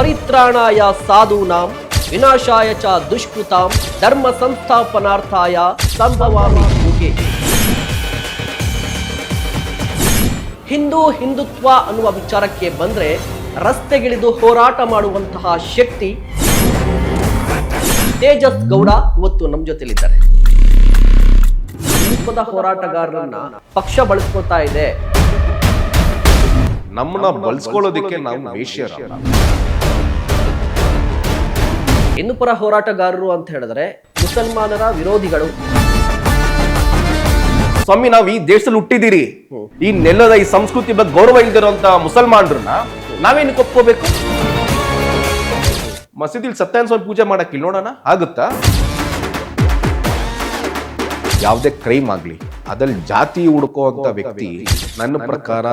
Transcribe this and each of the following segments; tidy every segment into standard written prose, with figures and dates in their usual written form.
ಪರಿತ್ರಾಣಾಯ ಸಾಧೂನಾಂ ವಿನಾಶಾಯ ಚ ದುಷ್ಕೃತಾಂ ಧರ್ಮ ಸಂಸ್ಥಾಪನಾರ್ಥಾಯ ಸಂಭವಾಮಿ ಯುಗೆ. ಹಿಂದುತ್ವ ಅನ್ನುವ ವಿಚಾರಕ್ಕೆ ಬಂದ್ರೆ ರಸ್ತೆಗಿಳಿದು ಹೋರಾಟ ಮಾಡುವಂತಹ ಶಕ್ತಿ ತೇಜಸ್ ಗೌಡ ಇವತ್ತು ನಮ್ಮ ಜೊತೆಲಿದ್ದಾರೆ. ಹಿಂದುತ್ವದ ಹೋರಾಟಗಾರರನ್ನ ಪಕ್ಷ ಬಳಸ್ಕೊತಾ ಇದೆ. ನಮ್ಮನ್ನ ಬಳಸ್ಕೊಳ್ಳೋದಕ್ಕೆ ನಾವು ವೇಶ್ಯರಲ್ಲ. ಹಿಂದೂಪರ ಹೋರಾಟಗಾರರು ಅಂತ ಹೇಳಿದ್ರೆ ಮುಸಲ್ಮಾನರ ವಿರೋಧಿಗಳು. ಸ್ವಾಮಿ, ನಾವು ಈ ದೇಶದಲ್ಲಿ ಹುಟ್ಟಿದಿರಿ, ಈ ನೆಲದ ಈ ಸಂಸ್ಕೃತಿ ಬಗ್ಗೆ ಗೌರವ ಇಲ್ದಿರೋಂತ ಮುಸಲ್ಮಾನರನ್ನ ನಾವೇನಕ್ಕೆ ಒಪ್ಕೋಬೇಕು? ಮಸೀದಿಲಿ ಸತ್ಯನಾರಾಯಣ ಸ್ವಾಮಿ ಪೂಜೆ ಮಾಡಕ್ಕೆ ಇಲ್ಲಿ ನೋಡೋಣ ಆಗುತ್ತಾ? ಯಾವುದೇ ಕ್ರೈಮ್ ಆಗ್ಲಿ ಅದ್ರಲ್ಲಿ ಜಾತಿ ಹುಡುಕುವಂತ ವ್ಯಕ್ತಿ ನನ್ನ ಪ್ರಕಾರ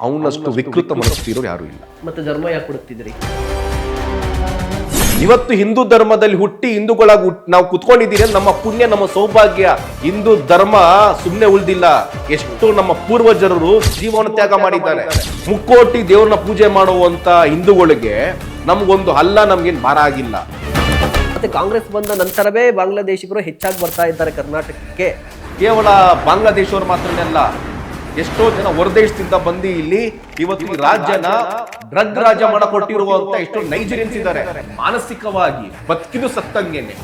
ಅವನಷ್ಟು ವಿಕೃತ ಮನಸ್ಸಿರೋರು ಯಾರು ಇಲ್ಲ. ಮತ್ತೆ ಧರ್ಮ ಯಾಕೆ ಹುಡುಕ್ತಿದ್ರಿ? ಇವತ್ತು ಹಿಂದೂ ಧರ್ಮದಲ್ಲಿ ಹುಟ್ಟಿ ಹಿಂದೂಗಳಾಗಿ ನಾವು ಕುತ್ಕೊಂಡಿದ್ದೀರಿ. ನಮ್ಮ ಪುಣ್ಯ, ನಮ್ಮ ಸೌಭಾಗ್ಯ. ಹಿಂದೂ ಧರ್ಮ ಸುಮ್ಮನೆ ಉಳಿದಿಲ್ಲ. ಎಷ್ಟು ನಮ್ಮ ಪೂರ್ವಜರರು ಜೀವನ ತ್ಯಾಗ ಮಾಡಿದ್ದಾರೆ. ಮುಕ್ಕೋಟಿ ದೇವ್ರನ್ನ ಪೂಜೆ ಮಾಡುವಂತ ಹಿಂದೂಗಳಿಗೆ ನಮ್ಗೊಂದು ಹಲ್ಲ ನಮ್ಗೇನ್ ಭಾರ ಆಗಿಲ್ಲ. ಮತ್ತೆ ಕಾಂಗ್ರೆಸ್ ಬಂದ ನಂತರವೇ ಬಾಂಗ್ಲಾದೇಶಿಗರು ಹೆಚ್ಚಾಗಿ ಬರ್ತಾ ಇದ್ದಾರೆ ಕರ್ನಾಟಕಕ್ಕೆ. ಕೇವಲ ಬಾಂಗ್ಲಾದೇಶವರು ಮಾತ್ರನೇ ಅಲ್ಲ, ಎಷ್ಟೋ ಜನ ಹೊರದೇಶದಿಂದ ಬಂದು ಇಲ್ಲಿ ಇವತ್ತು ಈ ರಾಜ್ಯನ ಡ್ರಗ್ ರಾಜ್ಯ ಮಾಡಿಕೊಟ್ಟಿರುವಂತ ಎಷ್ಟೋ ನೈಜೀರಿಯನ್ಸ್ ಇದ್ದಾರೆ. ಮಾನಸಿಕವಾಗಿ ಬದುಕಿದು ಸತ್ತಂಗೇನೆ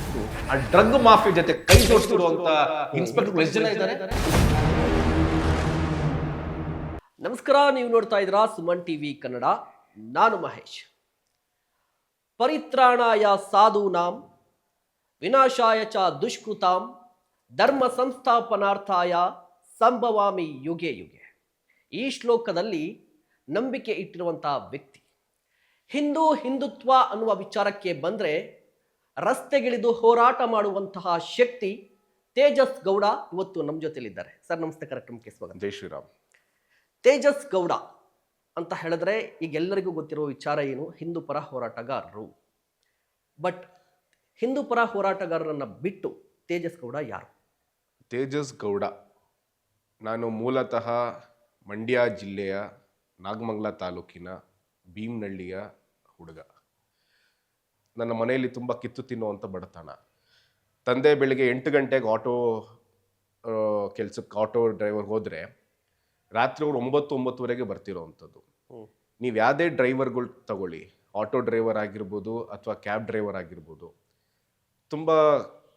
ಆ ಡ್ರಗ್ ಮಾಫಿಯಾ ಜೊತೆ ಕೈ ಜೋಡಿಸಿರುವಂತ ಇನ್ಸ್ಪೆಕ್ಟರ್ ಎಷ್ಟು ಜನ ಇದ್ದಾರೆ? ನಮಸ್ಕಾರ, ನೀವು ನೋಡ್ತಾ ಇದ್ದೀರಾ ಸುಮನ್ ಟಿವಿ ಕನ್ನಡ. ನಾನು ಮಹೇಶ್. ಪರಿತ್ರಾಣಾಯ ಸಾಧೂನಾಂ ವಿನಾಶಾಯ ಚ ದುಷ್ಕೃತಾಂ ಧರ್ಮ ಸಂಸ್ಥಾಪನಾರ್ಥಾಯ ಸಂಭವಾಮಿ ಯುಗೆ ಯುಗೆ. ಈ ಶ್ಲೋಕದಲ್ಲಿ ನಂಬಿಕೆ ಇಟ್ಟಿರುವಂತಹ ವ್ಯಕ್ತಿ. ಹಿಂದುತ್ವ ಅನ್ನುವ ವಿಚಾರಕ್ಕೆ ಬಂದ್ರೆ ರಸ್ತೆಗಿಳಿದು ಹೋರಾಟ ಮಾಡುವಂತಹ ಶಕ್ತಿ ತೇಜಸ್ ಗೌಡ ಇವತ್ತು ನಮ್ಮ ಜೊತೆಲಿದ್ದಾರೆ. ಸರ್ ನಮಸ್ತೆ, ಕಾರ್ಯಕ್ರಮಕ್ಕೆ ಸ್ವಾಗತ. ಜೈ ಶ್ರೀರಾಮ್. ತೇಜಸ್ ಗೌಡ ಅಂತ ಹೇಳಿದ್ರೆ ಈಗ ಎಲ್ಲರಿಗೂ ಗೊತ್ತಿರುವ ವಿಚಾರ ಏನು? ಹಿಂದೂಪರ ಹೋರಾಟಗಾರರು. ಬಟ್ ಹಿಂದೂಪರ ಹೋರಾಟಗಾರರನ್ನ ಬಿಟ್ಟು ತೇಜಸ್ ಗೌಡ ಯಾರು? ತೇಜಸ್ ಗೌಡ, ನಾನು ಮೂಲತಃ ಮಂಡ್ಯ ಜಿಲ್ಲೆಯ ನಾಗಮಂಗಲ ತಾಲೂಕಿನ ಭೀಮನಹಳ್ಳಿಯ ಹುಡುಗ. ನನ್ನ ಮನೆಯಲ್ಲಿ ತುಂಬ ಕಿತ್ತು ತಿನ್ನುವಂಥ ಬಡತನ. ತಂದೆ ಬೆಳಿಗ್ಗೆ 8 ಗಂಟೆಗೆ ಕೆಲ್ಸಕ್ಕೆ ಆಟೋ ಡ್ರೈವರ್ ಹೋದರೆ ರಾತ್ರಿ ಅವ್ರು 9-9ವರೆಗೆ ಬರ್ತಿರೋವಂಥದ್ದು. ನೀವು ಯಾವುದೇ ಡ್ರೈವರ್ಗಳು ತಗೊಳ್ಳಿ, ಆಟೋ ಡ್ರೈವರ್ ಆಗಿರ್ಬೋದು ಅಥವಾ ಕ್ಯಾಬ್ ಡ್ರೈವರ್ ಆಗಿರ್ಬೋದು, ತುಂಬ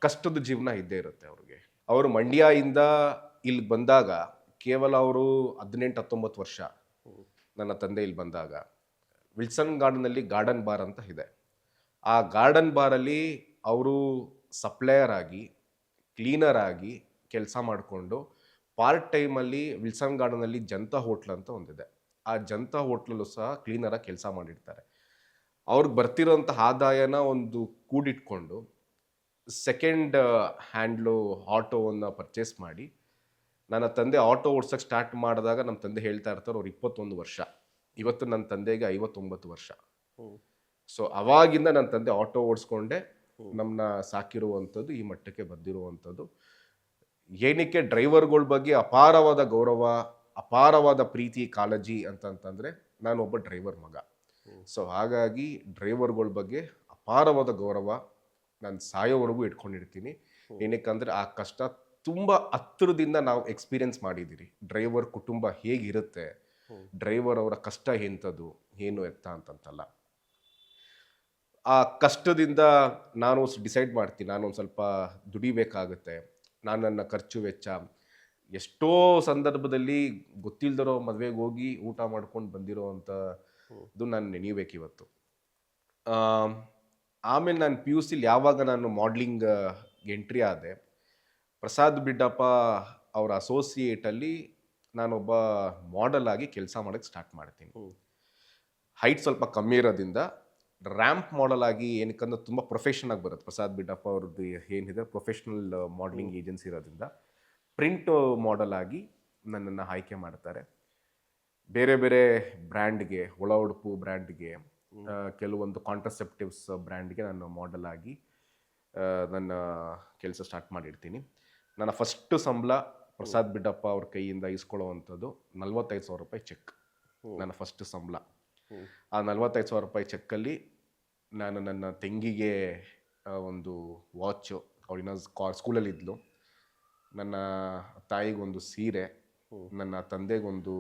ಕಷ್ಟದ ಜೀವನ ಇದ್ದೇ ಇರುತ್ತೆ ಅವ್ರಿಗೆ. ಅವರು ಮಂಡ್ಯದಿಂದ ಇಲ್ಲಿ ಬಂದಾಗ ಕೇವಲ ಅವರು 18-19 ವರ್ಷ. ನನ್ನ ತಂದೆ ಇಲ್ಲಿ ಬಂದಾಗ ವಿಲ್ಸನ್ ಗಾರ್ಡನಲ್ಲಿ ಗಾರ್ಡನ್ ಬಾರ್ ಅಂತ ಇದೆ. ಆ ಗಾರ್ಡನ್ ಬಾರಲ್ಲಿ ಅವರು ಸಪ್ಲೈಯರ್ ಆಗಿ, ಕ್ಲೀನರ್ ಆಗಿ ಕೆಲಸ ಮಾಡಿಕೊಂಡು ಪಾರ್ಟ್ ಟೈಮಲ್ಲಿ ವಿಲ್ಸನ್ ಗಾರ್ಡನಲ್ಲಿ ಜನತಾ ಹೋಟ್ಲ್ ಅಂತ ಒಂದಿದೆ. ಆ ಜನತಾ ಹೋಟ್ಲಲ್ಲೂ ಸಹ ಕ್ಲೀನರಾಗಿ ಕೆಲಸ ಮಾಡಿರ್ತಾರೆ. ಅವ್ರಿಗೆ ಬರ್ತಿರೋಂಥ ಆದಾಯನ ಒಂದು ಕೂಡಿಟ್ಕೊಂಡು ಸೆಕೆಂಡ್ ಹ್ಯಾಂಡ್ಲು ಆಟೋವನ್ನು ಪರ್ಚೇಸ್ ಮಾಡಿ, ನನ್ನ ತಂದೆ ಆಟೋ ಓಡ್ಸೋಕ್ಕೆ ಸ್ಟಾರ್ಟ್ ಮಾಡಿದಾಗ ನಮ್ಮ ತಂದೆ ಹೇಳ್ತಾ ಇರ್ತಾರೆ ಅವ್ರು 21 ವರ್ಷ. ಇವತ್ತು ನನ್ನ ತಂದೆಗೆ 59 ವರ್ಷ. ಸೊ ಅವಾಗಿಂದ ನನ್ನ ತಂದೆ ಆಟೋ ಓಡಿಸ್ಕೊಂಡೆ ನಮ್ಮನ್ನ ಸಾಕಿರುವಂಥದ್ದು, ಈ ಮಟ್ಟಕ್ಕೆ ಬಂದಿರುವಂಥದ್ದು. ಏನಕ್ಕೆ ಡ್ರೈವರ್ಗಳ ಬಗ್ಗೆ ಅಪಾರವಾದ ಗೌರವ, ಅಪಾರವಾದ ಪ್ರೀತಿ, ಕಾಳಜಿ ಅಂತಂತಂದರೆ ನಾನು ಒಬ್ಬ ಡ್ರೈವರ್ ಮಗ. ಸೊ ಹಾಗಾಗಿ ಡ್ರೈವರ್ಗಳ ಬಗ್ಗೆ ಅಪಾರವಾದ ಗೌರವ ನಾನು ಸಾಯೋವರೆಗೂ ಇಟ್ಕೊಂಡಿರ್ತೀನಿ. ಏನಕ್ಕಂದರೆ ಆ ಕಷ್ಟ ತುಂಬ ಹತ್ತಿರದಿಂದ ನಾವು ಎಕ್ಸ್ಪೀರಿಯನ್ಸ್ ಮಾಡಿದ್ದೀರಿ. ಡ್ರೈವರ್ ಕುಟುಂಬ ಹೇಗಿರುತ್ತೆ, ಡ್ರೈವರ್ ಅವರ ಕಷ್ಟ ಎಂಥದ್ದು, ಏನು ಎತ್ತ ಅಂತಂತಲ್ಲ. ಆ ಕಷ್ಟದಿಂದ ನಾನು ಡಿಸೈಡ್ ಮಾಡ್ತೀನಿ, ನಾನೊಂದು ಸ್ವಲ್ಪ ದುಡಿಬೇಕಾಗುತ್ತೆ. ನಾನು ನನ್ನ ಖರ್ಚು ವೆಚ್ಚ, ಎಷ್ಟೋ ಸಂದರ್ಭದಲ್ಲಿ ಗೊತ್ತಿಲ್ದಿರೋ ಮದುವೆಗೆ ಹೋಗಿ ಊಟ ಮಾಡ್ಕೊಂಡು ಬಂದಿರೋ ಅಂಥದ್ದು ನಾನು ನೆನೀಬೇಕಿವತ್ತು. ಆಮೇಲೆ ನಾನು PUC ಯಾವಾಗ ನಾನು ಮಾಡ್ಲಿಂಗ್ ಎಂಟ್ರಿ ಆದೆ, ಪ್ರಸಾದ್ ಬಿಡ್ಡಪ್ಪ ಅವರ ಅಸೋಸಿಯೇಟಲ್ಲಿ ನಾನೊಬ್ಬ ಮಾಡೆಲ್ ಆಗಿ ಕೆಲಸ ಮಾಡೋಕ್ಕೆ ಸ್ಟಾರ್ಟ್ ಮಾಡ್ತೀನಿ. ಹೈಟ್ ಸ್ವಲ್ಪ ಕಮ್ಮಿ ಇರೋದ್ರಿಂದ ರ್ಯಾಂಪ್ ಮಾಡೆಲ್ ಆಗಿ, ಏನಕ್ಕಂದ್ರೆ ತುಂಬ ಪ್ರೊಫೆಷನ್ ಆಗಿ ಬರುತ್ತೆ. ಪ್ರಸಾದ್ ಬಿಡ್ಡಪ್ಪ ಅವ್ರದ್ದು ಏನಿದೆ ಪ್ರೊಫೆಷ್ನಲ್ ಮಾಡಲಿಂಗ್ ಏಜೆನ್ಸಿ ಇರೋದ್ರಿಂದ ಪ್ರಿಂಟ್ ಮಾಡೆಲ್ ಆಗಿ ನನ್ನನ್ನು ಆಯ್ಕೆ ಮಾಡ್ತಾರೆ. ಬೇರೆ ಬೇರೆ ಬ್ರ್ಯಾಂಡ್ಗೆ, ಒಳ ಉಡುಪು ಬ್ರ್ಯಾಂಡ್ಗೆ, ಕೆಲವೊಂದು ಕಾಂಟ್ರಸೆಪ್ಟಿವ್ಸ್ ಬ್ರ್ಯಾಂಡ್ಗೆ ನಾನು ಮಾಡೆಲ್ ಆಗಿ ನನ್ನ ಕೆಲಸ ಸ್ಟಾರ್ಟ್ ಮಾಡಿರ್ತೀನಿ. ನನ್ನ ಫಸ್ಟ್ ಸಂಬಳ ಪ್ರಸಾದ್ ಬಿಡ್ಡಪ್ಪ ಅವ್ರ ಕೈಯಿಂದ ಇಸ್ಕೊಳ್ಳೋವಂಥದ್ದು 45,000 ರೂಪಾಯಿ ಚೆಕ್. ನನ್ನ ಫಸ್ಟ್ ಸಂಬಳ. ಆ 45,000 ರೂಪಾಯಿ ಚೆಕ್ಕಲ್ಲಿ ನಾನು ನನ್ನ ತಂಗಿಗೆ ಒಂದು ವಾಚು, ಅವಳಿನ ಸ್ಕೂಲಲ್ಲಿ ಇದ್ಲು. ನನ್ನ ತಾಯಿಗೊಂದು ಸೀರೆ, ನನ್ನ ತಂದೆಗೊಂದು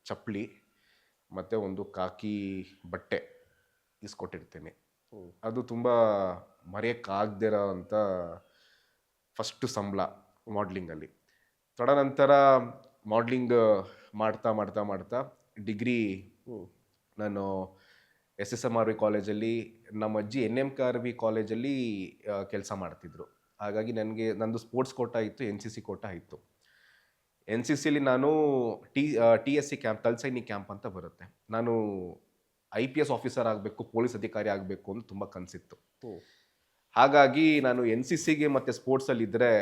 ಚಪ್ಪಲಿ ಮತ್ತು ಒಂದು ಕಾಕಿ ಬಟ್ಟೆ ಇಸ್ಕೊಟ್ಟಿರ್ತೇನೆ. ಅದು ತುಂಬ ಮರೆಯೋಕ್ಕಾಗದಿರೋ ಅಂಥ ಫಸ್ಟು ಸಂಬಳ ಮಾಡ್ಲಿಂಗಲ್ಲಿ. ತದನಂತರ ಮಾಡ್ಲಿಂಗ್ ಮಾಡ್ತಾ ಮಾಡ್ತಾ ಮಾಡ್ತಾ ಡಿಗ್ರಿ ನಾನು SSMRV ಕಾಲೇಜಲ್ಲಿ, ನಮ್ಮ ಅಜ್ಜಿ NMKRV ಕಾಲೇಜಲ್ಲಿ ಕೆಲಸ ಮಾಡ್ತಿದ್ರು. ಹಾಗಾಗಿ ನನಗೆ ನಂದು ಸ್ಪೋರ್ಟ್ಸ್ ಕೋಟಾ ಇತ್ತು, NCC ಕೋಟಾ ಇತ್ತು. NCCಯಲ್ಲಿ ನಾನು TSC ಕ್ಯಾಂಪ್, ತಲ್ಸೈನಿಕ್ ಕ್ಯಾಂಪ್ ಅಂತ ಬರುತ್ತೆ. ನಾನು IPS ಆಫೀಸರ್ ಆಗಬೇಕು, ಪೊಲೀಸ್ ಅಧಿಕಾರಿ ಆಗಬೇಕು ಅಂತ ತುಂಬ ಕನಸಿತ್ತು. ಹಾಗಾಗಿ ನಾನು NCCಗೆ ಮತ್ತು ಸ್ಪೋರ್ಟ್ಸಲ್ಲಿ ಇದ್ದರೆ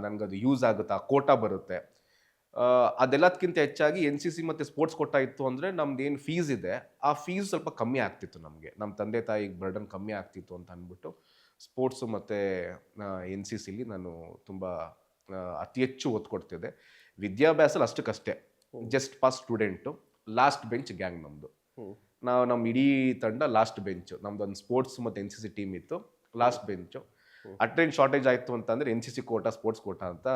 ನನಗದು ಯೂಸ್ ಆಗುತ್ತೆ, ಆ ಕೋಟಾ ಬರುತ್ತೆ. ಅದೆಲ್ಲದಕ್ಕಿಂತ ಹೆಚ್ಚಾಗಿ NCC ಮತ್ತು ಸ್ಪೋರ್ಟ್ಸ್ ಕೋಟಾ ಇತ್ತು ಅಂದರೆ ನಮ್ದೇನು ಫೀಸ್ ಇದೆ ಆ ಫೀಸ್ ಸ್ವಲ್ಪ ಕಮ್ಮಿ ಆಗ್ತಿತ್ತು ನಮಗೆ, ನಮ್ಮ ತಂದೆ ತಾಯಿಗೆ ಬರ್ಡನ್ ಕಮ್ಮಿ ಆಗ್ತಿತ್ತು ಅಂತ ಅಂದ್ಬಿಟ್ಟು ಸ್ಪೋರ್ಟ್ಸು ಮತ್ತು NCCಲಿ ನಾನು ತುಂಬ ಅತಿ ಹೆಚ್ಚು ಒತ್ತು ಕೊಡ್ತಿದ್ದೆ. ವಿದ್ಯಾಭ್ಯಾಸದಲ್ಲಿ ಅಷ್ಟಕ್ಕಷ್ಟೇ, just pass student, last bench gang ನಮ್ಮದು. ನಮ್ಮ ಇಡೀ ತಂಡ ಲಾಸ್ಟ್ ಬೆಂಚು. ನಮ್ದೊಂದು ಸ್ಪೋರ್ಟ್ಸ್ ಮತ್ತು NCC ಟೀಮ್ ಇತ್ತು, ಲಾಸ್ಟ್ ಬೆಂಚು. ಅಟೆಂಡ್ ಶಾರ್ಟೇಜ್ ಆಯಿತು ಅಂತಂದರೆ NCC ಕೋಟಾ, ಸ್ಪೋರ್ಟ್ಸ್ ಕೋಟಾ ಅಂತ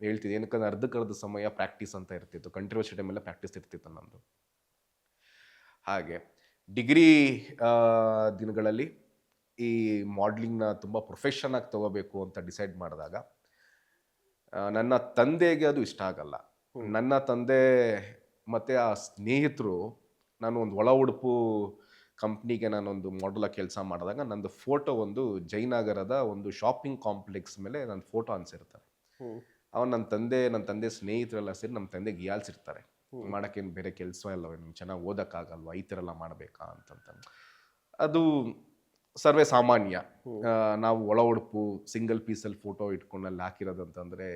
ಹೇಳ್ತಿದ್ದೆ. ಏನಕ್ಕಂದ್ರೆ ಅರ್ಧಕ್ಕರ್ಧ ಸಮಯ ಪ್ರಾಕ್ಟೀಸ್ ಅಂತ ಇರ್ತಿತ್ತು, ಕಂಟ್ರಿಬ್ಯೂಷನ್ ಟೈಮೆಲ್ಲ ಪ್ರಾಕ್ಟೀಸ್ ಇರ್ತಿತ್ತು ನಮ್ಮದು. ಹಾಗೆ ಡಿಗ್ರಿ ದಿನಗಳಲ್ಲಿ ಈ ಮಾಡ್ಲಿಂಗ್ನ ತುಂಬ ಪ್ರೊಫೆಷನಾಗಿ ತಗೋಬೇಕು ಅಂತ ಡಿಸೈಡ್ ಮಾಡಿದಾಗ ನನ್ನ ತಂದೆಗೆ ಅದು ಇಷ್ಟ ಆಗಲ್ಲ. ನನ್ನ ತಂದೆ ಮತ್ತು ಆ ಸ್ನೇಹಿತರು, ನಾನು ಒಂದು ಒಳ ಉಡುಪು ಕಂಪ್ನಿಗೆ ನಾನೊಂದು ಮಾಡಲಾಗಿ ಕೆಲಸ ಮಾಡಿದಾಗ ನಂದು ಫೋಟೋ ಒಂದು ಜಯನಗರದ ಒಂದು ಶಾಪಿಂಗ್ ಕಾಂಪ್ಲೆಕ್ಸ್ ಮೇಲೆ ನನ್ನ ಫೋಟೋ ಅನ್ಸಿರ್ತಾರೆ. ಅವನು ನನ್ನ ತಂದೆ ಸ್ನೇಹಿತರೆಲ್ಲ ಸೇರಿ ನಮ್ಮ ತಂದೆಗೆ ಹೀಯಾಳ್ಸಿರ್ತಾರೆ, ಮಾಡೋಕ್ಕೇನು ಬೇರೆ ಕೆಲಸ ಇಲ್ಲವ, ನಿಮ್ಗೆ ಚೆನ್ನಾಗಿ ಓದೋಕ್ಕಾಗಲ್ವ, ಈ ಥರ ಎಲ್ಲ ಮಾಡಬೇಕಾ ಅಂತಂತ. ಅದು ಸರ್ವೇ ಸಾಮಾನ್ಯ. ನಾವು ಒಳ ಉಡುಪು ಸಿಂಗಲ್ ಪೀಸಲ್ಲಿ ಫೋಟೋ ಇಟ್ಕೊಂಡು ಅಲ್ಲಿ ಹಾಕಿರೋದು ಅಂತಂದರೆ,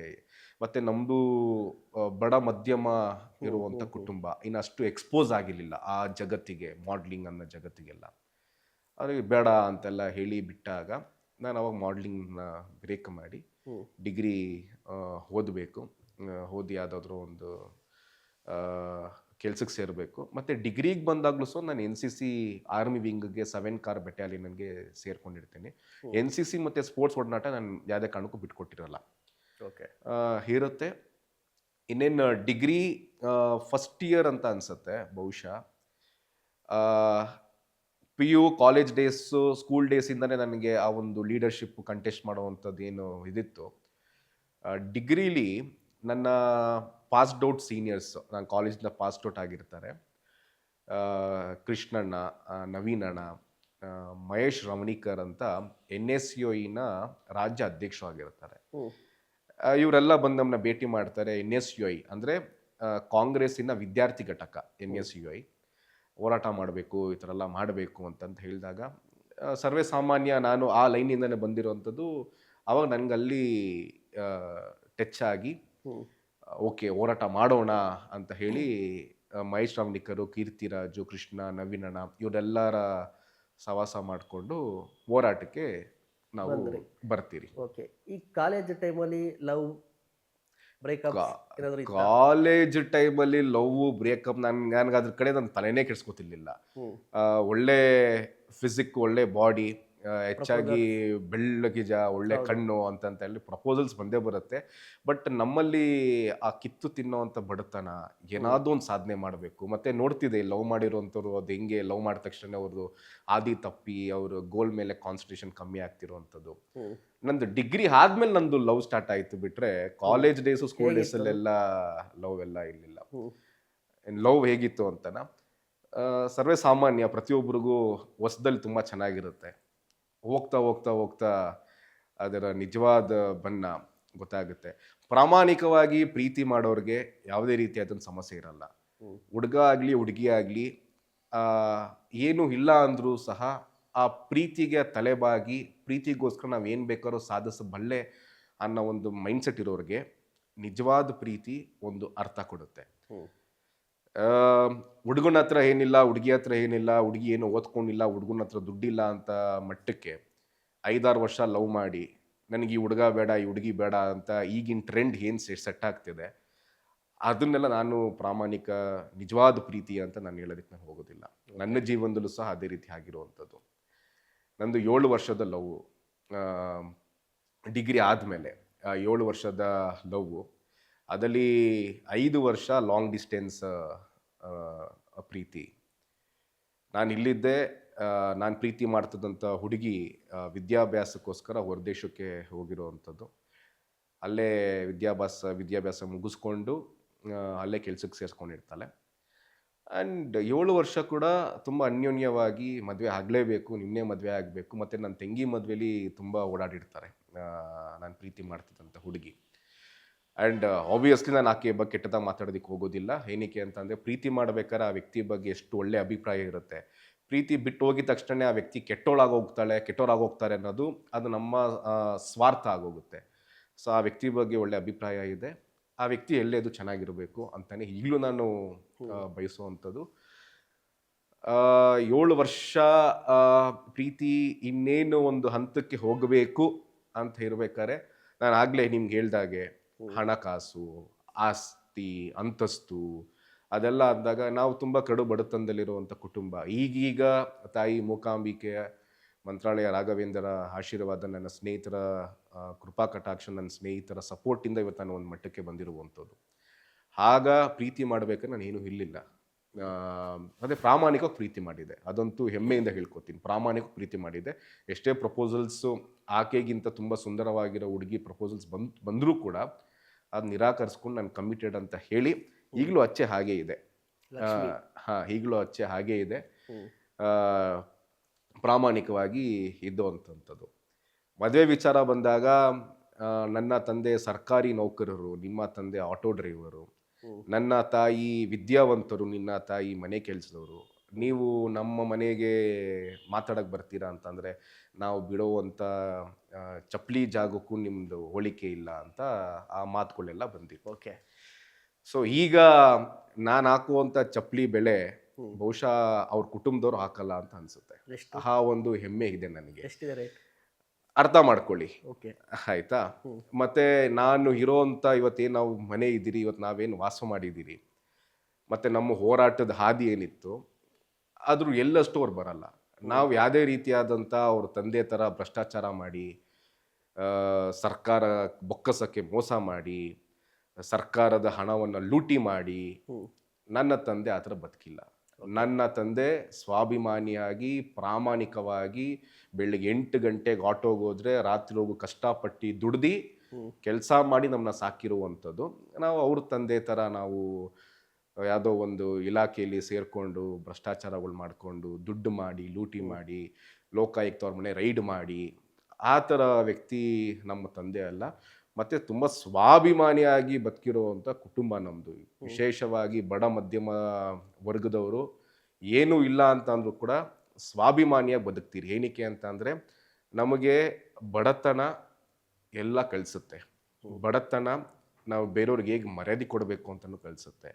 ಮತ್ತು ನಮ್ಮದು ಬಡ ಮಧ್ಯಮ ಇರುವಂಥ ಕುಟುಂಬ, ಇನ್ನಷ್ಟು ಎಕ್ಸ್ಪೋಸ್ ಆಗಿರಲಿಲ್ಲ ಆ ಜಗತ್ತಿಗೆ, ಮಾಡ್ಲಿಂಗ್ ಅನ್ನೋ ಜಗತ್ತಿಗೆಲ್ಲ. ಅವ್ರಿಗೆ ಬೇಡ ಅಂತೆಲ್ಲ ಹೇಳಿ ಬಿಟ್ಟಾಗ ನಾನು ಅವಾಗ ಮಾಡ್ಲಿಂಗ್ನ ಬ್ರೇಕ್ ಮಾಡಿ ಡಿಗ್ರಿ ಓದಬೇಕು, ಓದಿ ಯಾವುದಾದ್ರೂ ಒಂದು ಕೆಲ್ಸಕ್ಕೆ ಸೇರಬೇಕು. ಮತ್ತು ಡಿಗ್ರಿಗೆ ಬಂದಾಗಲೂ ಸಹ ನಾನು NCC ಆರ್ಮಿ ವಿಂಗ್ಗೆ 7 ಕಾರ್ ಬೆಟಾಲಿಯನ್ಗೆ ಸೇರ್ಕೊಂಡಿರ್ತೀನಿ. NCC ಮತ್ತು ಸ್ಪೋರ್ಟ್ಸ್ ಒಡನಾಟ ನಾನು ಯಾವುದೇ ಕಾರಣಕ್ಕೂ ಬಿಟ್ಕೊಟ್ಟಿರಲ್ಲ. ಓಕೆ, ಇರುತ್ತೆ. ಇನ್ನೇನು ಡಿಗ್ರಿ ಫಸ್ಟ್ ಇಯರ್ ಅಂತ ಅನಿಸುತ್ತೆ ಬಹುಶಃ. PU ಕಾಲೇಜ್ ಡೇಸು, ಸ್ಕೂಲ್ ಡೇಸಿಂದನೇ ನನಗೆ ಆ ಒಂದು ಲೀಡರ್ಶಿಪ್ ಕಂಟೆಸ್ಟ್ ಮಾಡುವಂಥದ್ದು ಏನು ಇದಿತ್ತು. ಡಿಗ್ರಿಲಿ ನನ್ನ ಪಾಸ್ಡ್ ಔಟ್ ಸೀನಿಯರ್ಸ್, ನಾನು ಕಾಲೇಜಿಂದ ಪಾಸ್ಡ್ ಔಟ್ ಆಗಿರ್ತಾರೆ, ಕೃಷ್ಣಣ್ಣ, ನವೀನಣ್ಣ, ಮಹೇಶ್ ರಮಣೀಕರ್ ಅಂತ NSUIನ ರಾಜ್ಯ ಅಧ್ಯಕ್ಷರಾಗಿರ್ತಾರೆ. ಇವರೆಲ್ಲ ಬಂದು ನಮ್ಮನ್ನ ಭೇಟಿ ಮಾಡ್ತಾರೆ. NSUI ಅಂದರೆ ಕಾಂಗ್ರೆಸ್ಸಿನ ವಿದ್ಯಾರ್ಥಿ ಘಟಕ. NSUI ಹೋರಾಟ ಮಾಡಬೇಕು, ಈ ಥರ ಎಲ್ಲ ಮಾಡಬೇಕು ಅಂತಂತ ಹೇಳಿದಾಗ ಸರ್ವೇ ಸಾಮಾನ್ಯ ನಾನು ಆ ಲೈನಿಂದನೇ ಬಂದಿರೋವಂಥದ್ದು. ಆವಾಗ ನನಗಲ್ಲಿ ಟಚ್ ಆಗಿ ಓಕೆ ಹೋರಾಟ ಮಾಡೋಣ ಅಂತ ಹೇಳಿ ಮಹೇಶ್ ರಾಮನಿಕರು, ಕೀರ್ತಿರಾಜು, ಕೃಷ್ಣ, ನವೀನಣ್ಣ ಇವರೆಲ್ಲರ ಸವಾಸ ಮಾಡಿಕೊಂಡು ಹೋರಾಟಕ್ಕೆ ನಾವು ಬರ್ತೀರಿ. ಓಕೆ, ಈ ಕಾಲೇಜ್ ಟೈಮಲ್ಲಿ ಲವ್ ಬ್ರೇಕಪ್, ಕಾಲೇಜ್ ಟೈಮಲ್ಲಿ ಲವ್ ಬ್ರೇಕಪ್ ನನಗೆ ಅದ್ರ ಕಡೆ ನನ್ನ ತಲೆನೇ ಕೆಡಿಸ್ಕೊತಿರ್ಲಿಲ್ಲ. ಒಳ್ಳೆ ಫಿಸಿಕ್, ಒಳ್ಳೆ ಬಾಡಿ, ಹೆಚ್ಚಾಗಿ ಬೆಳ್ಳಗಿಜ, ಒಳ್ಳೆ ಕಣ್ಣು ಅಂತಂತ ಹೇಳಿ ಪ್ರಪೋಸಲ್ಸ್ ಬಂದೇ ಬರುತ್ತೆ. ಬಟ್ ನಮ್ಮಲ್ಲಿ ಆ ಕಿತ್ತು ತಿನ್ನೋವಂಥ ಬಡತನ, ಏನಾದರೂ ಒಂದು ಸಾಧನೆ ಮಾಡಬೇಕು. ಮತ್ತು ನೋಡ್ತಿದ್ದೆ ಲವ್ ಮಾಡಿರೋವಂಥವ್ರು ಅದು ಹೆಂಗೆ ಲವ್ ಮಾಡಿದ ತಕ್ಷಣ ಅವ್ರದ್ದು ಆದಿ ತಪ್ಪಿ ಅವ್ರ ಗೋಲ್ ಮೇಲೆ ಕಾನ್ಸಂಟ್ರೇಷನ್ ಕಮ್ಮಿ ಆಗ್ತಿರೋವಂಥದ್ದು. ನಂದು ಡಿಗ್ರಿ ಆದ್ಮೇಲೆ ನಂದು ಲವ್ ಸ್ಟಾರ್ಟ್ ಆಯಿತು. ಬಿಟ್ಟರೆ ಕಾಲೇಜ್ ಡೇಸು, ಸ್ಕೂಲ್ ಡೇಸಲ್ಲೆಲ್ಲ ಲವ್ ಎಲ್ಲ ಇರಲಿಲ್ಲ. ಲವ್ ಹೇಗಿತ್ತು ಅಂತನ, ಸರ್ವೇ ಸಾಮಾನ್ಯ, ಪ್ರತಿಯೊಬ್ಬರಿಗೂ ಹೊಸದಲ್ಲಿ ತುಂಬ ಚೆನ್ನಾಗಿರುತ್ತೆ. ಹೋಗ್ತಾ ಹೋಗ್ತಾ ಹೋಗ್ತಾ ಅದರ ನಿಜವಾದ ಬಣ್ಣ ಗೊತ್ತಾಗುತ್ತೆ. ಪ್ರಾಮಾಣಿಕವಾಗಿ ಪ್ರೀತಿ ಮಾಡೋರಿಗೆ ಯಾವುದೇ ರೀತಿಯಾದ ಸಮಸ್ಯೆ ಇರಲ್ಲ. ಹುಡುಗ ಆಗಲಿ ಹುಡುಗಿ ಆಗಲಿ ಏನು ಇಲ್ಲ ಅಂದರೂ ಸಹ ಆ ಪ್ರೀತಿಗೆ ತಲೆಬಾಗಿ ಪ್ರೀತಿಗೋಸ್ಕರ ನಾವು ಏನು ಬೇಕಾದ್ರೂ ಸಾಧಿಸಬಲ್ಲೆ ಅನ್ನೋ ಒಂದು ಮೈಂಡ್ಸೆಟ್ ಇರೋರಿಗೆ ನಿಜವಾದ ಪ್ರೀತಿ ಒಂದು ಅರ್ಥ ಕೊಡುತ್ತೆ. ಹುಡುಗನ ಹತ್ರ ಏನಿಲ್ಲ, ಹುಡುಗಿ ಹತ್ರ ಏನಿಲ್ಲ, ಹುಡುಗಿ ಏನು ಓದ್ಕೊಂಡಿಲ್ಲ, ಹುಡುಗನ ಹತ್ರ ದುಡ್ಡಿಲ್ಲ ಅಂತ ಮಟ್ಟಕ್ಕೆ 5-6 ವರ್ಷ ಲವ್ ಮಾಡಿ ನನಗೆ ಈ ಹುಡುಗ ಬೇಡ, ಈ ಹುಡುಗಿ ಬೇಡ ಅಂತ ಈಗಿನ ಟ್ರೆಂಡ್ ಏನು ಸೆಟ್ ಆಗ್ತಿದೆ, ಅದನ್ನೆಲ್ಲ ನಾನು ಪ್ರಾಮಾಣಿಕ ನಿಜವಾದ ಪ್ರೀತಿ ಅಂತ ನಾನು ಹೇಳೋದಕ್ಕೆ ನಾನು ಹೋಗೋದಿಲ್ಲ. ನನ್ನ ಜೀವನದಲ್ಲೂ ಸಹ ಅದೇ ರೀತಿ ಆಗಿರುವಂಥದ್ದು. ನಂದು 7 ವರ್ಷದ ಲವ್. ಡಿಗ್ರಿ ಆದಮೇಲೆ 7 ವರ್ಷದ ಲವ್. ಅದರಲ್ಲಿ 5 ವರ್ಷ ಲಾಂಗ್ ಡಿಸ್ಟೆನ್ಸ್ ಪ್ರೀತಿ. ನಾನು ಇಲ್ಲಿದ್ದೆ. ನಾನು ಪ್ರೀತಿ ಮಾಡ್ತಿದ್ದಂಥ ಹುಡುಗಿ ವಿದ್ಯಾಭ್ಯಾಸಕ್ಕೋಸ್ಕರ ಹೊರದೇಶಕ್ಕೆ ಹೋಗಿರೋವಂಥದ್ದು. ಅಲ್ಲೇ ವಿದ್ಯಾಭ್ಯಾಸ ಮುಗಿಸ್ಕೊಂಡು ಅಲ್ಲೇ ಕೆಲ್ಸಕ್ಕೆ ಸೇರಿಸ್ಕೊಂಡಿರ್ತಾಳೆ. ಆ್ಯಂಡ್ 7 ವರ್ಷ ಕೂಡ ತುಂಬ ಅನ್ಯೋನ್ಯವಾಗಿ ಮದುವೆ ಆಗಲೇಬೇಕು, ನಿನ್ನೆ ಮದುವೆ ಆಗಬೇಕು. ಮತ್ತು ನನ್ನ ತಂಗಿ ಮದುವೆಲಿ ತುಂಬ ಓಡಾಡಿರ್ತಾರೆ ನಾನು ಪ್ರೀತಿ ಮಾಡ್ತಿದ್ದಂಥ ಹುಡುಗಿ. ಆ್ಯಂಡ್ ಆಬ್ವಿಯಸ್ಲಿ ನಾನು ಆಕೆ ಬಗ್ಗೆ ಕೆಟ್ಟದಾಗ ಮಾತಾಡೋದಕ್ಕೆ ಹೋಗೋದಿಲ್ಲ. ಏನಕ್ಕೆ ಅಂತಂದರೆ, ಪ್ರೀತಿ ಮಾಡ್ಬೇಕಾದ್ರೆ ಆ ವ್ಯಕ್ತಿ ಬಗ್ಗೆ ಎಷ್ಟು ಒಳ್ಳೆ ಅಭಿಪ್ರಾಯ ಇರುತ್ತೆ. ಪ್ರೀತಿ ಬಿಟ್ಟು ಹೋಗಿದ ತಕ್ಷಣ ಆ ವ್ಯಕ್ತಿ ಕೆಟ್ಟೋರಾಗೋಗ್ತಾರೆ ಅನ್ನೋದು ಅದು ನಮ್ಮ ಸ್ವಾರ್ಥ ಆಗೋಗುತ್ತೆ. ಸೊ ಆ ವ್ಯಕ್ತಿ ಬಗ್ಗೆ ಒಳ್ಳೆ ಅಭಿಪ್ರಾಯ ಇದೆ. ಆ ವ್ಯಕ್ತಿ ಎಲ್ಲೇ ಅದು ಚೆನ್ನಾಗಿರಬೇಕು ಅಂತಲೇ ಈಗಲೂ ನಾನು ಬಯಸುವಂಥದ್ದು. 7 ವರ್ಷ ಪ್ರೀತಿ ಇನ್ನೇನು ಒಂದು ಹಂತಕ್ಕೆ ಹೋಗಬೇಕು ಅಂತ ಇರಬೇಕಾದ್ರೆ, ನಾನು ಆಗಲೇ ನಿಮ್ಗೆ ಹೇಳ್ದಾಗೆ ಹಣಕಾಸು, ಆಸ್ತಿ, ಅಂತಸ್ತು ಅದೆಲ್ಲ ಅಂದಾಗ ನಾವು ತುಂಬ ಕಡು ಬಡತನದಲ್ಲಿರುವಂಥ ಕುಟುಂಬ. ಈಗೀಗ ತಾಯಿ ಮೂಕಾಂಬಿಕೆಯ, ಮಂತ್ರಾಲಯ ರಾಘವೇಂದ್ರ ಆಶೀರ್ವಾದ, ನನ್ನ ಸ್ನೇಹಿತರ ಕೃಪಾ ಕಟಾಕ್ಷ, ನನ್ನ ಸ್ನೇಹಿತರ ಸಪೋರ್ಟಿಂದ ಇವತ್ತು ನಾನು ಒಂದು ಮಟ್ಟಕ್ಕೆ ಬಂದಿರುವಂಥದ್ದು. ಆಗ ಪ್ರೀತಿ ಮಾಡಬೇಕಾದ್ರೆ ನಾನು ಏನೂ ಇರಲಿಲ್ಲ. ಅದೇ ಪ್ರಾಮಾಣಿಕವಾಗಿ ಪ್ರೀತಿ ಮಾಡಿದೆ, ಅದಂತೂ ಹೆಮ್ಮೆಯಿಂದ ಹೇಳ್ಕೊತೀನಿ. ಪ್ರಾಮಾಣಿಕವಾಗಿ ಪ್ರೀತಿ ಮಾಡಿದೆ. ಎಷ್ಟೇ ಪ್ರಪೋಸಲ್ಸು ಆಕೆಗಿಂತ ತುಂಬ ಸುಂದರವಾಗಿರೋ ಹುಡುಗಿ ಪ್ರಪೋಸಲ್ಸ್ ಬಂದರೂ ಕೂಡ ಅದು ನಿರಾಕರಿಸ್ಕೊಂಡು ನಾನು ಕಮಿಟೆಡ್ ಅಂತ ಹೇಳಿ ಈಗಲೂ ಅಚ್ಚೆ ಹಾಗೇ ಇದೆ. ಈಗಲೂ ಅಚ್ಚೆ ಹಾಗೇ ಇದೆ. ಪ್ರಾಮಾಣಿಕವಾಗಿ ಇದ್ದುವಂಥದ್ದು. ಮದುವೆ ವಿಚಾರ ಬಂದಾಗ ನನ್ನ ತಂದೆ ಸರ್ಕಾರಿ ನೌಕರರು, ನಿಮ್ಮ ತಂದೆ ಆಟೋ ಡ್ರೈವರು. ನನ್ನ ತಾಯಿ ವಿದ್ಯಾವಂತರು, ನಿನ್ನ ತಾಯಿ ಮನೆ ಕೆಲಸದವರು. ನೀವು ನಮ್ಮ ಮನೆಗೆ ಮಾತಾಡಕ್ಕೆ ಬರ್ತೀರಾ ಅಂತಂದರೆ ನಾವು ಬಿಡುವಂಥ ಚಪ್ಪಲಿ ಜಾಗಕ್ಕೂ ನಿಮ್ಮದು ಹೋಲಿಕೆ ಇಲ್ಲ ಅಂತ ಆ ಮಾತುಗಳೆಲ್ಲ ಬಂದಿತ್ತು. ಓಕೆ. ಸೊ ಈಗ ನಾನು ಹಾಕುವಂಥ ಚಪ್ಪಲಿ ಬೆಲೆ ಬಹುಶಃ ಅವ್ರ ಕುಟುಂಬದವ್ರು ಹಾಕಲ್ಲ ಅಂತ ಅನಿಸುತ್ತೆ. ಆ ಒಂದು ಹೆಮ್ಮೆ ಇದೆ ನನಗೆ. ಎಷ್ಟಿದೆ ರೇಟ್ ಅರ್ಥ ಮಾಡ್ಕೊಳ್ಳಿ. ಓಕೆ, ಆಯ್ತಾ? ಮತ್ತೆ ನಾನು ಇರೋವಂಥ ಇವತ್ತೇನು ನಾವು ಮನೆ ಇದ್ದೀರಿ, ಇವತ್ತು ನಾವೇನು ವಾಸ ಮಾಡಿದ್ದೀರಿ, ಮತ್ತು ನಮ್ಮ ಹೋರಾಟದ ಹಾದಿ ಏನಿತ್ತು ಆದರೂ ಎಲ್ಲಷ್ಟು ಅವ್ರು ಬರಲ್ಲ. ನಾವು ಯಾವುದೇ ರೀತಿಯಾದಂಥ ಅವ್ರ ತಂದೆ ಥರ ಭ್ರಷ್ಟಾಚಾರ ಮಾಡಿ, ಸರ್ಕಾರ ಬೊಕ್ಕಸಕ್ಕೆ ಮೋಸ ಮಾಡಿ, ಸರ್ಕಾರದ ಹಣವನ್ನು ಲೂಟಿ ಮಾಡಿ ನನ್ನ ತಂದೆ ಆ ಥರ ಬದುಕಿಲ್ಲ. ನನ್ನ ತಂದೆ ಸ್ವಾಭಿಮಾನಿಯಾಗಿ, ಪ್ರಾಮಾಣಿಕವಾಗಿ ಬೆಳಿಗ್ಗೆ 8 ಗಂಟೆಗೆ ಆಟೋಗೆ ಹೋದರೆ ರಾತ್ರಿ ಹೋಗು ಕಷ್ಟಪಟ್ಟು ದುಡ್ದು ಕೆಲಸ ಮಾಡಿ ನಮ್ಮನ್ನ ಸಾಕಿರುವಂಥದ್ದು. ನಾವು ಅವ್ರ ತಂದೆ ಥರ ನಾವು ಯಾವುದೋ ಒಂದು ಇಲಾಖೆಯಲ್ಲಿ ಸೇರಿಕೊಂಡು ಭ್ರಷ್ಟಾಚಾರಗಳು ಮಾಡಿಕೊಂಡು ದುಡ್ಡು ಮಾಡಿ ಲೂಟಿ ಮಾಡಿ ಲೋಕಾಯುಕ್ತ ಅವ್ರ ಮನೆ ರೈಡ್ ಮಾಡಿ ಆ ಥರ ವ್ಯಕ್ತಿ ನಮ್ಮ ತಂದೆ ಅಲ್ಲ. ಮತ್ತು ತುಂಬ ಸ್ವಾಭಿಮಾನಿಯಾಗಿ ಬದುಕಿರುವಂಥ ಕುಟುಂಬ ನಮ್ಮದು. ವಿಶೇಷವಾಗಿ ಬಡ ಮಧ್ಯಮ ವರ್ಗದವರು ಏನೂ ಇಲ್ಲ ಅಂತಂದ್ರೂ ಕೂಡ ಸ್ವಾಭಿಮಾನಿಯಾಗಿ ಬದುಕ್ತೀರಿ. ಏನಕ್ಕೆ ಅಂತ ಅಂದರೆ, ನಮಗೆ ಬಡತನ ಎಲ್ಲ ಕಲಿಸುತ್ತೆ. ಬಡತನ ನಾವು ಬೇರೆಯವ್ರಿಗೆ ಹೇಗೆ ಮರ್ಯಾದೆ ಕೊಡಬೇಕು ಅಂತಲೂ ಕಲಿಸುತ್ತೆ.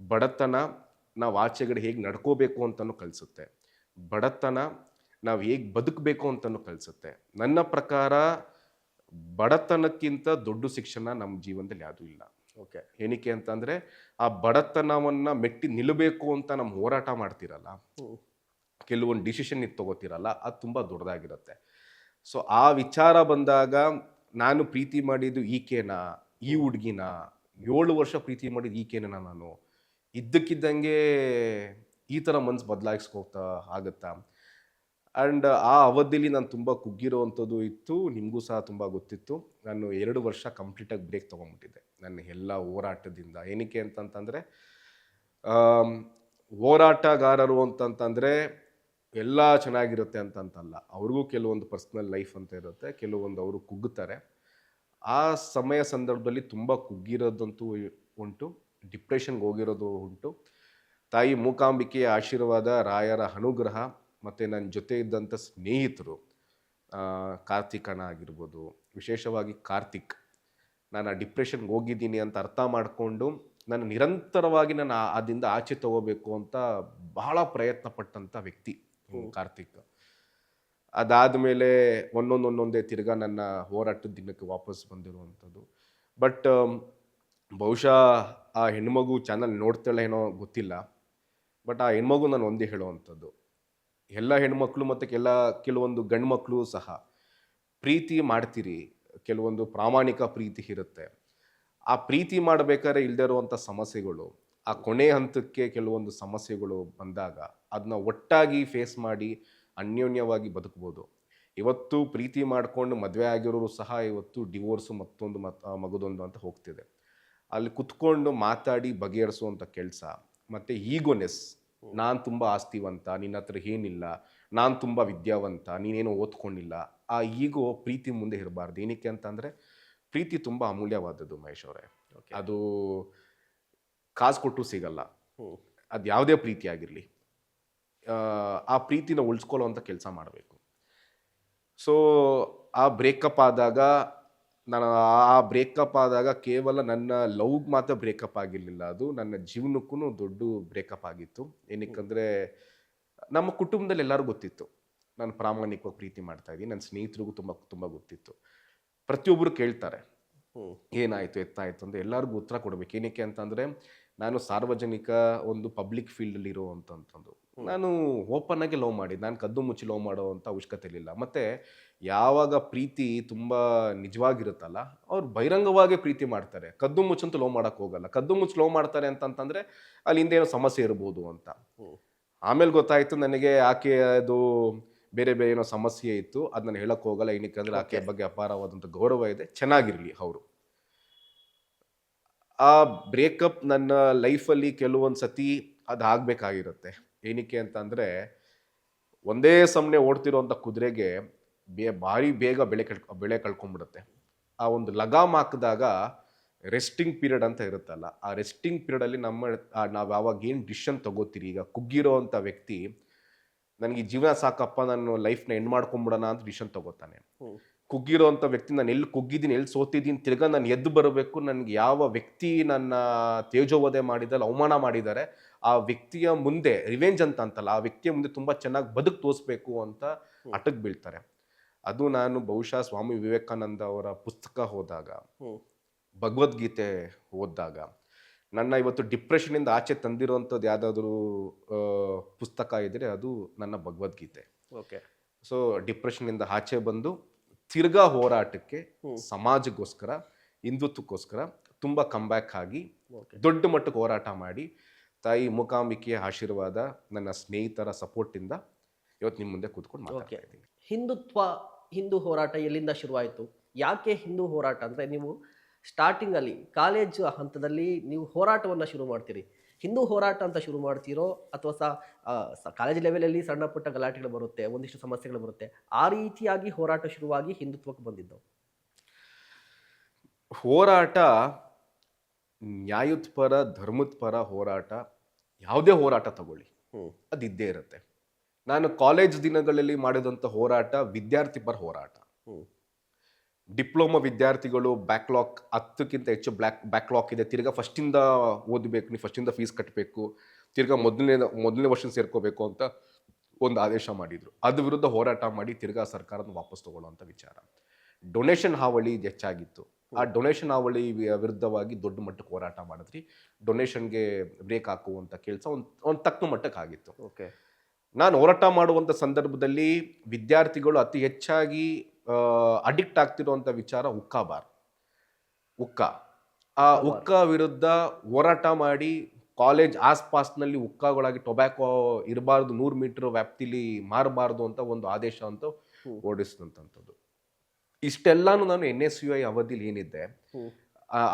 ಬಡತನ ನಾವು ಆಚೆಗಡೆ ಹೇಗೆ ನಡ್ಕೋಬೇಕು ಅಂತಲೂ ಕಲಿಸುತ್ತೆ. ಬಡತನ ನಾವು ಹೇಗೆ ಬದುಕಬೇಕು ಅಂತಲೂ ಕಲಿಸುತ್ತೆ. ನನ್ನ ಪ್ರಕಾರ ಬಡತನಕ್ಕಿಂತ ದೊಡ್ಡ ಶಿಕ್ಷಣ ನಮ್ಮ ಜೀವನದಲ್ಲಿ ಯಾವುದೂ ಇಲ್ಲ. ಓಕೆ. ಏನಕ್ಕೆ ಅಂತಂದರೆ, ಆ ಬಡತನವನ್ನು ಮೆಟ್ಟಿ ನಿಲ್ಲಬೇಕು ಅಂತ ನಮ್ಮ ಹೋರಾಟ ಮಾಡ್ತಿರಲ್ಲ, ಕೆಲವೊಂದು ಡಿಸಿಷನ್ ತಗೋತಿರಲ್ಲ, ಅದು ತುಂಬ ದೊಡ್ಡದಾಗಿರುತ್ತೆ. ಸೊ ಆ ವಿಚಾರ ಬಂದಾಗ ನಾನು ಪ್ರೀತಿ ಮಾಡಿದ್ದು ಈಕೆನಾ, ಈ ಹುಡುಗಿನ 7 ವರ್ಷ ಪ್ರೀತಿ ಮಾಡಿದ್ದು ಈಕೆನ ನಾನು ಇದ್ದಕ್ಕಿದ್ದಂಗೆ ಈ ಥರ ಮನ್ಸು ಬದಲಾಯಿಸ್ಕೋತಾ ಆಗುತ್ತಾ? ಆ್ಯಂಡ್ ಆ ಅವಧಿಲಿ ನಾನು ತುಂಬ ಕುಗ್ಗಿರೋವಂಥದ್ದು ಇತ್ತು. ನಿಮಗೂ ಸಹ ತುಂಬ ಗೊತ್ತಿತ್ತು. ನಾನು 2 ವರ್ಷ ಕಂಪ್ಲೀಟಾಗಿ ಬ್ರೇಕ್ ತೊಗೊಂಡ್ಬಿಟ್ಟಿದ್ದೆ ನನ್ನ ಎಲ್ಲ ಹೋರಾಟದಿಂದ. ಏನಕ್ಕೆ ಅಂತಂತಂದರೆ, ಹೋರಾಟಗಾರರು ಅಂತಂತಂದರೆ ಎಲ್ಲ ಚೆನ್ನಾಗಿರುತ್ತೆ ಅಂತಂತಲ್ಲ. ಅವ್ರಿಗೂ ಕೆಲವೊಂದು ಪರ್ಸ್ನಲ್ ಲೈಫ್ ಅಂತ ಇರುತ್ತೆ, ಕೆಲವೊಂದು ಅವರು ಕುಗ್ಗುತ್ತಾರೆ. ಆ ಸಂದರ್ಭದಲ್ಲಿ ತುಂಬ ಕುಗ್ಗಿರೋದಂತೂ ಉಂಟು, ಡಿಪ್ರೆಷನ್ಗೆ ಹೋಗಿರೋದು ಉಂಟು. ತಾಯಿ ಮೂಕಾಂಬಿಕೆಯ ಆಶೀರ್ವಾದ, ರಾಯರ ಅನುಗ್ರಹ ಮತ್ತು ನನ್ನ ಜೊತೆ ಇದ್ದಂಥ ಸ್ನೇಹಿತರು, ಕಾರ್ತಿಕಣ್ಣ ಆಗಿರ್ಬೋದು, ವಿಶೇಷವಾಗಿ ಕಾರ್ತಿಕ್, ನಾನು ಆ ಡಿಪ್ರೆಷನ್ಗೆ ಹೋಗಿದ್ದೀನಿ ಅಂತ ಅರ್ಥ ಮಾಡಿಕೊಂಡು ನಾನು ನಿರಂತರವಾಗಿ ನಾನು ಅದರಿಂದ ಆಚೆ ತಗೋಬೇಕು ಅಂತ ಬಹಳ ಪ್ರಯತ್ನ ಪಟ್ಟಂಥ ವ್ಯಕ್ತಿ ಕಾರ್ತಿಕ್. ಅದಾದಮೇಲೆ ಒಂದೊಂದೇ ತಿರ್ಗಾ ನನ್ನ ಹೋರಾಟದ ದಿನಕ್ಕೆ ವಾಪಸ್ ಬಂದಿರುವಂಥದ್ದು. ಬಟ್ ಬಹುಶಃ ಆ ಹೆಣ್ಮಗು ಚಾನಲ್ ನೋಡ್ತಾಳೆ ಏನೋ ಗೊತ್ತಿಲ್ಲ. ಬಟ್ ಆ ಹೆಣ್ಮಗು ನಾನು ಒಂದೇ ಹೇಳುವಂಥದ್ದು, ಎಲ್ಲ ಹೆಣ್ಮಕ್ಳು ಮತ್ತು ಕೆಲವೊಂದು ಗಂಡು ಮಕ್ಕಳು ಸಹ ಪ್ರೀತಿ ಮಾಡ್ತೀರಿ, ಕೆಲವೊಂದು ಪ್ರಾಮಾಣಿಕ ಪ್ರೀತಿ ಇರುತ್ತೆ. ಆ ಪ್ರೀತಿ ಮಾಡಬೇಕಾದ್ರೆ ಇಲ್ಲದೆ ಇರುವಂಥ ಸಮಸ್ಯೆಗಳು, ಆ ಕೊನೆ ಹಂತಕ್ಕೆ ಕೆಲವೊಂದು ಸಮಸ್ಯೆಗಳು ಬಂದಾಗ ಅದನ್ನ ಒಟ್ಟಾಗಿ ಫೇಸ್ ಮಾಡಿ ಅನ್ಯೋನ್ಯವಾಗಿ ಬದುಕ್ಬೋದು. ಇವತ್ತು ಪ್ರೀತಿ ಮಾಡ್ಕೊಂಡು ಮದುವೆ ಆಗಿರೋರು ಸಹ ಇವತ್ತು ಡಿವೋರ್ಸು ಮತ್ತೊಂದು ಮಗದೊಂದು ಅಂತ ಹೋಗ್ತಿದೆ. ಅಲ್ಲಿ ಕುತ್ಕೊಂಡು ಮಾತಾಡಿ ಬಗೆಹರಿಸುವಂಥ ಕೆಲಸ, ಮತ್ತು ಈಗೋನೆಸ್, ನಾನು ತುಂಬ ಆಸ್ತಿವಂತ, ನಿನ್ನ ಹತ್ರ ಏನಿಲ್ಲ, ನಾನು ತುಂಬ ವಿದ್ಯಾವಂತ, ನೀನೇನು ಓದ್ಕೊಂಡಿಲ್ಲ, ಆ ಈಗೋ ಪ್ರೀತಿ ಮುಂದೆ ಇರಬಾರ್ದು. ಏನಕ್ಕೆ ಅಂತಂದರೆ ಪ್ರೀತಿ ತುಂಬ ಅಮೂಲ್ಯವಾದದ್ದು ಮಹೇಶ್ ಅವರೇ. ಅದು ಕಾಸು ಕೊಟ್ಟು ಸಿಗಲ್ಲ. ಅದು ಯಾವುದೇ ಪ್ರೀತಿ ಆಗಿರಲಿ, ಆ ಪ್ರೀತಿನ ಉಳಿಸ್ಕೊಳ್ಳೋವಂಥ ಕೆಲಸ ಮಾಡಬೇಕು. ಸೊ ಆ ಬ್ರೇಕಪ್ ಆದಾಗ ಕೇವಲ ನನ್ನ ಲವ್ಗೆ ಮಾತ್ರ ಬ್ರೇಕಪ್ ಆಗಿರಲಿಲ್ಲ, ಅದು ನನ್ನ ಜೀವನಕ್ಕೂ ದೊಡ್ಡ ಬ್ರೇಕಪ್ ಆಗಿತ್ತು. ಏನಕ್ಕಂದರೆ ನಮ್ಮ ಕುಟುಂಬದಲ್ಲಿ ಎಲ್ಲರೂ ಗೊತ್ತಿತ್ತು ನಾನು ಪ್ರಾಮಾಣಿಕವಾಗಿ ಪ್ರೀತಿ ಮಾಡ್ತಾ ಇದ್ದೀನಿ. ನನ್ನ ಸ್ನೇಹಿತರಿಗೂ ತುಂಬ ತುಂಬ ಗೊತ್ತಿತ್ತು. ಪ್ರತಿಯೊಬ್ಬರು ಕೇಳ್ತಾರೆ ಏನಾಯಿತು ಎತ್ತಾಯಿತು ಅಂತ, ಎಲ್ಲರಿಗೂ ಉತ್ತರ ಕೊಡಬೇಕು. ಏನಕ್ಕೆ ಅಂತಂದರೆ ನಾನು ಸಾರ್ವಜನಿಕ ಒಂದು ಪಬ್ಲಿಕ್ ಫೀಲ್ಡಲ್ಲಿ ಇರುವಂಥದ್ದು, ನಾನು ಓಪನ್ ಆಗಿ ಲವ್ ಮಾಡಿದ್ದು, ನಾನು ಕದ್ದು ಮುಚ್ಚಿ ಲವ್ ಮಾಡೋ ಅಂಥ ಅವಶ್ಯಕತೆ ಇರಲಿಲ್ಲ. ಮತ್ತು ಯಾವಾಗ ಪ್ರೀತಿ ತುಂಬ ನಿಜವಾಗಿರುತ್ತಲ್ಲ, ಅವ್ರು ಬಹಿರಂಗವಾಗಿ ಪ್ರೀತಿ ಮಾಡ್ತಾರೆ, ಕದ್ದು ಮುಚ್ಚಂತೂ ಲವ್ ಮಾಡೋಕ್ಕೆ ಹೋಗಲ್ಲ. ಕದ್ದು ಮುಚ್ಚಿ ಲವ್ ಮಾಡ್ತಾರೆ ಅಂತಂತಂದರೆ ಅಲ್ಲಿ ಹಿಂದೆ ಏನೋ ಸಮಸ್ಯೆ ಇರ್ಬೋದು ಅಂತ. ಆಮೇಲೆ ಗೊತ್ತಾಯಿತು ನನಗೆ ಆಕೆ ಅದು ಬೇರೆ ಬೇರೆ ಏನೋ ಸಮಸ್ಯೆ ಇತ್ತು, ಅದು ನಾನು ಹೇಳಕ್ಕೆ ಹೋಗಲ್ಲ. ಏನಕ್ಕೆ ಅಂದರೆ ಆಕೆಯ ಬಗ್ಗೆ ಅಪಾರವಾದಂಥ ಗೌರವ ಇದೆ, ಚೆನ್ನಾಗಿರಲಿ ಅವರು. ಆ ಬ್ರೇಕಪ್ ನನ್ನ ಲೈಫಲ್ಲಿ ಕೆಲವೊಂದು ಸತಿ ಅದು ಆಗಬೇಕಾಗಿರುತ್ತೆ. ಏನಕ್ಕೆ ಅಂತಂದರೆ ಒಂದೇ ಸಮನೆ ಓಡ್ತಿರೋಂಥ ಕುದುರೆಗೆ ಭಾರಿ ಬೇಗ ಬೆಳೆ ಕಳ್ಕೊಂಡ್ಬಿಡುತ್ತೆ. ಆ ಒಂದು ಲಗಾಮ್ ಹಾಕಿದಾಗ ರೆಸ್ಟಿಂಗ್ ಪೀರಿಯಡ್ ಅಂತ ಇರುತ್ತಲ್ಲ, ಆ ರೆಸ್ಟಿಂಗ್ ಪೀರಿಯಡಲ್ಲಿ ನಾವು ಯಾವಾಗ ಏನು ಡಿಸಿಷನ್ ತಗೋತೀರಿ, ಈಗ ಕುಗ್ಗಿರೋ ಅಂಥ ವ್ಯಕ್ತಿ ನನಗೆ ಜೀವನ ಸಾಕಪ್ಪ, ನಾನು ಲೈಫ್ನ ಎಂಡ್ ಮಾಡ್ಕೊಂಬಿಡೋಣ ಅಂತ ಡಿಸಿಷನ್ ತಗೋತಾನೆ. ಕುಗ್ಗಿರೋ ಅಂಥ ವ್ಯಕ್ತಿ ನಾನು ಎಲ್ಲಿ ಕುಗ್ಗಿದ್ದೀನಿ, ಎಲ್ಲಿ ಸೋತಿದ್ದೀನಿ, ತಿರ್ಗಾ ನಾನು ಎದ್ದು ಬರಬೇಕು, ನನಗೆ ಯಾವ ವ್ಯಕ್ತಿ ನನ್ನ ತೇಜೋವಧೆ ಮಾಡಿದಲ್ಲಿ ಅವಮಾನ ಮಾಡಿದ್ದಾರೆ ಆ ವ್ಯಕ್ತಿಯ ಮುಂದೆ ರಿವೆಂಜ್ ಅಂತಲ್ಲ, ಆ ವ್ಯಕ್ತಿಯ ಮುಂದೆ ತುಂಬ ಚೆನ್ನಾಗಿ ಬದುಕು ತೋರಿಸ್ಬೇಕು ಅಂತ ಹಠಕ್ಕೆ ಬೀಳ್ತಾರೆ. ಅದು ನಾನು ಬಹುಶಃ ಸ್ವಾಮಿ ವಿವೇಕಾನಂದ ಅವರ ಪುಸ್ತಕ ಓದಾಗ, ಭಗವದ್ಗೀತೆ ಓದಿದಾಗ, ನನ್ನ ಇವತ್ತು ಡಿಪ್ರೆಷನಿಂದ ಆಚೆ ತಂದಿರೋಂಥದ್ದು ಯಾವುದಾದ್ರೂ ಪುಸ್ತಕ ಇದ್ದರೆ ಅದು ನನ್ನ ಭಗವದ್ಗೀತೆ. ಓಕೆ. ಸೊ ಡಿಪ್ರೆಷನಿಂದ ಆಚೆ ಬಂದು ತಿರ್ಗಾ ಹೋರಾಟಕ್ಕೆ, ಸಮಾಜಕ್ಕೋಸ್ಕರ, ಹಿಂದುತ್ವಕ್ಕೋಸ್ಕರ ತುಂಬ ಕಂಬ್ಯಾಕ್ ಆಗಿ ದೊಡ್ಡ ಮಟ್ಟಕ್ಕೆ ಹೋರಾಟ ಮಾಡಿ, ತಾಯಿ ಮೂಕಾಂಬಿಕೆಯ ಆಶೀರ್ವಾದ, ನನ್ನ ಸ್ನೇಹಿತರ ಸಪೋರ್ಟಿಂದ ಇವತ್ತು ನಿಮ್ಮ ಮುಂದೆ ಕೂತ್ಕೊಂಡು ಮಾತಾಡ್ತಾ ಇದ್ದೀನಿ. ಹಿಂದೂ ಹೋರಾಟ ಎಲ್ಲಿಂದ ಶುರುವಾಯಿತು? ಯಾಕೆ ಹಿಂದೂ ಹೋರಾಟ ಅಂದರೆ, ನೀವು ಸ್ಟಾರ್ಟಿಂಗಲ್ಲಿ ಕಾಲೇಜು ಹಂತದಲ್ಲಿ ನೀವು ಹೋರಾಟವನ್ನು ಶುರು ಮಾಡ್ತೀರಿ, ಹಿಂದೂ ಹೋರಾಟ ಅಂತ ಶುರು ಮಾಡ್ತೀರೋ ಅಥವಾ ಕಾಲೇಜ್ ಲೆವೆಲಲ್ಲಿ ಸಣ್ಣ ಪುಟ್ಟ ಗಲಾಟೆಗಳು ಬರುತ್ತೆ, ಒಂದಿಷ್ಟು ಸಮಸ್ಯೆಗಳು ಬರುತ್ತೆ, ಆ ರೀತಿಯಾಗಿ ಹೋರಾಟ ಶುರುವಾಗಿ ಹಿಂದುತ್ವಕ್ಕೆ ಬಂದಿದ್ದು? ಹೋರಾಟ ನ್ಯಾಯದ ಪರ, ಧರ್ಮದ ಪರ ಹೋರಾಟ, ಯಾವುದೇ ಹೋರಾಟ ತಗೊಳ್ಳಿ ಅದು ಇದ್ದೇ ಇರುತ್ತೆ. ನಾನು ಕಾಲೇಜ್ ದಿನಗಳಲ್ಲಿ ಮಾಡಿದಂಥ ಹೋರಾಟ ವಿದ್ಯಾರ್ಥಿ ಪರ ಹೋರಾಟ. ಡಿಪ್ಲೊಮಾ ವಿದ್ಯಾರ್ಥಿಗಳು ಬ್ಯಾಕ್ಲಾಗ್ 10ಕ್ಕಿಂತ ಹೆಚ್ಚು ಬ್ಯಾಕ್ಲಾಗ್ ಇದೆ, ತಿರ್ಗಾ ಫಸ್ಟಿಂದ ಓದಬೇಕು, ನೀವು ಫಸ್ಟಿಂದ ಫೀಸ್ ಕಟ್ಟಬೇಕು, ತಿರ್ಗಾ ಮೊದಲನೇ ವರ್ಷ ಸೇರ್ಕೋಬೇಕು ಅಂತ ಒಂದು ಆದೇಶ ಮಾಡಿದರು. ಅದ್ರ ವಿರುದ್ಧ ಹೋರಾಟ ಮಾಡಿ ತಿರ್ಗಾ ಸರ್ಕಾರದ ವಾಪಸ್ ತಗೊಳ್ಳೋವಂಥ ವಿಚಾರ. ಡೊನೇಷನ್ ಹಾವಳಿ ಹೆಚ್ಚಾಗಿತ್ತು. ಆ ಡೊನೇಷನ್ ಹಾವಳಿ ವಿರುದ್ಧವಾಗಿ ದೊಡ್ಡ ಮಟ್ಟಕ್ಕೆ ಹೋರಾಟ ಮಾಡಿದ್ರಿ. ಡೊನೇಷನ್ಗೆ ಬ್ರೇಕ್ ಹಾಕುವಂಥ ಕೆಲಸ ಒಂದು ತಕ್ಕ ಮಟ್ಟಕ್ಕೆ ಆಗಿತ್ತು. ಓಕೆ. ನಾನು ಹೋರಾಟ ಮಾಡುವಂಥ ಸಂದರ್ಭದಲ್ಲಿ ವಿದ್ಯಾರ್ಥಿಗಳು ಅತಿ ಹೆಚ್ಚಾಗಿ ಅಡಿಕ್ಟ್ ಆಗ್ತಿರುವಂಥ ವಿಚಾರ ಹುಕ್ಕಾ. ಆ ಹುಕ್ಕಾ ವಿರುದ್ಧ ಹೋರಾಟ ಮಾಡಿ ಕಾಲೇಜ್ ಆಸ್ಪಾಸ್ನಲ್ಲಿ ಹುಕ್ಕಾಗಳಾಗಿ ಟೊಬ್ಯಾಕೋ ಇರಬಾರ್ದು, 100 ಮೀಟರ್ ವ್ಯಾಪ್ತಿಲಿ ಮಾರಬಾರ್ದು ಅಂತ ಒಂದು ಆದೇಶ ಅಂತ ಓಡಿಸಿದಂಥದ್ದು. ಇಷ್ಟೆಲ್ಲಾನು ನಾನು NSUI ಅವಧಿಲಿ ಏನಿದ್ದೆ,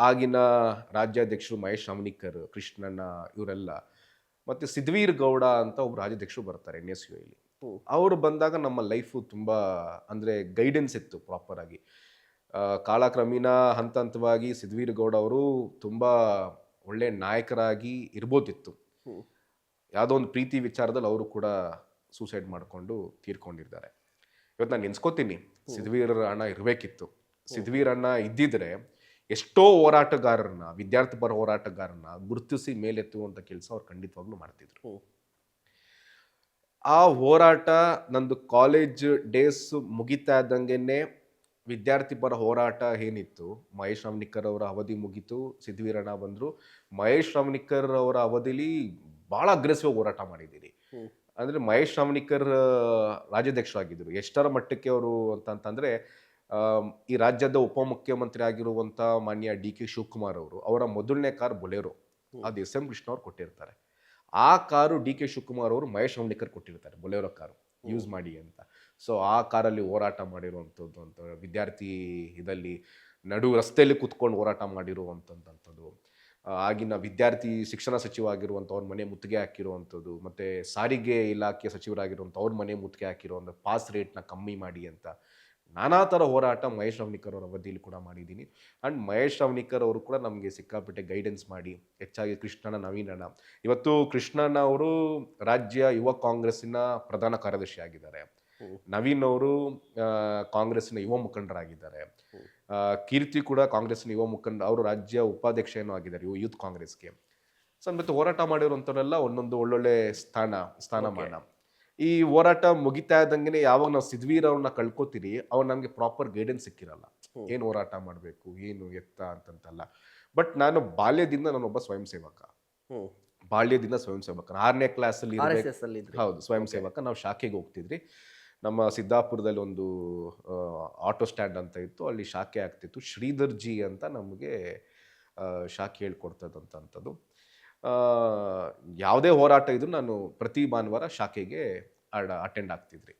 ಆಗಿನ ರಾಜ್ಯಾಧ್ಯಕ್ಷರು ಮಹೇಶ್ ರಾಮನಿಕರ್, ಕೃಷ್ಣಣ್ಣ, ಇವರೆಲ್ಲ, ಮತ್ತು ಸಿದ್ವೀರ್ ಗೌಡ ಅಂತ ಒಬ್ರು ರಾಜ್ಯಾಧ್ಯಕ್ಷರು ಬರ್ತಾರೆ NSUIಲಿ. ಅವರು ಬಂದಾಗ ನಮ್ಮ ಲೈಫು ತುಂಬ ಅಂದರೆ ಗೈಡೆನ್ಸ್ ಇತ್ತು ಪ್ರಾಪರ್ ಆಗಿ. ಕಾಲಕ್ರಮೇಣ ಹಂತವಾಗಿ ಸಿದ್ವೀರ್ ಗೌಡ ಅವರು ತುಂಬ ಒಳ್ಳೆ ನಾಯಕರಾಗಿ ಇರ್ಬೋದಿತ್ತು. ಯಾವುದೋ ಒಂದು ಪ್ರೀತಿ ವಿಚಾರದಲ್ಲಿ ಅವರು ಕೂಡ ಸೂಸೈಡ್ ಮಾಡಿಕೊಂಡು ತೀರ್ಕೊಂಡಿದ್ದಾರೆ. ಇವತ್ತು ನಾನು ನೆನ್ಸ್ಕೋತೀನಿ, ಸಿದ್ವೀರ್ ಅಣ್ಣ ಇರಬೇಕಿತ್ತು. ಸಿದ್ವೀರ್ ಅಣ್ಣ ಇದ್ದಿದ್ರೆ ಎಷ್ಟೋ ಹೋರಾಟಗಾರರನ್ನ, ವಿದ್ಯಾರ್ಥಿ ಪರ ಹೋರಾಟಗಾರರನ್ನ ಗುರುತಿಸಿ ಮೇಲೆತ್ತುವಂಥ ಕೆಲಸ ಅವ್ರು ಖಂಡಿತವಾಗ್ಲೂ ಮಾಡ್ತಿದ್ರು. ಆ ಹೋರಾಟ ನಂದು ಕಾಲೇಜ್ ಡೇಸ್ ಮುಗಿತಾ ಇದ್ದಂಗೆನೆ ವಿದ್ಯಾರ್ಥಿ ಪರ ಹೋರಾಟ ಏನಿತ್ತು, ಮಹೇಶ್ ರಾಮನಿಕರ್ ಅವರ ಅವಧಿ ಮುಗೀತು, ಸಿದ್ವೀರಣ್ಣ ಬಂದರು. ಮಹೇಶ್ ರಾಮನಿಕರ್ ಅವರ ಅವಧಿಲಿ ಭಾಳ ಅಗ್ರೆಸಿವ್ ಹೋರಾಟ ಮಾಡಿದ್ದೀರಿ. ಅಂದರೆ ಮಹೇಶ್ ರಾಮನಿಕರ್ ರಾಜ್ಯಾಧ್ಯಕ್ಷರಾಗಿದ್ದರು. ಎಷ್ಟರ ಮಟ್ಟಕ್ಕೆ ಅವರು ಅಂತಂತಂದರೆ ಈ ರಾಜ್ಯದ ಉಪಮುಖ್ಯಮಂತ್ರಿ ಆಗಿರುವಂಥ ಮಾನ್ಯ ಡಿ ಕೆ ಶಿವಕುಮಾರ್ ಅವರು ಅವರ ಮೊದಲನೇ ಕಾರ್ ಬೊಲೆರೋ ಅದು ಎಸ್ ಎಂ ಕೃಷ್ಣ ಅವ್ರು ಕೊಟ್ಟಿರ್ತಾರೆ. ಆ ಕಾರು ಡಿ ಕೆ ಶಿವಕುಮಾರ್ ಅವರು ಮಹೇಶ್ ರಾಮನಿಕರ್ ಕೊಟ್ಟಿರ್ತಾರೆ, ಬೊಲೆರೋ ಕಾರು ಯೂಸ್ ಮಾಡಿ ಅಂತ. ಸೊ ಆ ಕಾರಲ್ಲಿ ಹೋರಾಟ ಮಾಡಿರುವಂಥದ್ದು ಅಂತ, ವಿದ್ಯಾರ್ಥಿ ಇದಲ್ಲಿ ನಡು ರಸ್ತೆಯಲ್ಲಿ ಕುತ್ಕೊಂಡು ಹೋರಾಟ ಮಾಡಿರುವಂಥದ್ದು, ಆಗಿನ ವಿದ್ಯಾರ್ಥಿ ಶಿಕ್ಷಣ ಸಚಿವ ಆಗಿರುವಂಥ ಅವ್ರ ಮನೆ ಮುತ್ತಿಗೆ ಹಾಕಿರುವಂಥದ್ದು, ಮತ್ತು ಸಾರಿಗೆ ಇಲಾಖೆ ಸಚಿವರಾಗಿರುವಂಥ ಅವ್ರ ಮನೆ ಮುತ್ತಿಗೆ ಹಾಕಿರುವಂಥ ಪಾಸ್ ರೇಟ್ನ ಕಮ್ಮಿ ಮಾಡಿ ಅಂತ ನಾನಾ ಥರ ಹೋರಾಟ ಮಹೇಶ್ ರಾಮನಿಕರ್ ಅವರ ಅವಧಿಯಲ್ಲಿ ಕೂಡ ಮಾಡಿದ್ದೀನಿ. ಆ್ಯಂಡ್ ಮಹೇಶ್ ರಾಮನಿಕರ್ ಅವರು ಕೂಡ ನಮಗೆ ಸಿಕ್ಕಾಪಟ್ಟೆ ಗೈಡೆನ್ಸ್ ಮಾಡಿ, ಹೆಚ್ಚಾಗಿ ಕೃಷ್ಣಣ್ಣ ನವೀನಣ್ಣ, ಇವತ್ತು ಕೃಷ್ಣಣ್ಣ ಅವರು ರಾಜ್ಯ ಯುವ ಕಾಂಗ್ರೆಸ್ಸಿನ ಪ್ರಧಾನ ಕಾರ್ಯದರ್ಶಿ ಆಗಿದ್ದಾರೆ. ನವೀನ್ ಅವರು ಕಾಂಗ್ರೆಸ್ಸಿನ ಯುವ ಮುಖಂಡರಾಗಿದ್ದಾರೆ. ಕೀರ್ತಿ ಕೂಡ ಕಾಂಗ್ರೆಸ್ಸಿನ ಯುವ ಮುಖಂಡ, ಅವರು ರಾಜ್ಯ ಉಪಾಧ್ಯಕ್ಷನೂ ಆಗಿದ್ದಾರೆ ಯೂತ್ ಕಾಂಗ್ರೆಸ್ಗೆ. ಸೊ ಮತ್ತೆ ಹೋರಾಟ ಮಾಡಿರುವಂಥವರೆಲ್ಲ ಒಂದೊಂದು ಒಳ್ಳೊಳ್ಳೆ ಸ್ಥಾನಮಾನ. ಈ ಹೋರಾಟ ಮುಗಿತಾ ಇದ್ದಂಗೆ ಯಾವಾಗ ನಾವು ಸಿದ್ವೀರ್ ಅವ್ರನ್ನ ಕಳ್ಕೊತೀರಿ, ಅವ್ರು ನಮಗೆ ಪ್ರಾಪರ್ ಗೈಡೆನ್ಸ್ ಸಿಕ್ಕಿರಲ್ಲ, ಏನು ಹೋರಾಟ ಮಾಡಬೇಕು ಏನು ಎತ್ತ ಅಂತಂತಲ್ಲ. ಬಟ್ ನಾನು ಬಾಲ್ಯದಿಂದ ನಾನೊಬ್ಬ ಸ್ವಯಂ ಸೇವಕ, ಬಾಲ್ಯದಿಂದ ಸ್ವಯಂ ಸೇವಕ. 6ನೇ ಕ್ಲಾಸಲ್ಲಿ ಹೌದು ಸ್ವಯಂ ಸೇವಕ. ನಾವು ಶಾಖೆಗೆ ಹೋಗ್ತಿದ್ರಿ. ನಮ್ಮ ಸಿದ್ದಾಪುರದಲ್ಲಿ ಒಂದು ಆಟೋ ಸ್ಟ್ಯಾಂಡ್ ಅಂತ ಇತ್ತು, ಅಲ್ಲಿ ಶಾಖೆ ಆಗ್ತಿತ್ತು. ಶ್ರೀಧರ್ ಜಿ ಅಂತ ನಮಗೆ ಶಾಖೆ ಹೇಳ್ಕೊಡ್ತದಂಥದ್ದು. ಯಾವುದೇ ಹೋರಾಟ ಇದ್ರೂ ನಾನು ಪ್ರತಿ ಭಾನುವಾರ ಶಾಖೆಗೆ ಅಟೆಂಡ್ ಆಗ್ತಿದ್ರಿ.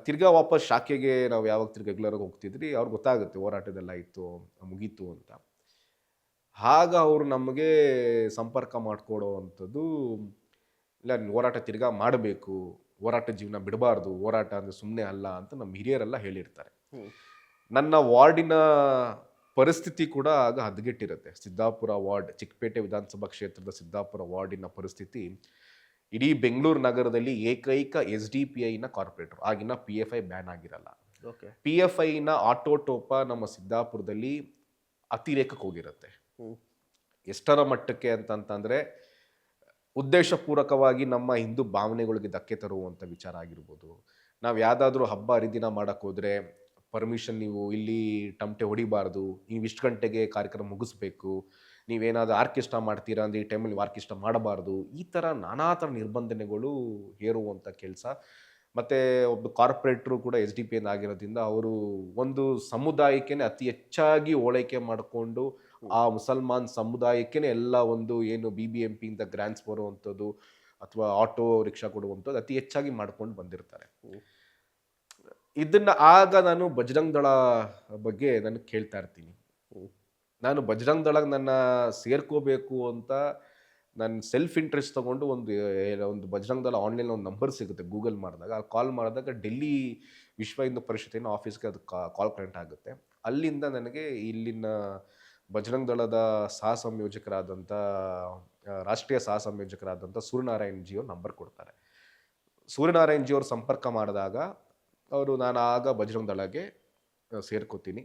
ತಿರ್ಗಾ ವಾಪಸ್ ಶಾಖೆಗೆ ನಾವು ಯಾವಾಗ ತಿರ್ಗಿ ರೆಗ್ಯುಲರ್ ಹೋಗ್ತಿದ್ರಿ, ಅವ್ರಿಗೆ ಗೊತ್ತಾಗುತ್ತೆ ಹೋರಾಟದೆಲ್ಲ ಇತ್ತು ಮುಗೀತು ಅಂತ. ಆಗ ಅವರು ನಮಗೆ ಸಂಪರ್ಕ ಮಾಡಿಕೊಡೋ ಅಂಥದ್ದು, ಇಲ್ಲ ಹೋರಾಟ ತಿರ್ಗಾ ಮಾಡಬೇಕು, ಹೋರಾಟ ಜೀವನ ಬಿಡಬಾರ್ದು, ಹೋರಾಟ ಅಂದರೆ ಸುಮ್ಮನೆ ಅಲ್ಲ ಅಂತ ನಮ್ಮ ಹಿರಿಯರೆಲ್ಲ ಹೇಳಿರ್ತಾರೆ. ನನ್ನ ವಾರ್ಡಿನ ಪರಿಸ್ಥಿತಿ ಕೂಡ ಆಗ ಹದಗೆಟ್ಟಿರುತ್ತೆ. ಸಿದ್ದಾಪುರ ವಾರ್ಡ್, ಚಿಕ್ಕಪೇಟೆ ವಿಧಾನಸಭಾ ಕ್ಷೇತ್ರದ ಸಿದ್ದಾಪುರ ವಾರ್ಡಿನ ಪರಿಸ್ಥಿತಿ ಇಡೀ ಬೆಂಗಳೂರು ನಗರದಲ್ಲಿ ಏಕೈಕ SDPIನ ಕಾರ್ಪೊರೇಟರ್. ಆಗಿನ PFI ಬ್ಯಾನ್ ಆಗಿರಲ್ಲ. PFIನ ಆಟೋಟೋಪ ನಮ್ಮ ಸಿದ್ದಾಪುರದಲ್ಲಿ ಅತಿರೇಕಕ್ಕೆ ಹೋಗಿರುತ್ತೆ. ಎಷ್ಟರ ಮಟ್ಟಕ್ಕೆ ಅಂತಂತಂದರೆ, ಉದ್ದೇಶಪೂರ್ವಕವಾಗಿ ನಮ್ಮ ಹಿಂದೂ ಭಾವನೆಗಳಿಗೆ ಧಕ್ಕೆ ತರುವಂಥ ವಿಚಾರ ಆಗಿರ್ಬೋದು. ನಾವು ಯಾವುದಾದ್ರೂ ಹಬ್ಬ ಹರಿದಿನ ಮಾಡೋಕ್ಕೆ ಹೋದರೆ ಪರ್ಮಿಷನ್, ನೀವು ಇಲ್ಲಿ ಟಮಟೆ ಹೊಡಿಬಾರ್ದು, ನೀವು ಇಷ್ಟು ಗಂಟೆಗೆ ಕಾರ್ಯಕ್ರಮ ಮುಗಿಸ್ಬೇಕು, ನೀವೇನಾದರೂ ಆರ್ಕೆಸ್ಟ್ರಾ ಮಾಡ್ತೀರಾ ಅಂದರೆ ಈ ಟೈಮಲ್ಲಿ ಆರ್ಕೆಸ್ಟ್ರಾ ಮಾಡಬಾರ್ದು, ಈ ಥರ ನಾನಾ ಥರ ನಿರ್ಬಂಧನೆಗಳು ಹೇರುವಂಥ ಕೆಲಸ. ಮತ್ತು ಒಬ್ಬ ಕಾರ್ಪೊರೇಟ್ರು ಕೂಡ SDPI ಆಗಿರೋದ್ರಿಂದ ಅವರು ಒಂದು ಸಮುದಾಯಕ್ಕೇ ಅತಿ ಹೆಚ್ಚಾಗಿ ಓಲೈಕೆ ಮಾಡಿಕೊಂಡು ಆ ಮುಸಲ್ಮಾನ್ ಸಮುದಾಯಕ್ಕೇ ಎಲ್ಲ ಒಂದು ಏನು BBMPಯಿಂದ ಗ್ರ್ಯಾಂಟ್ಸ್ ಬರುವಂಥದ್ದು ಅಥವಾ ಆಟೋ ರಿಕ್ಷಾ ಕೊಡುವಂಥದ್ದು ಅತಿ ಹೆಚ್ಚಾಗಿ ಮಾಡ್ಕೊಂಡು ಬಂದಿರ್ತಾರೆ. ಇದನ್ನ ಆಗ ನಾನು ಬಜರಂಗ್ ದಳ ಬಗ್ಗೆ ನಾನು ಕೇಳ್ತಾ ಇರ್ತೀನಿ. ನಾನು ಬಜರಂಗ್ ದಳಗೆ ನನ್ನ ಸೇರ್ಕೋಬೇಕು ಅಂತ ನಾನು ಸೆಲ್ಫ್ ಇಂಟ್ರೆಸ್ಟ್ ತೊಗೊಂಡು ಒಂದು ಬಜರಂಗ್ ದಳ ಆನ್ಲೈನ್ ಒಂದು ನಂಬರ್ ಸಿಗುತ್ತೆ, ಗೂಗಲ್ ಮಾಡಿದಾಗ ಅಲ್ಲಿ ಕಾಲ್ ಮಾಡಿದಾಗ ಡೆಲ್ಲಿ ವಿಶ್ವ ಹಿಂದೂ ಪರಿಷತ್ತಿನ ಆಫೀಸ್ಗೆ ಅದು ಕಾಲ್ ಕನೆಕ್ಟ್ ಆಗುತ್ತೆ. ಅಲ್ಲಿಂದ ನನಗೆ ಇಲ್ಲಿನ ಬಜರಂಗ್ ದಳದ ಸಹ ಸಂಯೋಜಕರಾದಂಥ ರಾಷ್ಟ್ರೀಯ ಸಹ ಸಂಯೋಜಕರಾದಂಥ ಸೂರ್ಯನಾರಾಯಣ್ ಜಿ ಅವ್ರು ನಂಬರ್ ಕೊಡ್ತಾರೆ. ಸೂರ್ಯನಾರಾಯಣ್ ಜಿ ಅವ್ರು ಸಂಪರ್ಕ ಮಾಡಿದಾಗ ನಾನು ಆಗ ಬಜರಂಗ್ ದಳಗೆ ಸೇರ್ಕೋತೀನಿ.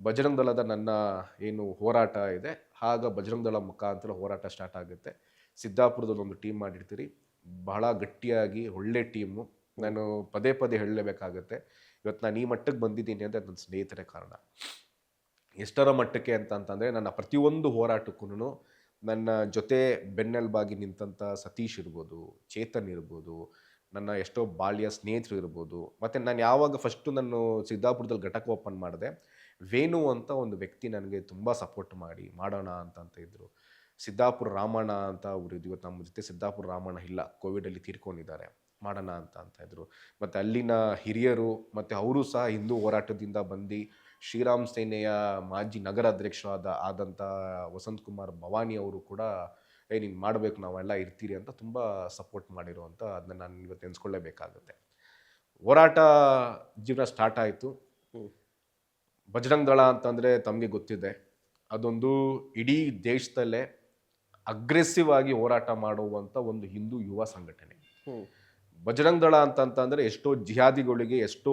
ಬಜರಂಗ್ ದಳದ ನನ್ನ ಏನು ಹೋರಾಟ ಇದೆ, ಆಗ ಬಜರಂಗ್ ದಳ ಮುಖಾಂತರ ಹೋರಾಟ ಸ್ಟಾರ್ಟ್ ಆಗುತ್ತೆ. ಸಿದ್ದಾಪುರದಲ್ಲಿ ಒಂದು ಟೀಮ್ ಮಾಡಿರ್ತೀರಿ, ಬಹಳ ಗಟ್ಟಿಯಾಗಿ ಒಳ್ಳೆ ಟೀಮು. ನಾನು ಪದೇ ಪದೇ ಹೇಳಲೇಬೇಕಾಗತ್ತೆ, ಇವತ್ತು ನಾನು ಈ ಮಟ್ಟಕ್ಕೆ ಬಂದಿದ್ದೀನಿ ಅಂದರೆ ನನ್ನ ಸ್ನೇಹಿತರೇ ಕಾರಣ. ಎಷ್ಟರ ಮಟ್ಟಕ್ಕೆ ಅಂತಂದರೆ, ನನ್ನ ಪ್ರತಿಯೊಂದು ಹೋರಾಟಕ್ಕೂ ನನ್ನ ಜೊತೆ ಬೆನ್ನೆಲುಬಾಗಿ ನಿಂತಂಥ ಸತೀಶ್ ಇರ್ಬೋದು, ಚೇತನ್ ಇರ್ಬೋದು, ನನ್ನ ಎಷ್ಟೋ ಬಾಲ್ಯ ಸ್ನೇಹಿತರು ಇರ್ಬೋದು. ಮತ್ತು ನಾನು ಯಾವಾಗ ಫಸ್ಟು ನಾನು ಸಿದ್ದಾಪುರದಲ್ಲಿ ಘಟಕ ಓಪನ್ ಮಾಡಿದೆ, ವೇಣು ಅಂತ ಒಂದು ವ್ಯಕ್ತಿ ನನಗೆ ತುಂಬ ಸಪೋರ್ಟ್ ಮಾಡಿ ಮಾಡೋಣ ಅಂತ ಇದ್ದರು. ಸಿದ್ದಾಪುರ ರಾಮಣ್ಣ ಅಂತ ಅವರು ಇವತ್ತು ನಮ್ಮ ಜೊತೆ ಸಿದ್ದಾಪುರ ರಾಮಣ್ಣ ಇಲ್ಲ, ಕೋವಿಡಲ್ಲಿ ತೀರ್ಕೊಂಡಿದ್ದಾರೆ, ಮಾಡೋಣ ಅಂತ ಇದ್ರು. ಮತ್ತು ಅಲ್ಲಿನ ಹಿರಿಯರು ಮತ್ತು ಅವರು ಸಹ ಹಿಂದೂ ಹೋರಾಟದಿಂದ ಬಂದು ಶ್ರೀರಾಮ್ ಸೇನೆಯ ಮಾಜಿ ನಗರ ಅಧ್ಯಕ್ಷರಾದಂಥ ವಸಂತ್ ಕುಮಾರ್ ಭವಾನಿ ಅವರು ಕೂಡ ನೀನು ಮಾಡಬೇಕು, ನಾವೆಲ್ಲ ಇರ್ತೀರಿ ಅಂತ ತುಂಬ ಸಪೋರ್ಟ್ ಮಾಡಿರುವಂಥ ಅದನ್ನ ನಾನು ಇವತ್ತು ನೆನೆಸ್ಕೊಳ್ಳೇಬೇಕಾಗುತ್ತೆ. ಹೋರಾಟ ಜೀವನ ಸ್ಟಾರ್ಟ್ ಆಯಿತು. ಬಜರಂಗ್ ದಳ ಅಂತಂದರೆ ತಮಗೆ ಗೊತ್ತಿದೆ, ಅದೊಂದು ಇಡೀ ದೇಶದಲ್ಲೇ ಅಗ್ರೆಸಿವ್ ಆಗಿ ಹೋರಾಟ ಮಾಡುವಂಥ ಒಂದು ಹಿಂದೂ ಯುವ ಸಂಘಟನೆ. ಬಜರಂಗ್ ದಳ ಅಂತಂತಂದರೆ ಎಷ್ಟೋ ಜಿಹಾದಿಗಳಿಗೆ, ಎಷ್ಟೋ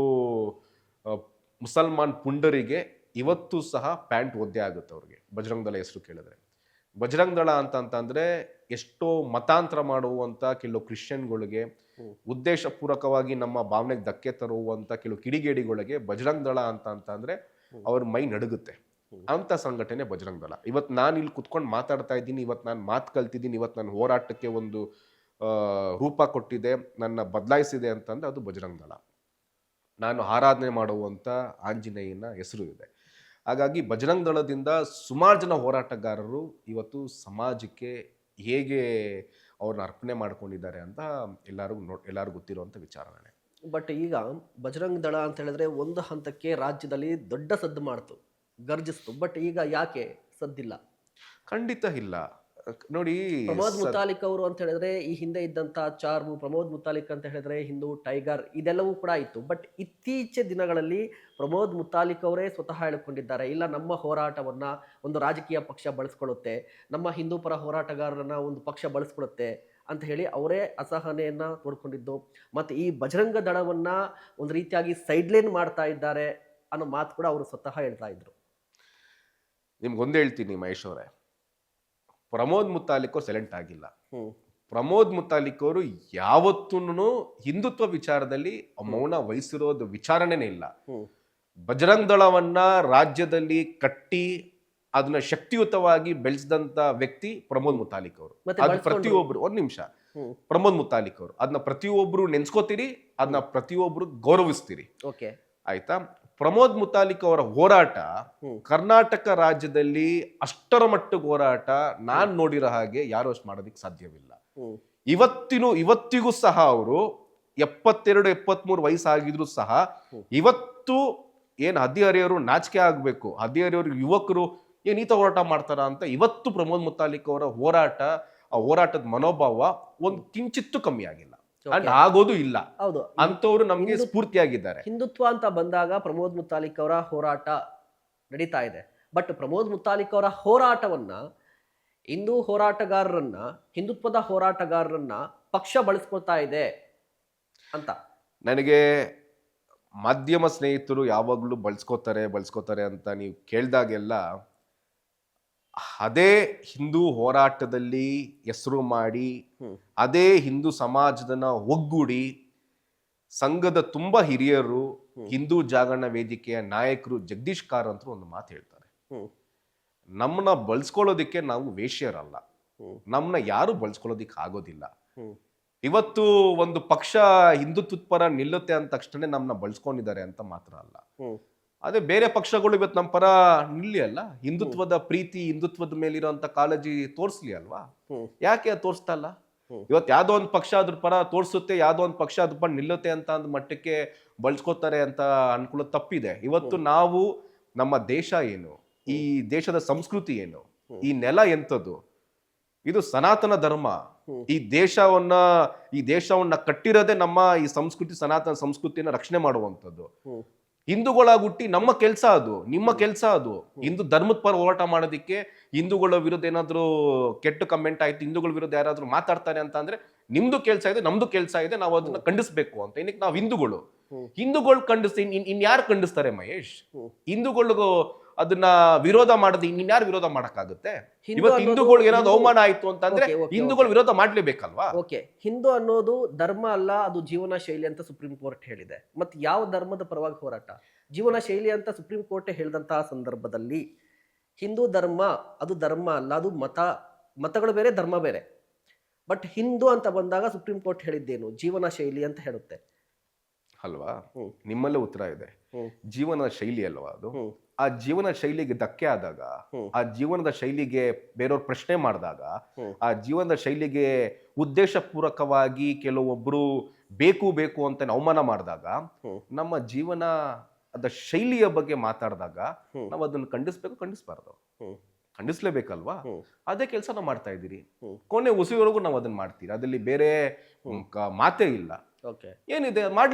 ಮುಸಲ್ಮಾನ್ ಪುಂಡರಿಗೆ ಇವತ್ತು ಸಹ ಪ್ಯಾಂಟ್ ಒದ್ದೆ ಆಗುತ್ತೆ ಅವ್ರಿಗೆ ಬಜರಂಗ್ ದಳ ಹೆಸರು ಕೇಳಿದ್ರೆ. ಬಜರಂಗ್ ದಳ ಅಂತಂತಂದರೆ ಎಷ್ಟೋ ಮತಾಂತರ ಮಾಡುವಂಥ ಕೆಲವು ಕ್ರಿಶ್ಚಿಯನ್ಗಳಿಗೆ, ಉದ್ದೇಶಪೂರ್ವಕವಾಗಿ ನಮ್ಮ ಭಾವನೆಗೆ ಧಕ್ಕೆ ತರುವಂಥ ಕೆಲವು ಕಿಡಿಗೇಡಿಗಳಿಗೆ ಬಜರಂಗ್ ದಳ ಅಂತಂದರೆ ಅವ್ರ ಮೈ ನಡುಗುತ್ತೆ. ಅಂಥ ಸಂಘಟನೆ ಬಜರಂಗ್ ದಳ. ಇವತ್ತು ನಾನು ಇಲ್ಲಿ ಕುತ್ಕೊಂಡು ಮಾತಾಡ್ತಾ ಇದ್ದೀನಿ, ಇವತ್ತು ನಾನು ಮಾತು ಕಲ್ತಿದ್ದೀನಿ, ಇವತ್ತು ನಾನು ಹೋರಾಟಕ್ಕೆ ಒಂದು ರೂಪ ಕೊಟ್ಟಿದೆ, ನನ್ನ ಬದಲಾಯಿಸಿದೆ ಅಂತಂದ್ರೆ ಅದು ಬಜರಂಗ ದಳ. ನಾನು ಆರಾಧನೆ ಮಾಡುವಂಥ ಆಂಜನೇಯನ ಹೆಸರು ಇದೆ. ಹಾಗಾಗಿ ಬಜರಂಗ ದಳದಿಂದ ಸುಮಾರು ಜನ ಹೋರಾಟಗಾರರು ಇವತ್ತು ಸಮಾಜಕ್ಕೆ ಹೇಗೆ ಅವ್ರನ್ನ ಅರ್ಪಣೆ ಮಾಡ್ಕೊಂಡಿದ್ದಾರೆ ಅಂತ ಎಲ್ಲರಿಗೂ ಗೊತ್ತಿರುವಂಥ ವಿಚಾರನೇ. ಬಟ್ ಈಗ ಬಜರಂಗ್ ದಳ ಅಂತ ಹೇಳಿದ್ರೆ ಒಂದು ಹಂತಕ್ಕೆ ರಾಜ್ಯದಲ್ಲಿ ದೊಡ್ಡ ಸದ್ದು ಮಾಡ್ತು, ಗರ್ಜಿಸ್ತು. ಬಟ್ ಈಗ ಯಾಕೆ ಸದ್ದಿಲ್ಲ? ಖಂಡಿತ ಇಲ್ಲ. ನೋಡಿ, ಪ್ರಮೋದ್ ಮುತಾಲಿಕ್ ಅವರು ಅಂತ ಹೇಳಿದ್ರೆ ಈ ಹಿಂದೆ ಇದ್ದಂತ ಚಾರ್ಮು, ಪ್ರಮೋದ್ ಮುತಾಲಿಕ್ ಅಂತ ಹೇಳಿದ್ರೆ ಹಿಂದೂ ಟೈಗರ್, ಇದೆಲ್ಲವೂ ಕೂಡ ಇತ್ತು. ಬಟ್ ಇತ್ತೀಚೆ ದಿನಗಳಲ್ಲಿ ಪ್ರಮೋದ್ ಮುತಾಲಿಕ್ ಅವರೇ ಸ್ವತಃ ಹೇಳಿಕೊಂಡಿದ್ದಾರೆ, ಇಲ್ಲ ನಮ್ಮ ಹೋರಾಟವನ್ನ ಒಂದು ರಾಜಕೀಯ ಪಕ್ಷ ಬಳಸ್ಕೊಳ್ಳುತ್ತೆ, ನಮ್ಮ ಹಿಂದೂ ಪರ ಹೋರಾಟಗಾರರನ್ನ ಒಂದು ಪಕ್ಷ ಬಳಸ್ಕೊಳ್ಳುತ್ತೆ ಅಂತ ಹೇಳಿ ಅವರೇ ಅಸಹನೆಯನ್ನ ತೋಡ್ಕೊಂಡಿದ್ದು. ಮತ್ತೆ ಈ ಬಜರಂಗ ದಳವನ್ನ ಒಂದು ರೀತಿಯಾಗಿ ಸೈಡ್ಲೈನ್ ಮಾಡ್ತಾ ಇದ್ದಾರೆ ಅನ್ನೋ ಮಾತು ಕೂಡ ಅವರು ಸ್ವತಃ ಹೇಳ್ತಾ ಇದ್ರು. ನಿಮ್ಗೊಂದು ಹೇಳ್ತೀನಿ ಮಹೇಶ್ ಅವರೇ, ಪ್ರಮೋದ್ ಮುತಾಲಿಕ್ ಅವರು ಸೈಲೆಂಟ್ ಆಗಿಲ್ಲ. ಪ್ರಮೋದ್ ಮುತಾಲಿಕ್ ಅವರು ಯಾವತ್ತೂ ಹಿಂದುತ್ವ ವಿಚಾರದಲ್ಲಿ ಮೌನ ವಹಿಸಿರೋದು ವಿಚಾರಣೆನೇ ಇಲ್ಲ. ಬಜರಂಗ ದಳವನ್ನ ರಾಜ್ಯದಲ್ಲಿ ಕಟ್ಟಿ ಅದನ್ನ ಶಕ್ತಿಯುತವಾಗಿ ಬೆಳೆಸಿದಂತ ವ್ಯಕ್ತಿ ಪ್ರಮೋದ್ ಮುತಾಲಿಕ್ ಅವರು. ಅದು ಪ್ರತಿಯೊಬ್ರು, ಒಂದ್ ನಿಮಿಷ, ಪ್ರಮೋದ್ ಮುತಾಲಿಕ್ ಅವರು ಅದನ್ನ ಪ್ರತಿಯೊಬ್ರು ನೆನ್ಸ್ಕೋತೀರಿ, ಅದನ್ನ ಪ್ರತಿಯೊಬ್ರು ಗೌರವಿಸ್ತೀರಿ, ಆಯ್ತಾ? ಪ್ರಮೋದ್ ಮುತಾಲಿಕ್ ಅವರ ಹೋರಾಟ ಕರ್ನಾಟಕ ರಾಜ್ಯದಲ್ಲಿ ಅಷ್ಟರ ಮಟ್ಟಿಗೆ ಹೋರಾಟ ನಾನ್ ನೋಡಿರೋ ಹಾಗೆ ಯಾರು ಅಷ್ಟು ಮಾಡೋದಿಕ್ ಸಾಧ್ಯವಿಲ್ಲ. ಇವತ್ತಿಗೂ ಸಹ ಅವರು 72-73 ವಯಸ್ಸಾಗಿದ್ರು ಸಹ ಇವತ್ತು ಏನ್ ಹದಿಹರೆಯವರು ನಾಚಿಕೆ ಆಗ್ಬೇಕು, ಹದಿಹರೆಯವರು ಯುವಕರು ಏನ್ ಈತ ಹೋರಾಟ ಮಾಡ್ತಾರ ಅಂತ ಇವತ್ತು ಪ್ರಮೋದ್ ಮುತಾಲಿಕ್ ಅವರ ಹೋರಾಟ, ಆ ಹೋರಾಟದ ಮನೋಭಾವ ಒಂದು ಕಿಂಚಿತ್ತು ಕಮ್ಮಿ ಆಗಿಲ್ಲ, ಅಂಡ್ ಆಗೋದು ಇಲ್ಲ. ಹೌದು, ಅಂತವ್ರು ನಮ್ಗೆ ಸ್ಫೂರ್ತಿಯಾಗಿದ್ದಾರೆ. ಹಿಂದುತ್ವ ಅಂತ ಬಂದಾಗ ಪ್ರಮೋದ್ ಮುತಾಲಿಕ್ ಅವರ ಹೋರಾಟ ನಡೀತಾ ಇದೆ. ಬಟ್ ಪ್ರಮೋದ್ ಮುತಾಲಿಕ್ ಅವರ ಹೋರಾಟವನ್ನ, ಹಿಂದೂ ಹೋರಾಟಗಾರರನ್ನ, ಹಿಂದುತ್ವದ ಹೋರಾಟಗಾರರನ್ನ ಪಕ್ಷ ಬಳಸ್ಕೊಳ್ತಾ ಇದೆ ಅಂತ ನನಗೆ ಮಾಧ್ಯಮ ಸ್ನೇಹಿತರು ಯಾವಾಗ್ಲೂ ಬಳಸ್ಕೋತಾರೆ ಅಂತ ನೀವು ಕೇಳಿದಾಗೆಲ್ಲ ಅದೇ ಹಿಂದೂ ಹೋರಾಟದಲ್ಲಿ ಹೆಸರು ಮಾಡಿ, ಅದೇ ಹಿಂದೂ ಸಮಾಜದನ್ನ ಒಗ್ಗೂಡಿ, ಸಂಘದ ತುಂಬಾ ಹಿರಿಯರು, ಹಿಂದೂ ಜಾಗರಣ ವೇದಿಕೆಯ ನಾಯಕರು ಜಗದೀಶ್ ಕಾರಂತರು ಒಂದು ಮಾತು ಹೇಳ್ತಾರೆ, ನಮ್ಮನ್ನ ಬಳಸ್ಕೊಳ್ಳೋದಿಕ್ಕೆ ನಾವು ವೇಶ್ಯರಲ್ಲ, ನಮ್ಮನ್ನ ಯಾರು ಬಳಸ್ಕೊಳ್ಳೋದಿಕ್ಕೆ ಆಗೋದಿಲ್ಲ. ಇವತ್ತು ಒಂದು ಪಕ್ಷ ಹಿಂದುತ್ವದ ಪರ ನಿಲ್ಲುತ್ತೆ ಅಂದ ತಕ್ಷಣ ನಮ್ಮನ್ನ ಬಳಸ್ಕೊಂಡಿದ್ದಾರೆ ಅಂತ ಮಾತ್ರ ಅಲ್ಲ, ಅದೇ ಬೇರೆ ಪಕ್ಷಗಳು ಇವತ್ತು ನಮ್ಮ ಪರ ನಿಲ್ಲಿ ಅಲ್ಲ, ಹಿಂದುತ್ವದ ಪ್ರೀತಿ, ಹಿಂದುತ್ವದ ಮೇಲಿರೋಂಥ ಕಾಳಜಿ ತೋರಿಸ್ಲಿ ಅಲ್ವಾ? ಯಾಕೆ ಅದು ತೋರಿಸ್ತಾ ಇಲ್ಲ? ಇವತ್ತು ಯಾವ್ದೋ ಒಂದು ಪಕ್ಷ ಅದ್ರ ಪರ ತೋರಿಸುತ್ತೆ, ಯಾವ್ದೋ ಒಂದು ಪಕ್ಷ ಅದ್ರ ಪರ ನಿಲ್ಲುತ್ತೆ ಅಂತ ಅಂದ ಮಟ್ಟಕ್ಕೆ ಬಳಸ್ಕೋತಾರೆ ಅಂತ ಅನ್ಕೊಳ್ಳೋದು ತಪ್ಪಿದೆ. ಇವತ್ತು ನಾವು ನಮ್ಮ ದೇಶ ಏನು, ಈ ದೇಶದ ಸಂಸ್ಕೃತಿ ಏನು, ಈ ನೆಲ ಎಂಥದ್ದು, ಇದು ಸನಾತನ ಧರ್ಮ. ಈ ದೇಶವನ್ನ ಕಟ್ಟಿರೋದೇ ನಮ್ಮ ಈ ಸಂಸ್ಕೃತಿ, ಸನಾತನ ಸಂಸ್ಕೃತಿಯನ್ನ ರಕ್ಷಣೆ ಮಾಡುವಂಥದ್ದು. ಹಿಂದೂಗಳಾಗಿ ಹುಟ್ಟಿ ನಮ್ಮ ಕೆಲಸ ಅದು, ನಿಮ್ಮ ಕೆಲಸ ಅದು. ಹಿಂದೂ ಧರ್ಮದ ಪರ ಹೋರಾಟ ಮಾಡೋದಿಕ್ಕೆ ಹಿಂದೂಗಳ ವಿರುದ್ಧ ಏನಾದ್ರು ಕೆಟ್ಟ ಕಮೆಂಟ್ ಆಯ್ತು, ಹಿಂದೂಗಳ ವಿರುದ್ಧ ಯಾರಾದ್ರೂ ಮಾತಾಡ್ತಾರೆ ಅಂತ ಅಂದ್ರೆ ನಿಮ್ದು ಕೆಲಸ ಇದೆ, ನಮ್ದು ಕೆಲಸ ಇದೆ, ನಾವು ಅದನ್ನ ಖಂಡಿಸ್ಬೇಕು ಅಂತ. ಏನಕ್ಕೆ ನಾವು ಹಿಂದೂಗಳು ಖಂಡಿಸ್ತೀವಿ, ಇನ್ಯಾರು ಖಂಡಿಸ್ತಾರೆ ಮಹೇಶ್? ಹಿಂದೂಗಳಿಗೂ ಅದನ್ನ ವಿರೋಧ ಮಾಡೋದು ಇನ್ಯಾರು ವಿರೋಧ ಮಾಡಕ್ಕಾಗುತ್ತೆ? ಇವತ್ತು ಹಿಂದೂಗಳು ಏನಾದ್ರು ಅವಮಾನ ಆಯ್ತು ಅಂತಂದ್ರೆ ಹಿಂದೂಗಳು ವಿರೋಧ ಮಾಡ್ಲೇಬೇಕಲ್ವಾ? ಓಕೆ, ಹಿಂದೂ ಅನ್ನೋದು ಧರ್ಮ ಅಲ್ಲ, ಅದು ಜೀವನ ಶೈಲಿ ಅಂತ ಸುಪ್ರೀಂ ಕೋರ್ಟ್ ಹೇಳಿದೆ. ಮತ್ತೆ ಯಾವ ಧರ್ಮದ ಪರವಾಗಿ ಹೋರಾಟ? ಜೀವನ ಶೈಲಿ ಅಂತ ಸುಪ್ರೀಂ ಕೋರ್ಟ್ ಹೇಳಿದಂತಹ ಸಂದರ್ಭದಲ್ಲಿ ಹಿಂದೂ ಧರ್ಮ ಅದು ಧರ್ಮ ಅಲ್ಲ, ಅದು ಮತಗಳು ಬೇರೆ, ಧರ್ಮ ಬೇರೆ. ಬಟ್ ಹಿಂದೂ ಅಂತ ಬಂದಾಗ ಸುಪ್ರೀಂ ಕೋರ್ಟ್ ಹೇಳಿದ್ದೇನು? ಜೀವನ ಶೈಲಿ ಅಂತ ಹೇಳುತ್ತೆ ಅಲ್ವಾ? ನಿಮ್ಮಲ್ಲೇ ಉತ್ತರ ಇದೆ, ಜೀವನ ಶೈಲಿ ಅಲ್ವಾ ಅದು? ಆ ಜೀವನ ಶೈಲಿಗೆ ಧಕ್ಕೆ ಆದಾಗ, ಆ ಜೀವನದ ಶೈಲಿಗೆ ಬೇರೆಯವ್ರ ಪ್ರಶ್ನೆ ಮಾಡಿದಾಗ, ಆ ಜೀವನದ ಶೈಲಿಗೆ ಉದ್ದೇಶ ಪೂರ್ವಕವಾಗಿ ಕೆಲವೊಬ್ರು ಬೇಕು ಅಂತ ಅವಮಾನ ಮಾಡಿದಾಗ, ನಮ್ಮ ಜೀವನ ಅದ ಶೈಲಿಯ ಬಗ್ಗೆ ಮಾತಾಡಿದಾಗ ನಾವು ಅದನ್ನು ಖಂಡಿಸ್ಬಾರ್ದು? ಖಂಡಿಸ್ಲೇಬೇಕಲ್ವಾ? ಅದೇ ಕೆಲಸ ನಾವು ಮಾಡ್ತಾ ಇದ್ದೀರಿ, ಕೊನೆ ಉಸಿರುವರೆಗೂ ನಾವು ಅದನ್ನ ಮಾಡ್ತೀರಿ, ಅದಲ್ಲಿ ಬೇರೆ ಮಾತೇ ಇಲ್ಲ. ಏನಿದೆ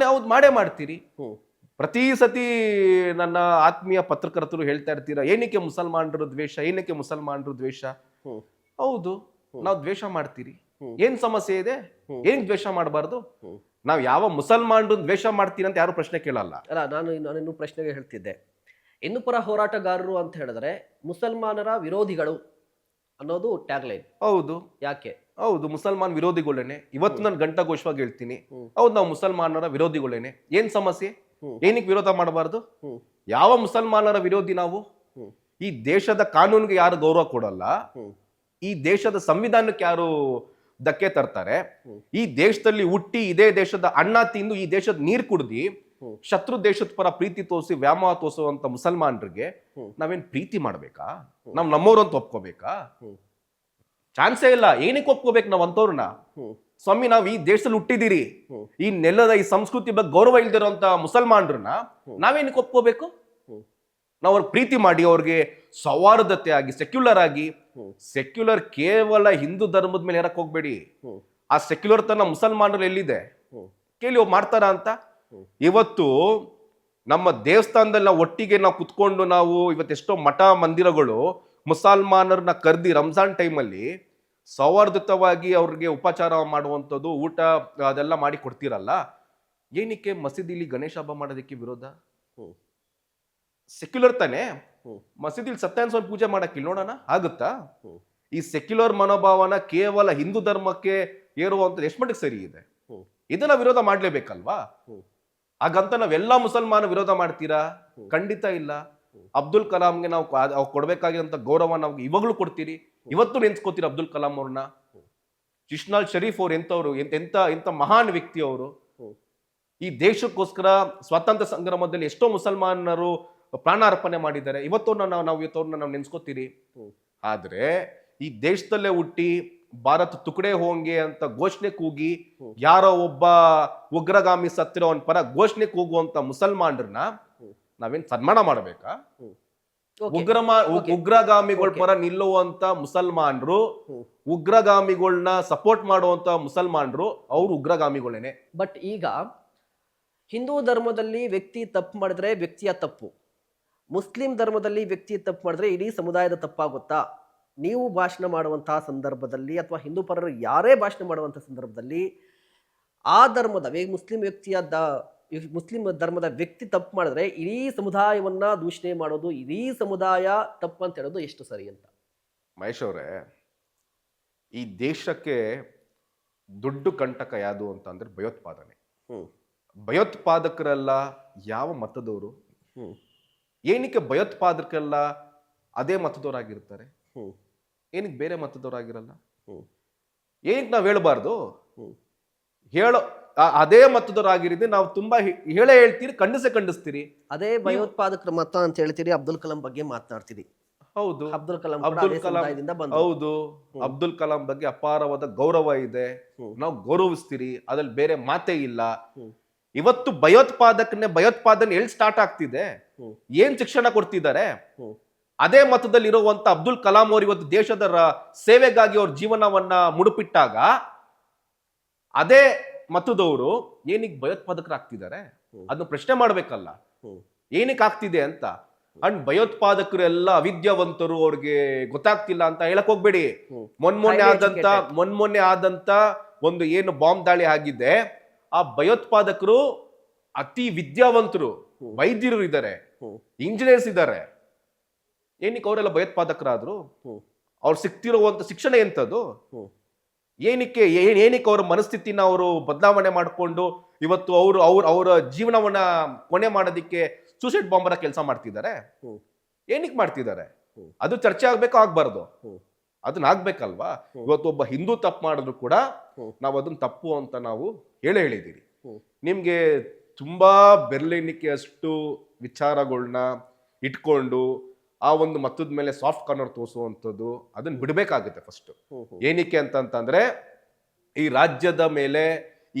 ಮಾಡೇ ಮಾಡ್ತೀರಿ. ಪ್ರತಿ ಸತಿ ನನ್ನ ಆತ್ಮೀಯ ಪತ್ರಕರ್ತರು ಹೇಳ್ತಾ ಇರ್ತೀರಾ, ಏನಕ್ಕೆ ಮುಸಲ್ಮಾನರು ದ್ವೇಷ? ಹೌದು, ನಾವು ದ್ವೇಷ ಮಾಡ್ತೀರಿ. ಏನ್ ಸಮಸ್ಯೆ ಇದೆ? ಏನ್ ದ್ವೇಷ ಮಾಡಬಾರ್ದು? ನಾವ್ ಯಾವ ಮುಸಲ್ಮಾನರು ದ್ವೇಷ ಮಾಡ್ತೀರಿ ಅಂತ ಯಾರು ಪ್ರಶ್ನೆ ಕೇಳಲ್ಲ. ಅಲ್ಲ, ನಾನು ಪ್ರಶ್ನೆಗೆ ಹೇಳ್ತಿದ್ದೆ, ಹಿಂದೂಪರ ಹೋರಾಟಗಾರರು ಅಂತ ಹೇಳಿದ್ರೆ ಮುಸಲ್ಮಾನರ ವಿರೋಧಿಗಳು ಅನ್ನೋದು ಟ್ಯಾಗ್ ಲೈನ್. ಹೌದು, ಯಾಕೆ? ಹೌದು, ಮುಸಲ್ಮಾನ್ ವಿರೋಧಿಗಳೇನೆ. ಇವತ್ತು ನಾನು ಘಂಟಾಘೋಷವಾಗಿ ಹೇಳ್ತೀನಿ, ಹೌದು, ನಾವು ಮುಸಲ್ಮಾನರ ವಿರೋಧಿಗಳೇನೆ. ಏನ್ ಸಮಸ್ಯೆ? ಏನಕ್ಕೆ ವಿರೋಧ ಮಾಡಬಾರ್ದು? ಯಾವ ಮುಸಲ್ಮಾನರ ವಿರೋಧಿ ನಾವು? ಈ ದೇಶದ ಕಾನೂನಿಗೆ ಯಾರು ಗೌರವ ಕೊಡಲ್ಲ, ಈ ದೇಶದ ಸಂವಿಧಾನಕ್ಕೆ ಯಾರು ಧಕ್ಕೆ ತರ್ತಾರೆ. ಈ ದೇಶದಲ್ಲಿ ಹುಟ್ಟಿ ಇದೇ ದೇಶದ ಅನ್ನ ತಿಂದು ಈ ದೇಶದ ನೀರ್ ಕುಡ್ದಿ ಶತ್ರು ದೇಶದ ಪರ ಪ್ರೀತಿ ತೋರಿಸಿ ವ್ಯಾಮೋಹ ತೋರಿಸುವಂತ ಮುಸಲ್ಮಾನರಿಗೆ ನಾವೇನ್ ಪ್ರೀತಿ ಮಾಡ್ಬೇಕಾ? ನಾವ್ ನಮ್ಮವ್ರು ಅಂತ ಒಪ್ಕೋಬೇಕಾ? ಚಾನ್ಸೇ ಇಲ್ಲ. ಏನಕ್ಕೆ ಒಪ್ಕೋಬೇಕು ನಾವ್ ಅಂತವ್ರನ್ನ? ಸ್ವಾಮಿ, ನಾವ್ ಈ ದೇಶದಲ್ಲಿ ಹುಟ್ಟಿದಿರಿ, ಈ ನೆಲದ ಈ ಸಂಸ್ಕೃತಿ ಬಗ್ಗೆ ಗೌರವ ಇಲ್ದಿರೋಂತ ಮುಸಲ್ಮಾನರನ್ನ ನಾವೇನಕ್ಕೆ ಒಪ್ಕೋಬೇಕು? ನಾವು ಅವ್ರಿಗೆ ಪ್ರೀತಿ ಮಾಡಿ ಅವ್ರಿಗೆ ಸೌಹಾರ್ದತೆ ಆಗಿ ಸೆಕ್ಯುಲರ್ ಆಗಿ, ಸೆಕ್ಯುಲರ್ ಕೇವಲ ಹಿಂದೂ ಧರ್ಮದ ಮೇಲೆ ಹೇರಕ್ ಹೋಗ್ಬೇಡಿ. ಆ ಸೆಕ್ಯುಲರ್ ತನ ಮುಸಲ್ಮಾನರು ಎಲ್ಲಿದೆ ಕೇಳಿ ಮಾಡ್ತಾರ ಅಂತ. ಇವತ್ತು ನಮ್ಮ ದೇವಸ್ಥಾನದಲ್ಲಿ ನಾವು ಒಟ್ಟಿಗೆ ನಾವು ಕುತ್ಕೊಂಡು ನಾವು ಇವತ್ತೆಷ್ಟೋ ಮಠ ಮಂದಿರಗಳು ಮುಸಲ್ಮಾನರನ್ನ ಕರ್ದಿ ರಂಜಾನ್ ಟೈಮಲ್ಲಿ ಸೌಹಾರ್ದತವಾಗಿ ಅವ್ರಿಗೆ ಉಪಚಾರ ಮಾಡುವಂಥದ್ದು, ಊಟ ಅದೆಲ್ಲ ಮಾಡಿ ಕೊಡ್ತಿರಲ್ಲ. ಏನಕ್ಕೆ ಮಸೀದಿಲಿ ಗಣೇಶ ಹಬ್ಬ ಮಾಡೋದಕ್ಕೆ ವಿರೋಧ? ಸೆಕ್ಯುಲರ್ ತಾನೆ. ಮಸೀದಿಲಿ ಸತ್ಯನಾರಾಯಣ ಸ್ವಾಮಿ ಪೂಜೆ ಮಾಡಕ್ಕಿಲ್ಲ, ನೋಡೋಣ ಆಗುತ್ತಾ? ಈ ಸೆಕ್ಯುಲರ್ ಮನೋಭಾವನ ಕೇವಲ ಹಿಂದೂ ಧರ್ಮಕ್ಕೆ ಏರುವಂಥದ್ದು ಎಷ್ಟು ಮಟ್ಟಿಗೆ ಸರಿ ಇದೆ? ಇದನ್ನ ವಿರೋಧ ಮಾಡ್ಲೇಬೇಕಲ್ವಾ? ಹಾಗಂತ ನಾವೆಲ್ಲಾ ಮುಸಲ್ಮಾನ ವಿರೋಧ ಮಾಡ್ತೀರಾ? ಖಂಡಿತ ಇಲ್ಲ. ಅಬ್ದುಲ್ ಕಲಾಂಗೆ ನಾವು ಕೊಡ್ಬೇಕಾಗಿರೋಂಥ ಗೌರವ ನಾವು ಇವಾಗ್ಲೂ ಕೊಡ್ತೀರಿ. ಇವತ್ತು ನೆನ್ಸ್ಕೋತೀರಿ ಅಬ್ದುಲ್ ಕಲಾಂ ಅವ್ರನ್ನ. ಇಶ್ನಾಲ್ ಶರೀಫ್ ಅವ್ರು ಎಂತವ್ರು, ಎಂತ ಮಹಾನ್ ವ್ಯಕ್ತಿ ಅವರು. ಈ ದೇಶಕ್ಕೋಸ್ಕರ ಸ್ವಾತಂತ್ರ್ಯ ಸಂಗ್ರಾಮದಲ್ಲಿ ಎಷ್ಟೋ ಮುಸಲ್ಮಾನರು ಪ್ರಾಣಾರ್ಪಣೆ ಮಾಡಿದ್ದಾರೆ. ಇವತ್ತವ್ರನ್ನ ನಾವು ನೆನ್ಸ್ಕೋತೀರಿ. ಆದ್ರೆ ಈ ದೇಶದಲ್ಲೇ ಹುಟ್ಟಿ ಭಾರತ್ ತುಕಡೆ ಹೋಂಗೆ ಅಂತ ಘೋಷಣೆ ಕೂಗಿ ಯಾರೋ ಒಬ್ಬ ಉಗ್ರಗಾಮಿ ಸತ್ತಿರೋ ಅವನ ಪರ ಘೋಷಣೆ ಕೂಗುವಂತ ಮುಸಲ್ಮಾನರನ್ನ ನಾವೇನ್ ಸನ್ಮಾನ ಮಾಡ್ಬೇಕಾ? ಉಗ್ರಗಾಮಿಗಳ ಪರ ನಿಲ್ಲುವಂತ ಮುಸಲ್ಮಾನರು, ಉಗ್ರಗಾಮಿಗಳನ್ನ ಸಪೋರ್ಟ್ ಮಾಡುವಂತ ಮುಸಲ್ಮಾನರು, ಅವ್ರು ಉಗ್ರಗಾಮಿಗಳೇನೆ. ಬಟ್ ಈಗ ಹಿಂದೂ ಧರ್ಮದಲ್ಲಿ ವ್ಯಕ್ತಿ ತಪ್ಪು ಮಾಡಿದ್ರೆ ವ್ಯಕ್ತಿಯ ತಪ್ಪು, ಮುಸ್ಲಿಂ ಧರ್ಮದಲ್ಲಿ ವ್ಯಕ್ತಿ ತಪ್ಪು ಮಾಡಿದ್ರೆ ಇಡೀ ಸಮುದಾಯದ ತಪ್ಪಾಗುತ್ತಾ? ನೀವು ಭಾಷಣ ಮಾಡುವಂತಹ ಸಂದರ್ಭದಲ್ಲಿ ಅಥವಾ ಹಿಂದೂ ಪರರು ಯಾರೇ ಭಾಷಣ ಮಾಡುವಂತಹ ಸಂದರ್ಭದಲ್ಲಿ ಆ ಧರ್ಮದ ಮುಸ್ಲಿಂ ಧರ್ಮದ ವ್ಯಕ್ತಿ ತಪ್ಪು ಮಾಡಿದ್ರೆ ಇಡೀ ಸಮುದಾಯವನ್ನ ದೂಷಣೆ ಮಾಡೋದು, ಇಡೀ ಸಮುದಾಯ ತಪ್ಪು ಅಂತ ಹೇಳೋದು ಎಷ್ಟು ಸರಿ ಅಂತ? ಮಹೇಶ್ ಅವರೇ, ಈ ದೇಶಕ್ಕೆ ದೊಡ್ಡ ಕಂಟಕ ಯಾವುದು ಅಂತ ಅಂದ್ರೆ ಭಯೋತ್ಪಾದನೆ. ಭಯೋತ್ಪಾದಕರೆಲ್ಲ ಯಾವ ಮತದವರು? ಏನಕ್ಕೆ ಭಯೋತ್ಪಾದಕರೆಲ್ಲ ಅದೇ ಮತದವರಾಗಿರ್ತಾರೆ? ಏನಕ್ಕೆ ಬೇರೆ ಮತದವರಾಗಿರಲ್ಲ? ಏನಕ್ಕೆ ನಾವ್ ಹೇಳ್ಬಾರ್ದು? ಅದೇ ಮತದವರಾಗಿರಿದ್ರೆ ನಾವು ತುಂಬಾ ಹೇಳ್ತೀರಿ, ಖಂಡಿಸ್ತೀರಿ. ಅದೇ ಭಯೋತ್ಪಾದಕರ ಮತ ಅಂತ ಹೇಳ್ತೀರಿ, ಅಬ್ದುಲ್ ಕಲಾಂ ಬಗ್ಗೆ ಮಾತನಾಡ್ತೀರಿ. ಹೌದು, ಅಬ್ದುಲ್ ಕಲಾಂ ಹೌದು, ಅಬ್ದುಲ್ ಕಲಾಂ ಬಗ್ಗೆ ಅಪಾರವಾದ ಗೌರವ ಇದೆ, ನಾವು ಗೌರವಿಸ್ತೀರಿ, ಅದ್ರಲ್ಲಿ ಬೇರೆ ಮಾತೇ ಇಲ್ಲ. ಇವತ್ತು ಭಯೋತ್ಪಾದನೆ ಎಲ್ಲಿ ಸ್ಟಾರ್ಟ್ ಆಗ್ತಿದೆ? ಏನ್ ಶಿಕ್ಷಣ ಕೊಡ್ತಿದ್ದಾರೆ? ಅದೇ ಮತದಲ್ಲಿ ಇರುವಂತ ಅಬ್ದುಲ್ ಕಲಾಂ ಅವರು ಇವತ್ತು ದೇಶದ ಸೇವೆಗಾಗಿ ಅವ್ರ ಜೀವನವನ್ನ ಮುಡುಪಿಟ್ಟಾಗ ಅದೇ ಮತದವರು ಏನಕ್ಕೆ ಭಯೋತ್ಪಾದಕರಾಗ್ತಿದ್ದಾರೆ? ಅದನ್ನ ಪ್ರಶ್ನೆ ಮಾಡ್ಬೇಕಲ್ಲ, ಏನಕ್ಕೆ ಆಗ್ತಿದೆ ಅಂತ. ಅಂಡ್ ಭಯೋತ್ಪಾದಕರೆಲ್ಲ ಅವಿದ್ಯಾವಂತರು, ಅವ್ರಿಗೆ ಗೊತ್ತಾಗ್ತಿಲ್ಲ ಅಂತ ಹೇಳಕ್ ಹೋಗ್ಬೇಡಿ. ಮೊನ್ನೆ ಆದಂತ ಒಂದು ಏನು ಬಾಂಬ್ ದಾಳಿ ಆಗಿದೆ, ಆ ಭಯೋತ್ಪಾದಕರು ಅತಿ ವಿದ್ಯಾವಂತರು, ವೈದ್ಯರು ಇದ್ದಾರೆ, ಇಂಜಿನಿಯರ್ಸ್ ಇದ್ದಾರೆ. ಏನಕ್ಕೆ ಅವರೆಲ್ಲ ಭಯೋತ್ಪಾದಕರಾದ್ರು? ಅವ್ರು ಸಿಕ್ತಿರುವಂತ ಶಿಕ್ಷಣ ಎಂತದು? ಏನಕ್ಕೆ ಅವರ ಮನಸ್ಥಿತಿನ ಅವರು ಬದಲಾವಣೆ ಮಾಡಿಕೊಂಡು ಇವತ್ತು ಅವರ ಜೀವನವನ್ನ ಕೊನೆ ಮಾಡೋದಿಕ್ಕೆ ಸೂಸೈಡ್ ಬಾಂಬರ ಕೆಲಸ ಮಾಡ್ತಿದ್ದಾರೆ? ಏನಕ್ಕೆ ಮಾಡ್ತಿದ್ದಾರೆ? ಅದು ಚರ್ಚೆ ಆಗ್ಬೇಕು, ಆಗ್ಬಾರ್ದು? ಅದನ್ನ ಆಗ್ಬೇಕಲ್ವಾ? ಇವತ್ತು ಒಬ್ಬ ಹಿಂದೂ ತಪ್ಪು ಮಾಡಿದ್ರು ಕೂಡ ನಾವು ಅದನ್ನ ತಪ್ಪು ಅಂತ ನಾವು ಹೇಳಿದೀರಿ. ನಿಮ್ಗೆ ತುಂಬಾ ಬೆರಳೆಣಿಕೆ ಅಷ್ಟು ವಿಚಾರಗಳನ್ನ ಇಟ್ಕೊಂಡು ಆ ಒಂದು ಮತದ ಮೇಲೆ ಸಾಫ್ಟ್ ಕಾರ್ನರ್ ತೋರಿಸುವಂಥದ್ದು ಅದನ್ನ ಬಿಡಬೇಕಾಗುತ್ತೆ ಫಸ್ಟ್. ಏನಕ್ಕೆ ಅಂತಂದ್ರೆ ಈ ರಾಜ್ಯದ ಮೇಲೆ,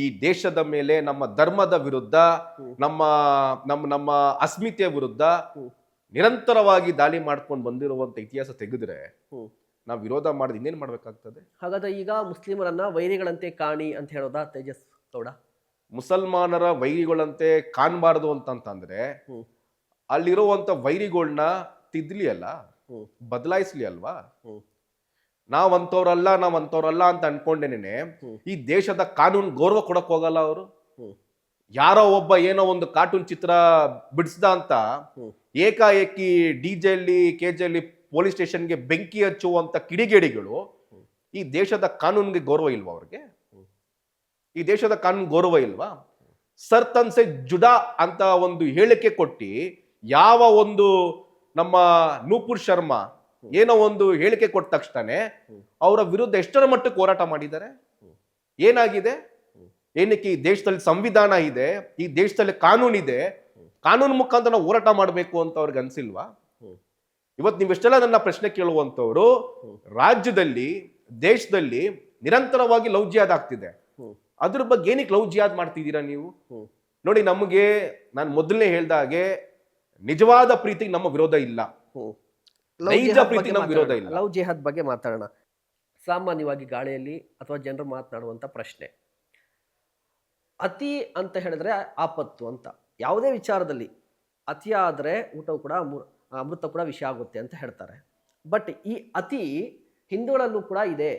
ಈ ದೇಶದ ಮೇಲೆ, ನಮ್ಮ ಧರ್ಮದ ವಿರುದ್ಧ, ನಮ್ಮ ಅಸ್ಮಿತೆಯ ವಿರುದ್ಧ ನಿರಂತರವಾಗಿ ದಾಳಿ ಮಾಡ್ಕೊಂಡು ಬಂದಿರುವಂತ ಇತಿಹಾಸ ತೆಗೆದ್ರೆ ನಾವು ವಿರೋಧ ಮಾಡಿದ್ರೆ ಇನ್ನೇನ್ ಮಾಡ್ಬೇಕಾಗ್ತದೆ? ಹಾಗಾದ್ರೆ ಈಗ ಮುಸ್ಲಿಮರನ್ನ ವೈರಿಗಳಂತೆ ಕಾಣಿ ಅಂತ ಹೇಳೋದಾ ತೇಜಸ್ ಗೌಡ? ಮುಸಲ್ಮಾನರ ವೈರಿಗಳಂತೆ ಕಾಣಬಾರ್ದು ಅಂತಂದ್ರೆ ಅಲ್ಲಿರುವಂತ ವೈರಿಗಳನ್ನ ತಿದ್ಲಿ ಅಲ್ಲ, ಬದಲಾಯಿಸ್ಲಿ ಅಲ್ವಾ? ನಾವಂತವ್ರಲ್ಲ ಅಂತ ಅನ್ಕೊಂಡೇನೆ ಈ ದೇಶದ ಕಾನೂನು ಗೌರವ ಕೊಡಕ್ ಹೋಗಲ್ಲ ಅವರು. ಯಾರೋ ಒಬ್ಬ ಏನೋ ಒಂದು ಕಾರ್ಟೂನ್ ಚಿತ್ರ ಬಿಡಿಸ್ದ ಅಂತ ಏಕಾಏಕಿ ಡಿಜೆಲ್ಲಿ ಕೆಜೆಲ್ಲಿ ಪೊಲೀಸ್ ಸ್ಟೇಷನ್ಗೆ ಬೆಂಕಿ ಹಚ್ಚುವಂತ ಕಿಡಿಗೇಡಿಗಳು ಈ ದೇಶದ ಕಾನೂನಿಗೆ ಗೌರವ ಇಲ್ವಾ? ಅವ್ರಿಗೆ ಈ ದೇಶದ ಕಾನೂನು ಗೌರವ ಇಲ್ವಾ? ಸರ್ತನ್ಸೆ ಜುಡಾ ಅಂತ ಒಂದು ಹೇಳಿಕೆ ಕೊಟ್ಟಿ ಯಾವ ಒಂದು ನಮ್ಮ ನೂಪುರ್ ಶರ್ಮಾ ಏನೋ ಒಂದು ಹೇಳಿಕೆ ಕೊಟ್ಟ ತಕ್ಷಣ ಅವರ ವಿರುದ್ಧ ಎಷ್ಟರ ಮಟ್ಟಕ್ಕೆ ಹೋರಾಟ ಮಾಡಿದ್ದಾರೆ? ಏನಾಗಿದೆ? ಏನಕ್ಕೆ ಈ ದೇಶದಲ್ಲಿ ಸಂವಿಧಾನ ಇದೆ, ಈ ದೇಶದಲ್ಲಿ ಕಾನೂನಿದೆ, ಕಾನೂನು ಮುಖಾಂತರ ನಾವು ಹೋರಾಟ ಮಾಡಬೇಕು ಅಂತ ಅವ್ರಿಗೆ ಅನ್ಸಿಲ್ವಾ? ಇವತ್ತು ನೀವೆಷ್ಟೆಲ್ಲ ನನ್ನ ಪ್ರಶ್ನೆ ಕೇಳುವಂತವ್ರು, ರಾಜ್ಯದಲ್ಲಿ ದೇಶದಲ್ಲಿ ನಿರಂತರವಾಗಿ ಲವ್ ಜಿಹಾದ್ ಆಗ್ತಿದೆ. ಅದ್ರ ಬಗ್ಗೆ ಏನಕ್ಕೆ ಲವ್ ಜಿಹಾದ್ ಮಾಡ್ತಿದ್ದೀರಾ ನೀವು? ನೋಡಿ, ನಮಗೆ ನಾನು ಮೊದಲನೇ ಹೇಳ್ದ ಹಾಗೆ ನಿಜವಾದ ಪ್ರೀತಿಗೆ ನಮ್ಮ ವಿರೋಧ ಇಲ್ಲ, ನೈಜ ಪ್ರೀತಿಗೆ ನಮ್ಮ ವಿರೋಧ ಇಲ್ಲ. ಲವ್ ಜಿಹಾದ್ ಬಗ್ಗೆ ಮಾತಾಡೋಣ. ಸಾಮಾನ್ಯವಾಗಿ ಗಾಳಿಯಲ್ಲಿ ಅಥವಾ ಜನರು ಮಾತನಾಡುವಂತ ಪ್ರಶ್ನೆ, ಅತಿ ಅಂತ ಹೇಳಿದ್ರೆ ಆಪತ್ತು ಅಂತ. ಯಾವುದೇ ವಿಚಾರದಲ್ಲಿ ಅತಿಯಾದರೆ ಊಟವು ಕೂಡ ಅಮೃತ ಕೂಡ ವಿಷ ಆಗುತ್ತೆ ಅಂತ ಹೇಳ್ತಾರೆ. ಬಟ್ ಈ ಅತಿ ಹಿಂದೂಗಳಲ್ಲೂ ಕೂಡ ಇದೆ,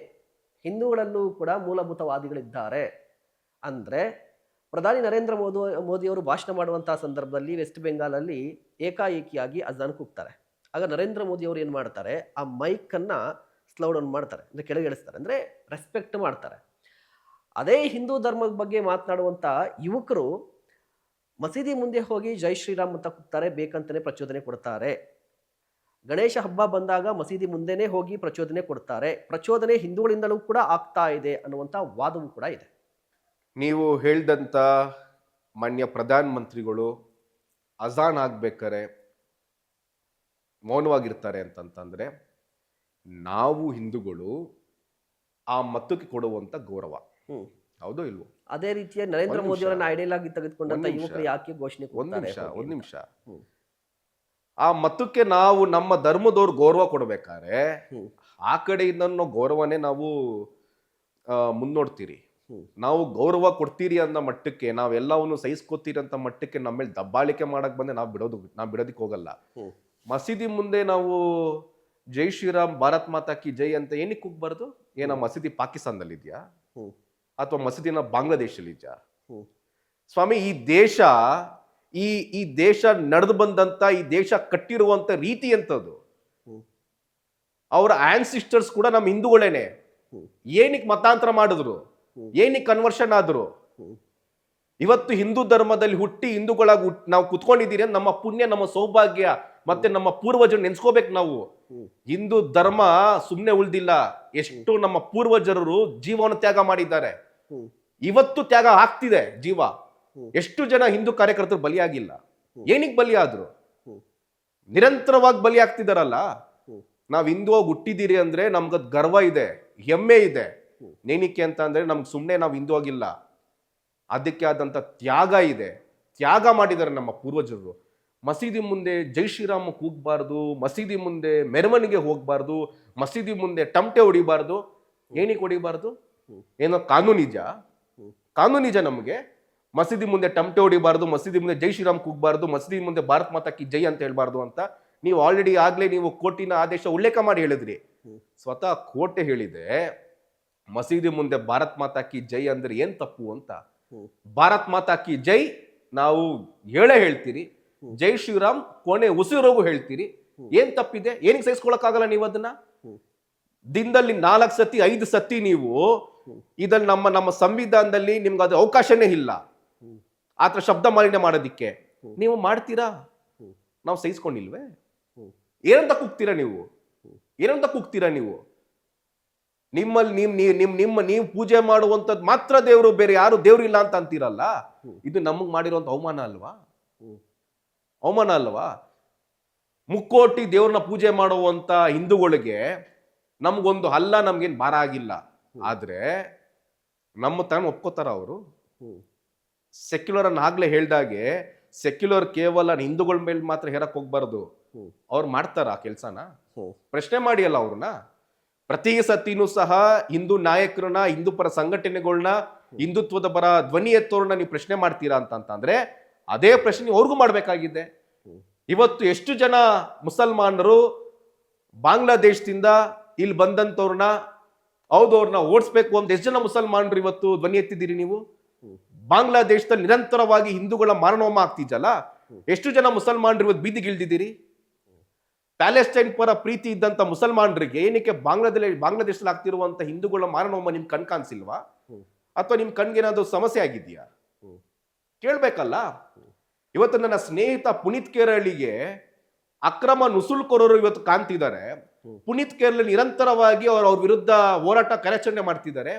ಹಿಂದೂಗಳಲ್ಲೂ ಕೂಡ ಮೂಲಭೂತವಾದಿಗಳಿದ್ದಾರೆ. ಅಂದರೆ ಪ್ರಧಾನಿ ನರೇಂದ್ರ ಮೋದಿಯವರು ಭಾಷಣ ಮಾಡುವಂತಹ ಸಂದರ್ಭದಲ್ಲಿ ವೆಸ್ಟ್ ಬೆಂಗಾಲಲ್ಲಿ ಏಕಾಏಕಿಯಾಗಿ ಅಜಾನ್ ಕೂಗ್ತಾರೆ. ಆಗ ನರೇಂದ್ರ ಮೋದಿಯವರು ಏನು ಮಾಡ್ತಾರೆ, ಆ ಮೈಕನ್ನು ಸ್ಲೋ ಡೌನ್ ಮಾಡ್ತಾರೆ, ಅಂದರೆ ಕೆಳಗೆ ಇಳಿಸ್ತಾರೆ, ಅಂದರೆ ರೆಸ್ಪೆಕ್ಟ್ ಮಾಡ್ತಾರೆ. ಅದೇ ಹಿಂದೂ ಧರ್ಮದ ಬಗ್ಗೆ ಮಾತನಾಡುವಂಥ ಯುವಕರು ಮಸೀದಿ ಮುಂದೆ ಹೋಗಿ ಜೈ ಶ್ರೀರಾಮ್ ಅಂತ ಕೂಗ್ತಾರೆ, ಬೇಕಂತಲೇ ಪ್ರಚೋದನೆ ಕೊಡ್ತಾರೆ. ಗಣೇಶ ಹಬ್ಬ ಬಂದಾಗ ಮಸೀದಿ ಮುಂದೆನೇ ಹೋಗಿ ಪ್ರಚೋದನೆ ಕೊಡ್ತಾರೆ. ಪ್ರಚೋದನೆ ಹಿಂದೂಗಳಿಂದಲೂ ಕೂಡ ಆಗ್ತಾ ಇದೆ ಅನ್ನುವಂಥ ವಾದವೂ ಕೂಡ ಇದೆ. ನೀವು ಹೇಳ್ದಂಥ ಮಾನ್ಯ ಪ್ರಧಾನ ಮಂತ್ರಿಗಳು ಅಜಾನ್ ಆಗ್ಬೇಕಾರೆ ಮೌನವಾಗಿರ್ತಾರೆ ಅಂತಂತಂದ್ರೆ ನಾವು ಹಿಂದೂಗಳು ಆ ಮತಕ್ಕೆ ಕೊಡುವಂತ ಗೌರವ. ಹೌದೋ ಇಲ್ವೋ? ಅದೇ ರೀತಿಯ ನರೇಂದ್ರ ಮೋದಿ ಅವರನ್ನ ಐಡಿಯಲ್ ಆಗಿ ತೆಗೆದುಕೊಂಡಂತ ಯುವಕರು ಯಾಕೆ ಘೋಷಣೆ ಕೊಡ್ತಾರೆ? ಒಂದ್ ನಿಮಿಷ. ಆ ಮತಕ್ಕೆ ನಾವು ನಮ್ಮ ಧರ್ಮದವ್ರು ಗೌರವ ಕೊಡ್ಬೇಕಾದ್ರೆ ಆ ಕಡೆಯಿಂದ ಗೌರವನೇ ನಾವು ಮುನ್ನೋಡ್ತೀರಿ. ನಾವು ಗೌರವ ಕೊಡ್ತೀರಿ ಅನ್ನೋ ಮಟ್ಟಕ್ಕೆ, ನಾವೆಲ್ಲವನ್ನು ಸಹಿಸ್ಕೋತೀರಿ ಅಂತ ಮಟ್ಟಕ್ಕೆ ನಮ್ಮ ಮೇಲೆ ದಬ್ಬಾಳಿಕೆ ಮಾಡಕ್ ಬಂದ್ರೆ ನಾವು ಬಿಡೋದಿಕ್ ಹೋಗಲ್ಲ. ಮಸೀದಿ ಮುಂದೆ ನಾವು ಜೈ ಶ್ರೀರಾಮ್ ಭಾರತ್ ಮಾತಾ ಕಿ ಜೈ ಅಂತ ಏನಕ್ಕೆ ಹೋಗ್ಬಾರ್ದು? ಏನ ಮಸೀದಿ ಪಾಕಿಸ್ತಾನದಲ್ಲಿ ಇದೆಯಾ ಅಥವಾ ಮಸೀದಿನ ಬಾಂಗ್ಲಾದೇಶಲ್ಲಿ ಇದೆಯಾ? ಸ್ವಾಮಿ, ಈ ದೇಶ ಈ ದೇಶ ನಡೆದು ಬಂದಂತ, ಈ ದೇಶ ಕಟ್ಟಿರುವಂತ ರೀತಿ ಎಂತದ್ದು. ಅವರ ಆನ್ಸಿಸ್ಟರ್ಸ್ ಕೂಡ ನಮ್ಮ ಹಿಂದೂಗಳೇನೆ. ಏನಕ್ಕೆ ಮತಾಂತರ ಮಾಡಿದ್ರು? ಏನಕ್ಕೆ ಕನ್ವರ್ಷನ್ ಆದ್ರು? ಇವತ್ತು ಹಿಂದೂ ಧರ್ಮದಲ್ಲಿ ಹುಟ್ಟಿ ಹಿಂದೂಗಳಾಗಿ ನಾವು ಕುತ್ಕೊಂಡಿದ್ದೀರಿ ಅಂತ ನಮ್ಮ ಪುಣ್ಯ, ನಮ್ಮ ಸೌಭಾಗ್ಯ, ಮತ್ತೆ ನಮ್ಮ ಪೂರ್ವಜರು ನೆನ್ಸ್ಕೋಬೇಕು ನಾವು. ಹಿಂದೂ ಧರ್ಮ ಸುಮ್ನೆ ಉಳ್ದಿಲ್ಲ. ಎಷ್ಟು ನಮ್ಮ ಪೂರ್ವಜರು ಜೀವವನ್ನು ತ್ಯಾಗ ಮಾಡಿದ್ದಾರೆ, ಇವತ್ತು ತ್ಯಾಗ ಆಗ್ತಿದೆ ಜೀವ. ಎಷ್ಟು ಜನ ಹಿಂದೂ ಕಾರ್ಯಕರ್ತರು ಬಲಿಯಾಗಿಲ್ಲ? ಏನಕ್ಕೆ ಬಲಿಯಾದ್ರು? ನಿರಂತರವಾಗಿ ಬಲಿ ಆಗ್ತಿದಾರಲ್ಲ. ನಾವ್ ಹಿಂದೂ ಹುಟ್ಟಿದ್ದೀರಿ ಅಂದ್ರೆ ನಮ್ಗದ್ ಗರ್ವ ಇದೆ, ಹೆಮ್ಮೆ ಇದೆ. ಏನಕ್ಕೆ ಅಂತ ಅಂದ್ರೆ ನಮ್ಗೆ ಸುಮ್ನೆ ನಾವು ಹಿಂದೂ ಆಗಿಲ್ಲ, ಅದಕ್ಕೆ ಆದಂತ ತ್ಯಾಗ ಇದೆ. ತ್ಯಾಗ ಮಾಡಿದ್ದಾರೆ ನಮ್ಮ ಪೂರ್ವಜರು. ಮಸೀದಿ ಮುಂದೆ ಜೈ ಶ್ರೀರಾಮ್ ಕೂಗ್ಬಾರ್ದು, ಮಸೀದಿ ಮುಂದೆ ಮೆರವಣಿಗೆ ಹೋಗ್ಬಾರ್ದು, ಮಸೀದಿ ಮುಂದೆ ಟಮಟೆ ಹೊಡಿಬಾರ್ದು. ಏನಕ್ಕೆ ಹೊಡಿಬಾರ್ದು? ಏನೋ ಕಾನೂನಿಜ? ಕಾನೂನಿಜ ನಮಗೆ ಮಸೀದಿ ಮುಂದೆ ಟಮಟೆ ಹೊಡಿಬಾರ್ದು, ಮಸೀದಿ ಮುಂದೆ ಜೈ ಶ್ರೀರಾಮ್ ಕೂಗ್ಬಾರ್ದು, ಮಸೀದಿ ಮುಂದೆ ಭಾರತ್ ಮಾತಾ ಕಿ ಜೈ ಅಂತ ಹೇಳ್ಬಾರ್ದು ಅಂತ ನೀವು ಆಲ್ರೆಡಿ ಆಗ್ಲೇ ನೀವು ಕೋರ್ಟಿನ ಆದೇಶ ಉಲ್ಲೇಖ ಮಾಡಿ ಹೇಳಿದ್ರಿ. ಸ್ವತಃ ಕೋರ್ಟೆ ಹೇಳಿದೆ ಮಸೀದಿ ಮುಂದೆ ಭಾರತ್ ಮಾತಾ ಕಿ ಜೈ ಅಂದ್ರೆ ಏನ್ ತಪ್ಪು ಅಂತ. ಭಾರತ್ ಮಾತಾ ಕಿ ಜೈ ನಾವು ಹೇಳ್ತೀರಿ, ಜೈ ಶ್ರೀರಾಮ್ ಕೊನೆ ಉಸಿರೋಗು ಹೇಳ್ತೀರಿ. ಏನ್ ತಪ್ಪಿದೆ? ಏನಕ್ಕೆ ಸಹಿಸ್ಕೊಳಕ್ಕಾಗಲ್ಲ ನೀವು ಅದನ್ನ? ದಿನದಲ್ಲಿ 4 ಸತಿ 5 ಸತಿ ನೀವು ಇದ್ರಲ್ಲಿ ನಮ್ಮ ಸಂವಿಧಾನದಲ್ಲಿ ನಿಮ್ಗೆ ಅದು ಅವಕಾಶನೇ ಇಲ್ಲ ಆತರ ಶಬ್ದ ಮಾಲಿನ್ಯ ಮಾಡೋದಿಕ್ಕೆ. ನೀವು ಮಾಡ್ತೀರಾ? ನಾವು ಸಹಿಸ್ಕೊಂಡಿಲ್ವೇ? ಏನಂತ ಕೂಗ್ತೀರಾ ನೀವು? ಏನಂತ ಕೂಗ್ತೀರಾ ನೀವು? ನಿಮ್ಮಲ್ಲಿ ನೀವು ಪೂಜೆ ಮಾಡುವಂಥದ್ದು ಮಾತ್ರ ದೇವರು, ಬೇರೆ ಯಾರು ದೇವ್ರು ಇಲ್ಲ ಅಂತ ಅಂತೀರಲ್ಲ. ಇದು ನಮಗ್ ಮಾಡಿರುವಂತ ಅವಮಾನ ಅಲ್ವಾ? ಅವಮಾನ ಅಲ್ವಾ? ಮುಕ್ಕೋಟಿ ದೇವ್ರನ್ನ ಪೂಜೆ ಮಾಡುವಂತ ಹಿಂದೂಗಳಿಗೆ ನಮ್ಗೊಂದು ಹಲ್ಲ ನಮ್ಗೇನ್ ಭಾರ ಆಗಿಲ್ಲ. ಆದ್ರೆ ನಮ್ಮ ತಾನು ಒಪ್ಕೋತಾರ ಅವರು? ಸೆಕ್ಯುಲರ್ ಅನ್ನ ಆಗ್ಲೇ ಹೇಳ್ದಾಗೆ ಸೆಕ್ಯುಲರ್ ಕೇವಲ ಹಿಂದೂಗಳ ಮೇಲೆ ಮಾತ್ರ ಹೇರಕ್ ಹೋಗ್ಬಾರ್ದು. ಅವ್ರು ಮಾಡ್ತಾರ ಆ ಕೆಲ್ಸನ? ಪ್ರಶ್ನೆ ಮಾಡಿ ಅಲ್ಲ ಅವ್ರನ್ನ. ಪ್ರತಿ ಸತಿನೂ ಸಹ ಹಿಂದೂ ನಾಯಕರನ್ನ, ಹಿಂದೂ ಪರ ಸಂಘಟನೆಗಳನ್ನ, ಹಿಂದುತ್ವದ ಪರ ಧ್ವನಿ ಎತ್ತೋರ್ನ ನೀವು ಪ್ರಶ್ನೆ ಮಾಡ್ತೀರಾ ಅಂತಂದ್ರೆ ಅದೇ ಪ್ರಶ್ನೆ ಅವ್ರಿಗೂ ಮಾಡ್ಬೇಕಾಗಿದೆ. ಇವತ್ತು ಎಷ್ಟು ಜನ ಮುಸಲ್ಮಾನರು ಬಾಂಗ್ಲಾದೇಶದಿಂದ ಇಲ್ಲಿ ಬಂದಂತವ್ರನ್ನ, ಹೌದು ಅವ್ರನ್ನ ಓಡಿಸ್ಬೇಕು ಅಂತ ಎಷ್ಟು ಜನ ಮುಸಲ್ಮಾನರು ಇವತ್ತು ಧ್ವನಿ ಎತ್ತಿದ್ದೀರಿ ನೀವು? ಬಾಂಗ್ಲಾದೇಶದಲ್ಲಿ ನಿರಂತರವಾಗಿ ಹಿಂದೂಗಳ ಮಾರಣೋಮ ಆಗ್ತಿದ್ದಲ್ಲ, ಎಷ್ಟು ಜನ ಮುಸಲ್ಮಾನರು ಇವತ್ತು ಬೀದಿಗಿಳಿದಿದ್ದೀರಿ? ಪ್ಯಾಲೆಸ್ಟೈನ್ ಪರ ಪ್ರೀತಿ ಇದ್ದಂತ ಮುಸಲ್ಮಾನರಿಗೆ ಏನಕ್ಕೆ ಬಾಂಗ್ಲಾದೇಶದಲ್ಲಿ ಆಗ್ತಿರುವಂತ ಹಿಂದೂಗಳ ಮಾರಣೋಮ ನಿಮ್ ಕಣ್ ಕಾಣಿಸಿಲ್ವಾ? ಅಥವಾ ನಿಮ್ ಕಣ್ಗೇನಾದ್ರು ಸಮಸ್ಯೆ ಆಗಿದೆಯಾ? ಕೇಳ್ಬೇಕಲ್ಲ. ಇವತ್ತು ನನ್ನ ಸ್ನೇಹಿತ ಪುನೀತ್ ಕೇರಳಿಗೆ ಅಕ್ರಮ ನುಸುಳುಕೋರರು ಇವತ್ತು ಕಾಣ್ತಿದ್ದಾರೆ. ಪುನೀತ್ ಕೇರಳ ನಿರಂತರವಾಗಿ ಅವ್ರ ವಿರುದ್ಧ ಹೋರಾಟ ಕಾರ್ಯಾಚರಣೆ ಮಾಡ್ತಿದ್ದಾರೆ.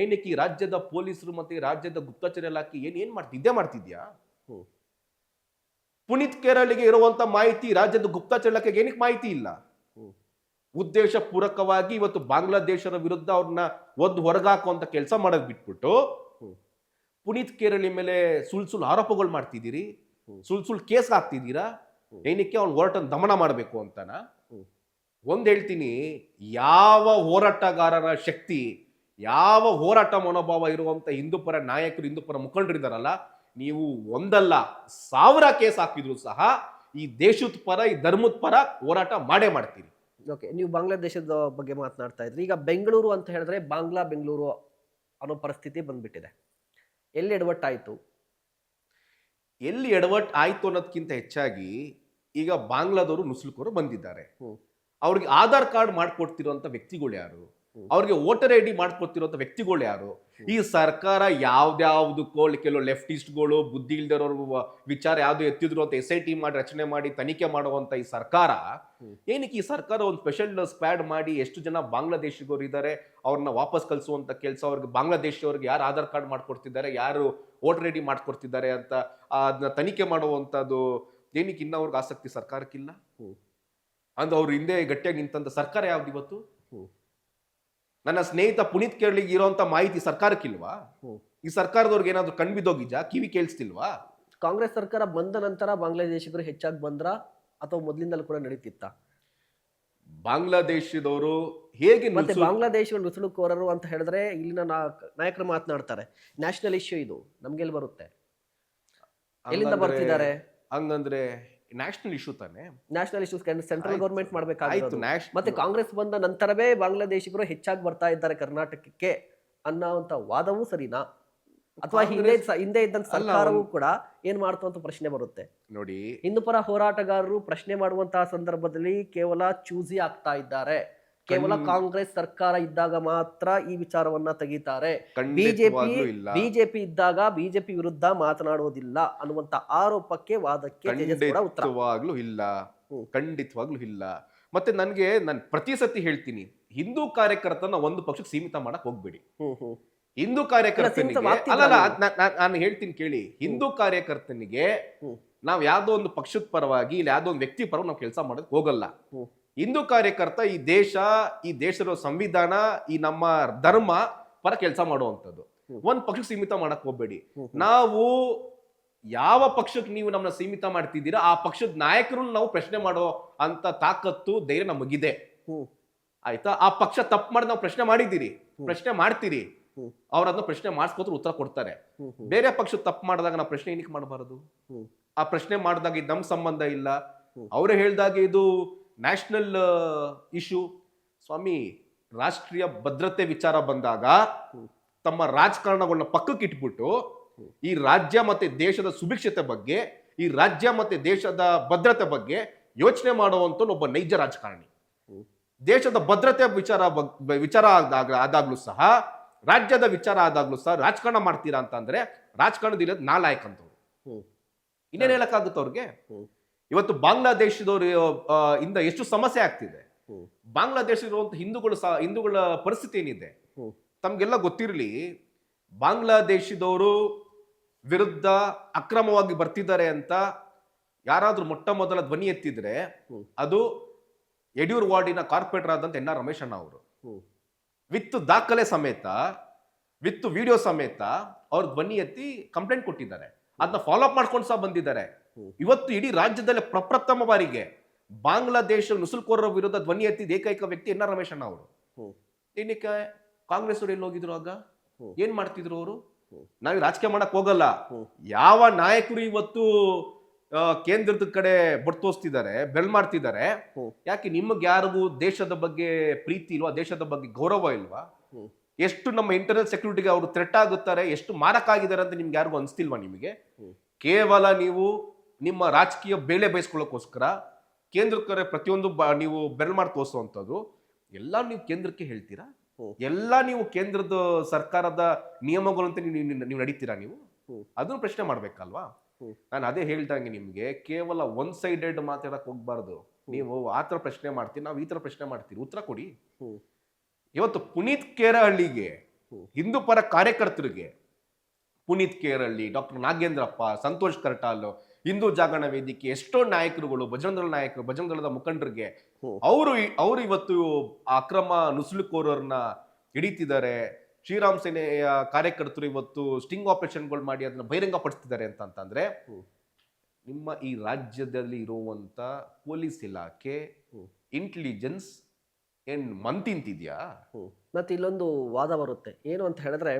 ಏನಕ್ಕೆ ಈ ರಾಜ್ಯದ ಪೊಲೀಸರು ಮತ್ತೆ ಈ ರಾಜ್ಯದ ಗುಪ್ತಚರ ಇಲಾಖೆ ಏನ್ ಇದೇ ಮಾಡ್ತಿದ್ಯಾ? ಹ್ಮ್. ಪುನೀತ್ ಕೇರಳಿಗೆ ಇರುವಂತ ಮಾಹಿತಿ ರಾಜ್ಯದ ಗುಪ್ತಚರ ಇಲಾಖೆಗೆ ಏನಕ್ಕೆ ಮಾಹಿತಿ ಇಲ್ಲ? ಹ್ಮ್. ಉದ್ದೇಶ ಪೂರಕವಾಗಿ ಇವತ್ತು ಬಾಂಗ್ಲಾದೇಶದ ವಿರುದ್ಧ ಅವ್ರನ್ನ ಹೊರಗಾಕುವಂತ ಕೆಲಸ ಮಾಡೋದ್ ಬಿಟ್ಬಿಟ್ಟು ಪುನೀತ್ ಕೇರಳಿ ಮೇಲೆ ಸುಳ್ಳು ಆರೋಪಗಳು ಮಾಡ್ತಿದ್ದೀರಿ, ಸುಳ್ಳು ಕೇಸ್ ಹಾಕ್ತಿದ್ದೀರಾ. ಏನಕ್ಕೆ ಅವ್ನ ಹೋರಾಟ ದಮನ ಮಾಡಬೇಕು ಅಂತನ? ಒಂದ್ ಹೇಳ್ತೀನಿ, ಯಾವ ಹೋರಾಟಗಾರರ ಶಕ್ತಿ, ಯಾವ ಹೋರಾಟ ಮನೋಭಾವ ಇರುವಂತ ಹಿಂದೂಪರ ನಾಯಕರು, ಹಿಂದೂಪರ ಮುಖಂಡರಿದ್ದಾರಲ್ಲ, ನೀವು ಒಂದಲ್ಲ 1000 ಕೇಸ್ ಹಾಕಿದ್ರು ಸಹ ಈ ದೇಶದ ಪರ, ಈ ಧರ್ಮದ ಪರ ಹೋರಾಟ ಮಾಡೇ ಮಾಡ್ತೀರಿ. ಓಕೆ, ನೀವು ಬಾಂಗ್ಲಾದೇಶದ ಬಗ್ಗೆ ಮಾತನಾಡ್ತಾ ಇದ್ರಿ. ಈಗ ಬೆಂಗಳೂರು ಅಂತ ಹೇಳಿದ್ರೆ ಬೆಂಗಳೂರು ಅನ್ನೋ ಪರಿಸ್ಥಿತಿ ಬಂದ್ಬಿಟ್ಟಿದೆ. ಎಲ್ಲಿ ಎಡವಟ್ಟಾಯ್ತು? ಎಲ್ಲಿ ಎಡವಟ್ ಆಯ್ತು ಅನ್ನೋದಕ್ಕಿಂತ ಹೆಚ್ಚಾಗಿ ಈಗ ಬಾಂಗ್ಲಾದವರು ನುಸುಳುಕೋರು ಬಂದಿದ್ದಾರೆ. ಅವ್ರಿಗೆ ಆಧಾರ್ ಕಾರ್ಡ್ ಮಾಡ್ಕೊಡ್ತಿರುವಂತ ವ್ಯಕ್ತಿಗಳು ಯಾರು? ಅವ್ರಿಗೆ ವೋಟರ್ ಐ ಡಿ ಮಾಡ್ಕೊಡ್ತಿರುವಂತ ವ್ಯಕ್ತಿಗಳು ಯಾರು? ಈ ಸರ್ಕಾರ ಯಾವ್ದಾವ್ದಕ್ಕೋ ಕೆಲವು ಲೆಫ್ಟಿಸ್ಟ್ಗಳು, ಬುದ್ಧಿ ಇಲ್ದಿರೋರು ವಿಚಾರ ಯಾವ್ದು ಎತ್ತಿದ್ರು ಅಂತ SIT ಮಾಡಿ ರಚನೆ ಮಾಡಿ ತನಿಖೆ ಮಾಡುವಂತ ಈ ಸರ್ಕಾರ, ಏನಕ್ಕೆ ಈ ಸರ್ಕಾರ ಒಂದು ಸ್ಪೆಷಲ್ ಸ್ಕ್ವಾಡ್ ಮಾಡಿ ಎಷ್ಟು ಜನ ಬಾಂಗ್ಲಾದೇಶಿಗರು ಇದ್ದಾರೆ ಅವ್ರನ್ನ ವಾಪಸ್ ಕಳಿಸುವಂತ ಕೆಲಸ, ಅವ್ರಿಗೆ ಬಾಂಗ್ಲಾದೇಶವ್ರಿಗೆ ಯಾರು ಆಧಾರ್ ಕಾರ್ಡ್ ಮಾಡ್ಕೊಡ್ತಿದ್ದಾರೆ, ಯಾರು ವೋಟರ್ ಐ ಡಿ ಮಾಡ್ಕೊಡ್ತಿದ್ದಾರೆ ಅಂತ ಅದನ್ನ ತನಿಖೆ ಮಾಡುವಂತದ್ದು ಏನಕ್ಕೆ ಇನ್ನ ಅವ್ರಿಗೆ ಆಸಕ್ತಿ ಸರ್ಕಾರಕ್ಕಿಲ್ಲ? ಅಂದ್ರೆ ಅವ್ರ ಹಿಂದೆ ಗಟ್ಟಿಯಾಗಿ ನಿಂತಂತ ಸರ್ಕಾರ ಯಾವ್ದು ಇವತ್ತು? ನನ್ನ ಸ್ನೇಹಿತ ಪುನೀತ್ ಕೇರಳಿಗೆ ಇರುವಂತ ಮಾಹಿತಿ ಸರ್ಕಾರಕ್ಕಿಲ್ವಾ? ಈ ಸರ್ಕಾರದವ್ರಿಗೆ ಏನಾದ್ರು ಕಣ್ಬಿದ್ದೋಗಿಜಾ, ಕಿವಿ ಕೇಳಿಸ್ತಿಲ್ವಾ? ಕಾಂಗ್ರೆಸ್ ಸರ್ಕಾರ ಬಂದ ನಂತರ ಬಾಂಗ್ಲಾದೇಶಿಗರು ಹೆಚ್ಚಾಗಿ ಬಂದ್ರ ಅಥವಾ ಮೊದಲಿಂದಲೂ ಕೂಡ ನಡೀತಿತ್ತ? ಬಾಂಗ್ಲಾದೇಶದವರು ಹೇಗೆ ಮತ್ತೆ ಬಾಂಗ್ಲಾದೇಶ ನುಸುಳುಕೋರರು ಅಂತ ಹೇಳಿದ್ರೆ ಇಲ್ಲಿನ ನಾಯಕರು ಮಾತನಾಡ್ತಾರೆ, ನ್ಯಾಷನಲ್ ಇಶ್ಯೂ ಇದು, ನಮ್ಗೆಲ್ಲಿ ಬರುತ್ತೆ? ಎಲ್ಲಿಂದ ಬರ್ತಿದ್ದಾರೆ? ಹಂಗಂದ್ರೆ ನ್ಯಾಷನಲ್ ಇಶ್ಯೂ ತಾನೆ. ನ್ಯಾಷನಲ್ ಇಶ್ಯೂಸ್ ಸೆಂಟ್ರಲ್ ಗೌರ್ಮೆಂಟ್ ಮಾಡ್ಬೇಕಾಗಿತ್ತು. ಆಯ್ತು, ಮತ್ತೆ ಕಾಂಗ್ರೆಸ್ ಬಂದ ನಂತರವೇ ಬಾಂಗ್ಲಾದೇಶಿಗರು ಹೆಚ್ಚಾಗಿ ಬರ್ತಾ ಇದ್ದಾರೆ ಕರ್ನಾಟಕಕ್ಕೆ ಅನ್ನೋಂತ ವಾದವೂ ಸರಿನಾ? ಅಥವಾ ಹಿಂದೆ ಇದ್ದಂತ ಸರ್ಕಾರವೂ ಕೂಡ ಏನ್ ಮಾಡ್ತು ಅಂತ ಪ್ರಶ್ನೆ ಬರುತ್ತೆ. ನೋಡಿ, ಹಿಂದೂಪರ ಹೋರಾಟಗಾರರು ಪ್ರಶ್ನೆ ಮಾಡುವಂತಹ ಸಂದರ್ಭದಲ್ಲಿ ಕೇವಲ ಚೂಸಿ ಆಗ್ತಾ ಇದ್ದಾರೆ. ಕೇವಲ ಕಾಂಗ್ರೆಸ್ ಸರ್ಕಾರ ಇದ್ದಾಗ ಮಾತ್ರ ಈ ವಿಚಾರವನ್ನ ತೆಗಿತಾರೆ. ಬಿಜೆಪಿ ಇದ್ದಾಗ ಬಿಜೆಪಿ ವಿರುದ್ಧ ಮಾತನಾಡುವುದಿಲ್ಲ ಅನ್ನುವಂತ ಆರೋಪಕ್ಕೆ, ವಾದಕ್ಕೆ ಖಂಡಿತವಾಗ್ಲೂ ಇಲ್ಲ. ಮತ್ತೆ ನಾನು ಪ್ರತಿ ಸತಿ ಹೇಳ್ತೀನಿ, ಹಿಂದೂ ಕಾರ್ಯಕರ್ತನ ಒಂದು ಪಕ್ಷಕ್ಕೆ ಸೀಮಿತ ಮಾಡಕ್ ಹೋಗ್ಬೇಡಿ. ಹಿಂದೂ ಕಾರ್ಯಕರ್ತನಿಗೆ ನಾನು ಹೇಳ್ತೀನಿ ಕೇಳಿ, ಹಿಂದೂ ಕಾರ್ಯಕರ್ತನಿಗೆ ನಾವ್ ಯಾವ್ದೋ ಒಂದು ಪಕ್ಷದ ಪರವಾಗಿ ಇಲ್ಲ ಯಾವ್ದೋ ಒಂದು ವ್ಯಕ್ತಿ ಪರವಾಗಿ ನಾವು ಕೆಲಸ ಮಾಡೋದಕ್ಕೆ ಹೋಗಲ್ಲ. ಹಿಂದೂ ಕಾರ್ಯಕರ್ತ ಈ ದೇಶದ ಸಂವಿಧಾನ, ಈ ನಮ್ಮ ಧರ್ಮ ಪರ ಕೆಲಸ ಮಾಡುವಂಥದ್ದು. ಒಂದ್ ಪಕ್ಷಕ್ಕೆ ಸೀಮಿತ ಮಾಡಕ್ ಹೋಗ್ಬೇಡಿ. ನಾವು ಯಾವ ಪಕ್ಷಕ್ಕೆ ನೀವು ನಮ್ಮನ್ನ ಸೀಮಿತ ಮಾಡ್ತಿದ್ದೀರಾ ಆ ಪಕ್ಷದ ನಾಯಕರನ್ನು ನಾವು ಪ್ರಶ್ನೆ ಮಾಡೋ ಅಂತ ತಾಕತ್ತು, ಧೈರ್ಯ ನಮಗಿದೆ. ಆಯ್ತಾ? ಆ ಪಕ್ಷ ತಪ್ಪು ಮಾಡಿ ನಾವು ಪ್ರಶ್ನೆ ಮಾಡಿದ್ದೀರಿ, ಪ್ರಶ್ನೆ ಮಾಡ್ತೀರಿ, ಅವ್ರನ್ನ ಪ್ರಶ್ನೆ ಮಾಡಿಸ್ಕೋತಾರೆ, ಉತ್ತರ ಕೊಡ್ತಾರೆ. ಬೇರೆ ಪಕ್ಷ ತಪ್ಪು ಮಾಡಿದಾಗ ನಾವು ಪ್ರಶ್ನೆ ಏನಕ್ಕೆ ಮಾಡಬಾರದು? ಆ ಪ್ರಶ್ನೆ ಮಾಡಿದಾಗ ಇದು ನಮ್ ಸಂಬಂಧ ಇಲ್ಲ, ಅವರೇ ಹೇಳ್ದಾಗ ಇದು ನ್ಯಾಷನಲ್ ಇಶ್ಯೂ. ಸ್ವಾಮಿ, ರಾಷ್ಟ್ರೀಯ ಭದ್ರತೆ ವಿಚಾರ ಬಂದಾಗ ತಮ್ಮ ರಾಜಕಾರಣಗಳನ್ನ ಪಕ್ಕಕ್ಕೆ ಇಟ್ಬಿಟ್ಟು ಈ ರಾಜ್ಯ ಮತ್ತೆ ದೇಶದ ಸುಭಿಕ್ಷತೆ ಬಗ್ಗೆ, ಈ ರಾಜ್ಯ ಮತ್ತೆ ದೇಶದ ಭದ್ರತೆ ಬಗ್ಗೆ ಯೋಚನೆ ಮಾಡುವಂತ ಒಬ್ಬ ನೈಜ ರಾಜಕಾರಣಿ. ದೇಶದ ಭದ್ರತೆ ವಿಚಾರ ಆದಾಗ್ಲೂ ಸಹ, ರಾಜ್ಯದ ವಿಚಾರ ಆದಾಗ್ಲೂ ಸಹ ರಾಜಕಾರಣ ಮಾಡ್ತೀರಾ ಅಂತಂದ್ರೆ ರಾಜಕಾರಣದ ನಾಲಾಯಕ್ ಅಂತವ್ರು. ಇನ್ನೇನ್ ಹೇಳಕ್ಕಾಗುತ್ತೆ ಅವ್ರಿಗೆ? ಇವತ್ತು ಬಾಂಗ್ಲಾದೇಶದವರು ಇಂದ ಎಷ್ಟು ಸಮಸ್ಯೆ ಆಗ್ತಿದೆ. ಬಾಂಗ್ಲಾದೇಶದಲ್ಲಿರುವಂತ ಹಿಂದೂಗಳ ಪರಿಸ್ಥಿತಿ ಏನಿದೆ ತಮ್ಗೆಲ್ಲ ಗೊತ್ತಿರಲಿ. ಬಾಂಗ್ಲಾದೇಶದವರು ವಿರುದ್ಧ ಅಕ್ರಮವಾಗಿ ಬರ್ತಿದ್ದಾರೆ ಅಂತ ಯಾರಾದ್ರೂ ಮೊಟ್ಟ ಮೊದಲ ಧ್ವನಿ ಎತ್ತಿದ್ರೆ ಅದು ಯಡಿಯೂರು ವಾರ್ಡಿನ ಕಾರ್ಪೊರೇಟರ್ ಆದಂತ NR ರಮೇಶ್ ಅಣ್ಣ ಅವರು. ವಿತ್ ದಾಖಲೆ ಸಮೇತ, ವಿತ್ ವಿಡಿಯೋ ಸಮೇತ ಅವ್ರ ಧ್ವನಿ ಎತ್ತಿ ಕಂಪ್ಲೇಂಟ್ ಕೊಟ್ಟಿದ್ದಾರೆ. ಅದನ್ನ ಫಾಲೋ ಅಪ್ ಮಾಡ್ಕೊಂಡು ಸಹ ಬಂದಿದ್ದಾರೆ. ಇವತ್ತು ಇಡೀ ರಾಜ್ಯದಲ್ಲಿ ಪ್ರಪ್ರಥಮ ಬಾರಿಗೆ ಬಾಂಗ್ಲಾದೇಶ ನುಸುಳುಕೋರರ ವಿರುದ್ಧ ಧ್ವನಿ ಎತ್ತಿದ ಏಕೈಕ ವ್ಯಕ್ತಿ NR ರಮೇಶ್ ಅಣ್ಣ ಅವರು. ಏನಕ್ಕೆ ಕಾಂಗ್ರೆಸ್ ಅವರು ಎಲ್ಲಿ ಹೋಗಿದ್ರು ಆಗ? ಏನ್ ಮಾಡ್ತಿದ್ರು ಅವರು? ನಾವು ರಾಜಕೀಯ ಮಾಡಕ್ ಹೋಗಲ್ಲ. ಯಾವ ನಾಯಕರು ಇವತ್ತು ಕೇಂದ್ರದ ಕಡೆ ಬೊಟ್ಟು ತೋರಿಸ್ತಿದ್ದಾರೆ, ಬೆಲ್ ಮಾಡ್ತಿದ್ದಾರೆ, ಯಾಕೆ ನಿಮಗೆ ಯಾರಿಗೂ ದೇಶದ ಬಗ್ಗೆ ಪ್ರೀತಿ ಇಲ್ವಾ? ದೇಶದ ಬಗ್ಗೆ ಗೌರವ ಇಲ್ವಾ? ಎಷ್ಟು ನಮ್ಮ ಇಂಟರ್ನಲ್ ಸೆಕ್ಯೂರಿಟಿಗೆ ಅವರು ಥ್ರೆಟ್ ಆಗುತ್ತಾರೆ, ಎಷ್ಟು ಮಾರಕ ಆಗಿದ್ದಾರೆ ಅಂತ ನಿಮ್ಗೆ ಯಾರಿಗೂ ಅನ್ಸ್ತಿಲ್ವಾ? ನಿಮಗೆ ಕೇವಲ ನೀವು ನಿಮ್ಮ ರಾಜಕೀಯ ಬೇಳೆ ಬಯಸ್ಕೊಳ್ಳೋಕೋಸ್ಕರ ಕೇಂದ್ರಕ್ಕೆ ಪ್ರತಿಯೊಂದು ನೀವು ಬೆಲ್ ಮಾಡಿ ತೋರಿಸುವಂಥದ್ದು ಎಲ್ಲ ನೀವು ಕೇಂದ್ರಕ್ಕೆ ಹೇಳ್ತೀರಾ? ಎಲ್ಲ ನೀವು ಕೇಂದ್ರದ ಸರ್ಕಾರದ ನಿಯಮಗಳಂತೆ ನೀವು ನಡೀತೀರಾ? ನೀವು ಅದನ್ನು ಪ್ರಶ್ನೆ ಮಾಡ್ಬೇಕಲ್ವಾ? ನಾನು ಅದೇ ಹೇಳ್ದಂಗೆ ನಿಮ್ಗೆ ಕೇವಲ ಒನ್ ಸೈಡೆಡ್ ಮಾತಾಡಕ್ ಹೋಗ್ಬಾರ್ದು. ನೀವು ಆತರ ಪ್ರಶ್ನೆ ಮಾಡ್ತೀರಿ, ನಾವು ಈ ತರ ಪ್ರಶ್ನೆ ಮಾಡ್ತೀರಿ, ಉತ್ತರ ಕೊಡಿ. ಇವತ್ತು ಪುನೀತ್ ಕೇರಳಿಗೆ ಹಿಂದೂ ಪರ ಕಾರ್ಯಕರ್ತರಿಗೆ ಪುನೀತ್ ಕೇರಳ್ಳಿ, ಡಾಕ್ಟರ್ ನಾಗೇಂದ್ರಪ್ಪ, ಸಂತೋಷ್ ಕರ್ಟಾಲ್, ಹಿಂದೂ ಜಾಗರಣ ವೇದಿಕೆ, ಎಷ್ಟೋ ನಾಯಕರುಗಳು, ಬಜರಂಗ ನಾಯಕರು, ಬಜರಂಗ ದಳದ ಮುಖಂಡರಿಗೆ ಅವರು ಇವತ್ತು ಅಕ್ರಮ ನುಸುಳುಕೋರರನ್ನ ಹಿಡಿತಿದ್ದಾರೆ. ಶ್ರೀರಾಮ್ ಸೇನೆಯ ಕಾರ್ಯಕರ್ತರು ಇವತ್ತು ಸ್ಟಿಂಗ್ ಆಪರೇಷನ್ಗಳು ಮಾಡಿ ಅದನ್ನ ಬಹಿರಂಗ ಪಡಿಸ್ತಿದ್ದಾರೆ ಅಂತಂದ್ರೆ ನಿಮ್ಮ ಈ ರಾಜ್ಯದಲ್ಲಿ ಇರುವಂತ ಪೊಲೀಸ್ ಇಲಾಖೆ ಇಂಟೆಲಿಜೆನ್ಸ್ ಏನ್ ಮಂತಿಂತಿದ್ಯಾ? ಮತ್ತೆ ಇಲ್ಲೊಂದು ವಾದ ಬರುತ್ತೆ, ಏನು ಅಂತ ಹೇಳಿದ್ರೆ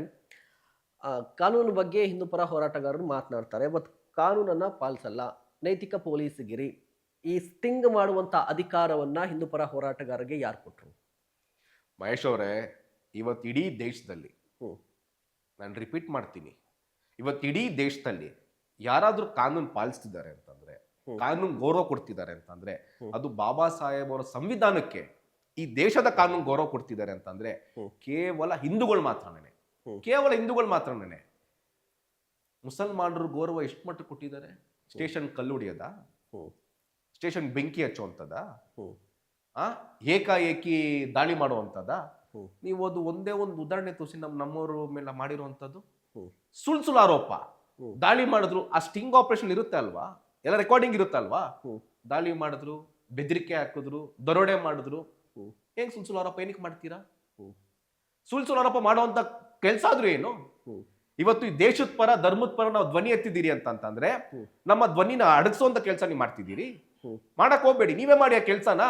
ಕಾನೂನು ಬಗ್ಗೆ ಹಿಂದೂ ಪರ ಹೋರಾಟಗಾರರು ಮಾತನಾಡ್ತಾರೆ, ಬಟ್ ಕಾನೂನನ್ನ ಪಾಲಿಸಲ್ಲ, ನೈತಿಕ ಪೊಲೀಸ್ಗಿರಿ. ಈ ಸ್ಟಿಂಗ್ ಮಾಡುವಂತ ಅಧಿಕಾರವನ್ನ ಹಿಂದೂ ಪರ ಹೋರಾಟಗಾರರಿಗೆ ಯಾರು ಕೊಟ್ರು? ಮಹೇಶ್ ಅವರೇ, ಇವತ್ತು ಇಡೀ ದೇಶದಲ್ಲಿ, ನಾನು ರಿಪೀಟ್ ಮಾಡ್ತೀನಿ, ಇವತ್ತು ಇಡೀ ದೇಶದಲ್ಲಿ ಯಾರಾದ್ರೂ ಕಾನೂನು ಪಾಲಿಸ್ತಿದ್ದಾರೆ ಅಂತಂದ್ರೆ, ಕಾನೂನು ಗೌರವ ಕೊಡ್ತಿದ್ದಾರೆ ಅಂತಂದ್ರೆ ಅದು ಬಾಬಾ ಸಾಹೇಬ್ ಅವರ ಸಂವಿಧಾನಕ್ಕೆ, ಈ ದೇಶದ ಕಾನೂನು ಗೌರವ ಕೊಡ್ತಿದ್ದಾರೆ ಅಂತಂದ್ರೆ ಕೇವಲ ಹಿಂದೂಗಳು ಮಾತ್ರನೇ, ಕೇವಲ ಹಿಂದೂಗಳು ಮಾತ್ರನೇ. ಮುಸಲ್ಮಾನರು ಗೌರವ ಎಷ್ಟು ಮಟ್ಟ ಕೊಟ್ಟಿದ್ದಾರೆ? ಸ್ಟೇಷನ್ ಕಲ್ಲುಡಿಯದ, ಸ್ಟೇಷನ್ ಬೆಂಕಿ ಹಚ್ಚುವಂತದ, ಏಕಾಏಕಿ ದಾಳಿ ಮಾಡುವಂತದ? ನೀವು ಅದು ಒಂದೇ ಒಂದು ಉದಾಹರಣೆ ತೋರಿಸಿ ನಮ್ಮವ್ರ ಮೇಲೆ ಮಾಡಿರುವಂತದ್ದು. ಸುಳ್ಳು ಆರೋಪ, ದಾಳಿ ಮಾಡಿದ್ರು, ಆ ಸ್ಟಿಂಗ್ ಆಪರೇಷನ್ ಇರುತ್ತೆ ಅಲ್ವಾ, ಎಲ್ಲ ರೆಕಾರ್ಡಿಂಗ್ ಇರುತ್ತೆ ಅಲ್ವಾ, ದಾಳಿ ಮಾಡಿದ್ರು, ಬೆದರಿಕೆ ಹಾಕಿದ್ರು, ದರೋಡೆ ಮಾಡಿದ್ರು, ಹೆಂಗ್ ಸುಳ್ಳು ಆರೋಪ ಏನಕ್ಕೆ ಮಾಡ್ತೀರಾ? ಸುಳ್ಳು ಆರೋಪ ಮಾಡುವಂತ ಕೆಲಸ ಆದ್ರೂ ಏನು? ಇವತ್ತು ಈ ದೇಶದ ಪರ, ಧರ್ಮದ ಪರ ನಾವು ಧ್ವನಿ ಎತ್ತಿದ್ದೀರಿ ಅಂತಂದ್ರೆ ನಮ್ಮ ಧ್ವನಿನ ಅಡಗಿಸುವಂತ ಕೆಲಸ ನೀವು ಮಾಡ್ತಿದ್ದೀರಿ. ಮಾಡಕ್ ಹೋಗ್ಬೇಡಿ, ನೀವೇ ಮಾಡಿ ಆ ಕೆಲ್ಸನ.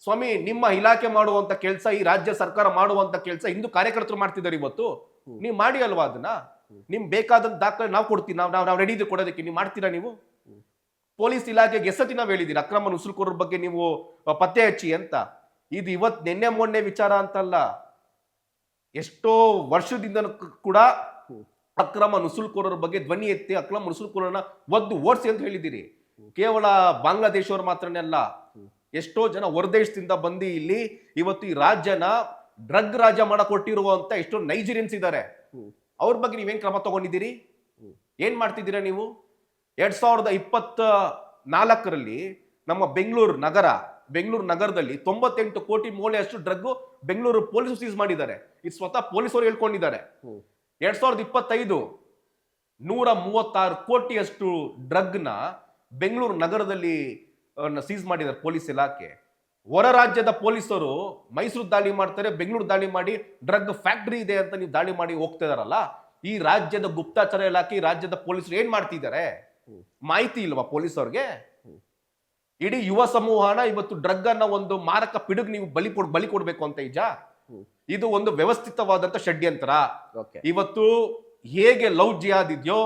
ಸ್ವಾಮಿ, ನಿಮ್ಮ ಇಲಾಖೆ ಮಾಡುವಂತ ಕೆಲಸ, ಈ ರಾಜ್ಯ ಸರ್ಕಾರ ಮಾಡುವಂತ ಕೆಲಸ ಹಿಂದೂ ಕಾರ್ಯಕರ್ತರು ಮಾಡ್ತಿದ್ದಾರೆ ಇವತ್ತು. ನೀವು ಮಾಡಿ ಅಲ್ವಾ ಅದನ್ನ? ನಿಮ್ ಬೇಕಾದಂತ ದಾಖಲೆ ನಾವು ಕೊಡ್ತೀವಿ, ನಾವು ರೆಡಿ ಇದ್ರೆ ಕೊಡೋದಕ್ಕೆ. ನೀವು ಮಾಡ್ತೀರಾ? ನೀವು ಪೊಲೀಸ್ ಇಲಾಖೆಗೆ ಎಷ್ಟತಿ ನಾವು ಹೇಳಿದೀರಿ ಅಕ್ರಮ ನುಸುಳುಕೋರರ ಬಗ್ಗೆ ನೀವು ಪತ್ತೆ ಹಚ್ಚಿ ಅಂತ. ಇದು ಇವತ್ತು ನಿನ್ನೆ ಮೊನ್ನೆ ವಿಚಾರ ಅಂತಲ್ಲ, ಎಷ್ಟೋ ವರ್ಷದಿಂದ ಕೂಡ ಅಕ್ರಮ ನುಸುಳುಕೋರರ ಬಗ್ಗೆ ಧ್ವನಿ ಎತ್ತಿ ಅಕ್ರಮ ನುಸುಳುಕೋರನ್ನ ಒದ್ದು ಓಡಿಸಿ ಅಂತ ಹೇಳಿದ್ದೀರಿ. ಕೇವಲ ಬಾಂಗ್ಲಾದೇಶವ್ರು ಮಾತ್ರನೇ ಅಲ್ಲ, ಎಷ್ಟೋ ಜನ ಹೊರದೇಶದಿಂದ ಬಂದು ಇಲ್ಲಿ ಇವತ್ತು ಈ ರಾಜ್ಯನ ಡ್ರಗ್ ರಾಜ್ಯ ಮಾಡಕ್ ಕೊಟ್ಟಿರುವಂತ ಎಷ್ಟೋ ನೈಜೀರಿಯನ್ಸ್ ಇದ್ದಾರೆ. ಅವ್ರ ಬಗ್ಗೆ ನೀವೇನ್ ಕ್ರಮ ತಗೊಂಡಿದ್ದೀರಿ? ಏನ್ ಮಾಡ್ತಿದ್ದೀರಾ ನೀವು? 2024ರಲ್ಲಿ ನಮ್ಮ ಬೆಂಗಳೂರು ನಗರದಲ್ಲಿ 98 ಕೋಟಿ ಮೌಲ್ಯಷ್ಟು ಡ್ರಗ್ ಬೆಂಗಳೂರು ಪೊಲೀಸರು ಸೀಸ್ ಮಾಡಿದ್ದಾರೆ. ಇದು ಸ್ವತಃ ಪೊಲೀಸರು ಹೇಳ್ಕೊಂಡಿದ್ದಾರೆ. 2025 136 ಕೋಟಿಯಷ್ಟು ಡ್ರಗ್ ನ ಬೆಂಗಳೂರು ನಗರದಲ್ಲಿ ಸೀಸ್ ಮಾಡಿದ್ದಾರೆ ಪೊಲೀಸ್ ಇಲಾಖೆ. ಹೊರ ರಾಜ್ಯದ ಪೊಲೀಸರು ಮೈಸೂರು ದಾಳಿ ಮಾಡ್ತಾರೆ, ಬೆಂಗಳೂರು ದಾಳಿ ಮಾಡಿ ಡ್ರಗ್ ಫ್ಯಾಕ್ಟರಿ ಇದೆ ಅಂತ ನೀವು ದಾಳಿ ಮಾಡಿ ಹೋಗ್ತಿದಾರಲ್ಲ. ಈ ರಾಜ್ಯದ ಗುಪ್ತಚರ ಇಲಾಖೆ, ಈ ರಾಜ್ಯದ ಪೊಲೀಸರು ಏನ್ ಮಾಡ್ತಿದ್ದಾರೆ? ಮಾಹಿತಿ ಇಲ್ವಾ ಪೊಲೀಸವ್ರಿಗೆ? ಇಡೀ ಯುವ ಸಮೂಹನ ಇವತ್ತು ಡ್ರಗ್ ಅನ್ನ ಒಂದು ಮಾರಕ ಪಿಡುಗ್ ನೀವು ಬಲಿ ಕೊಡ್ಬೇಕು ಅಂತ ಇದು ಒಂದು ವ್ಯವಸ್ಥಿತವಾದಂತ ಷಡ್ಯಂತ್ರ. ಇವತ್ತು ಹೇಗೆ ಲವ್ ಜಿಹಾದ್ ಇದೆಯೋ,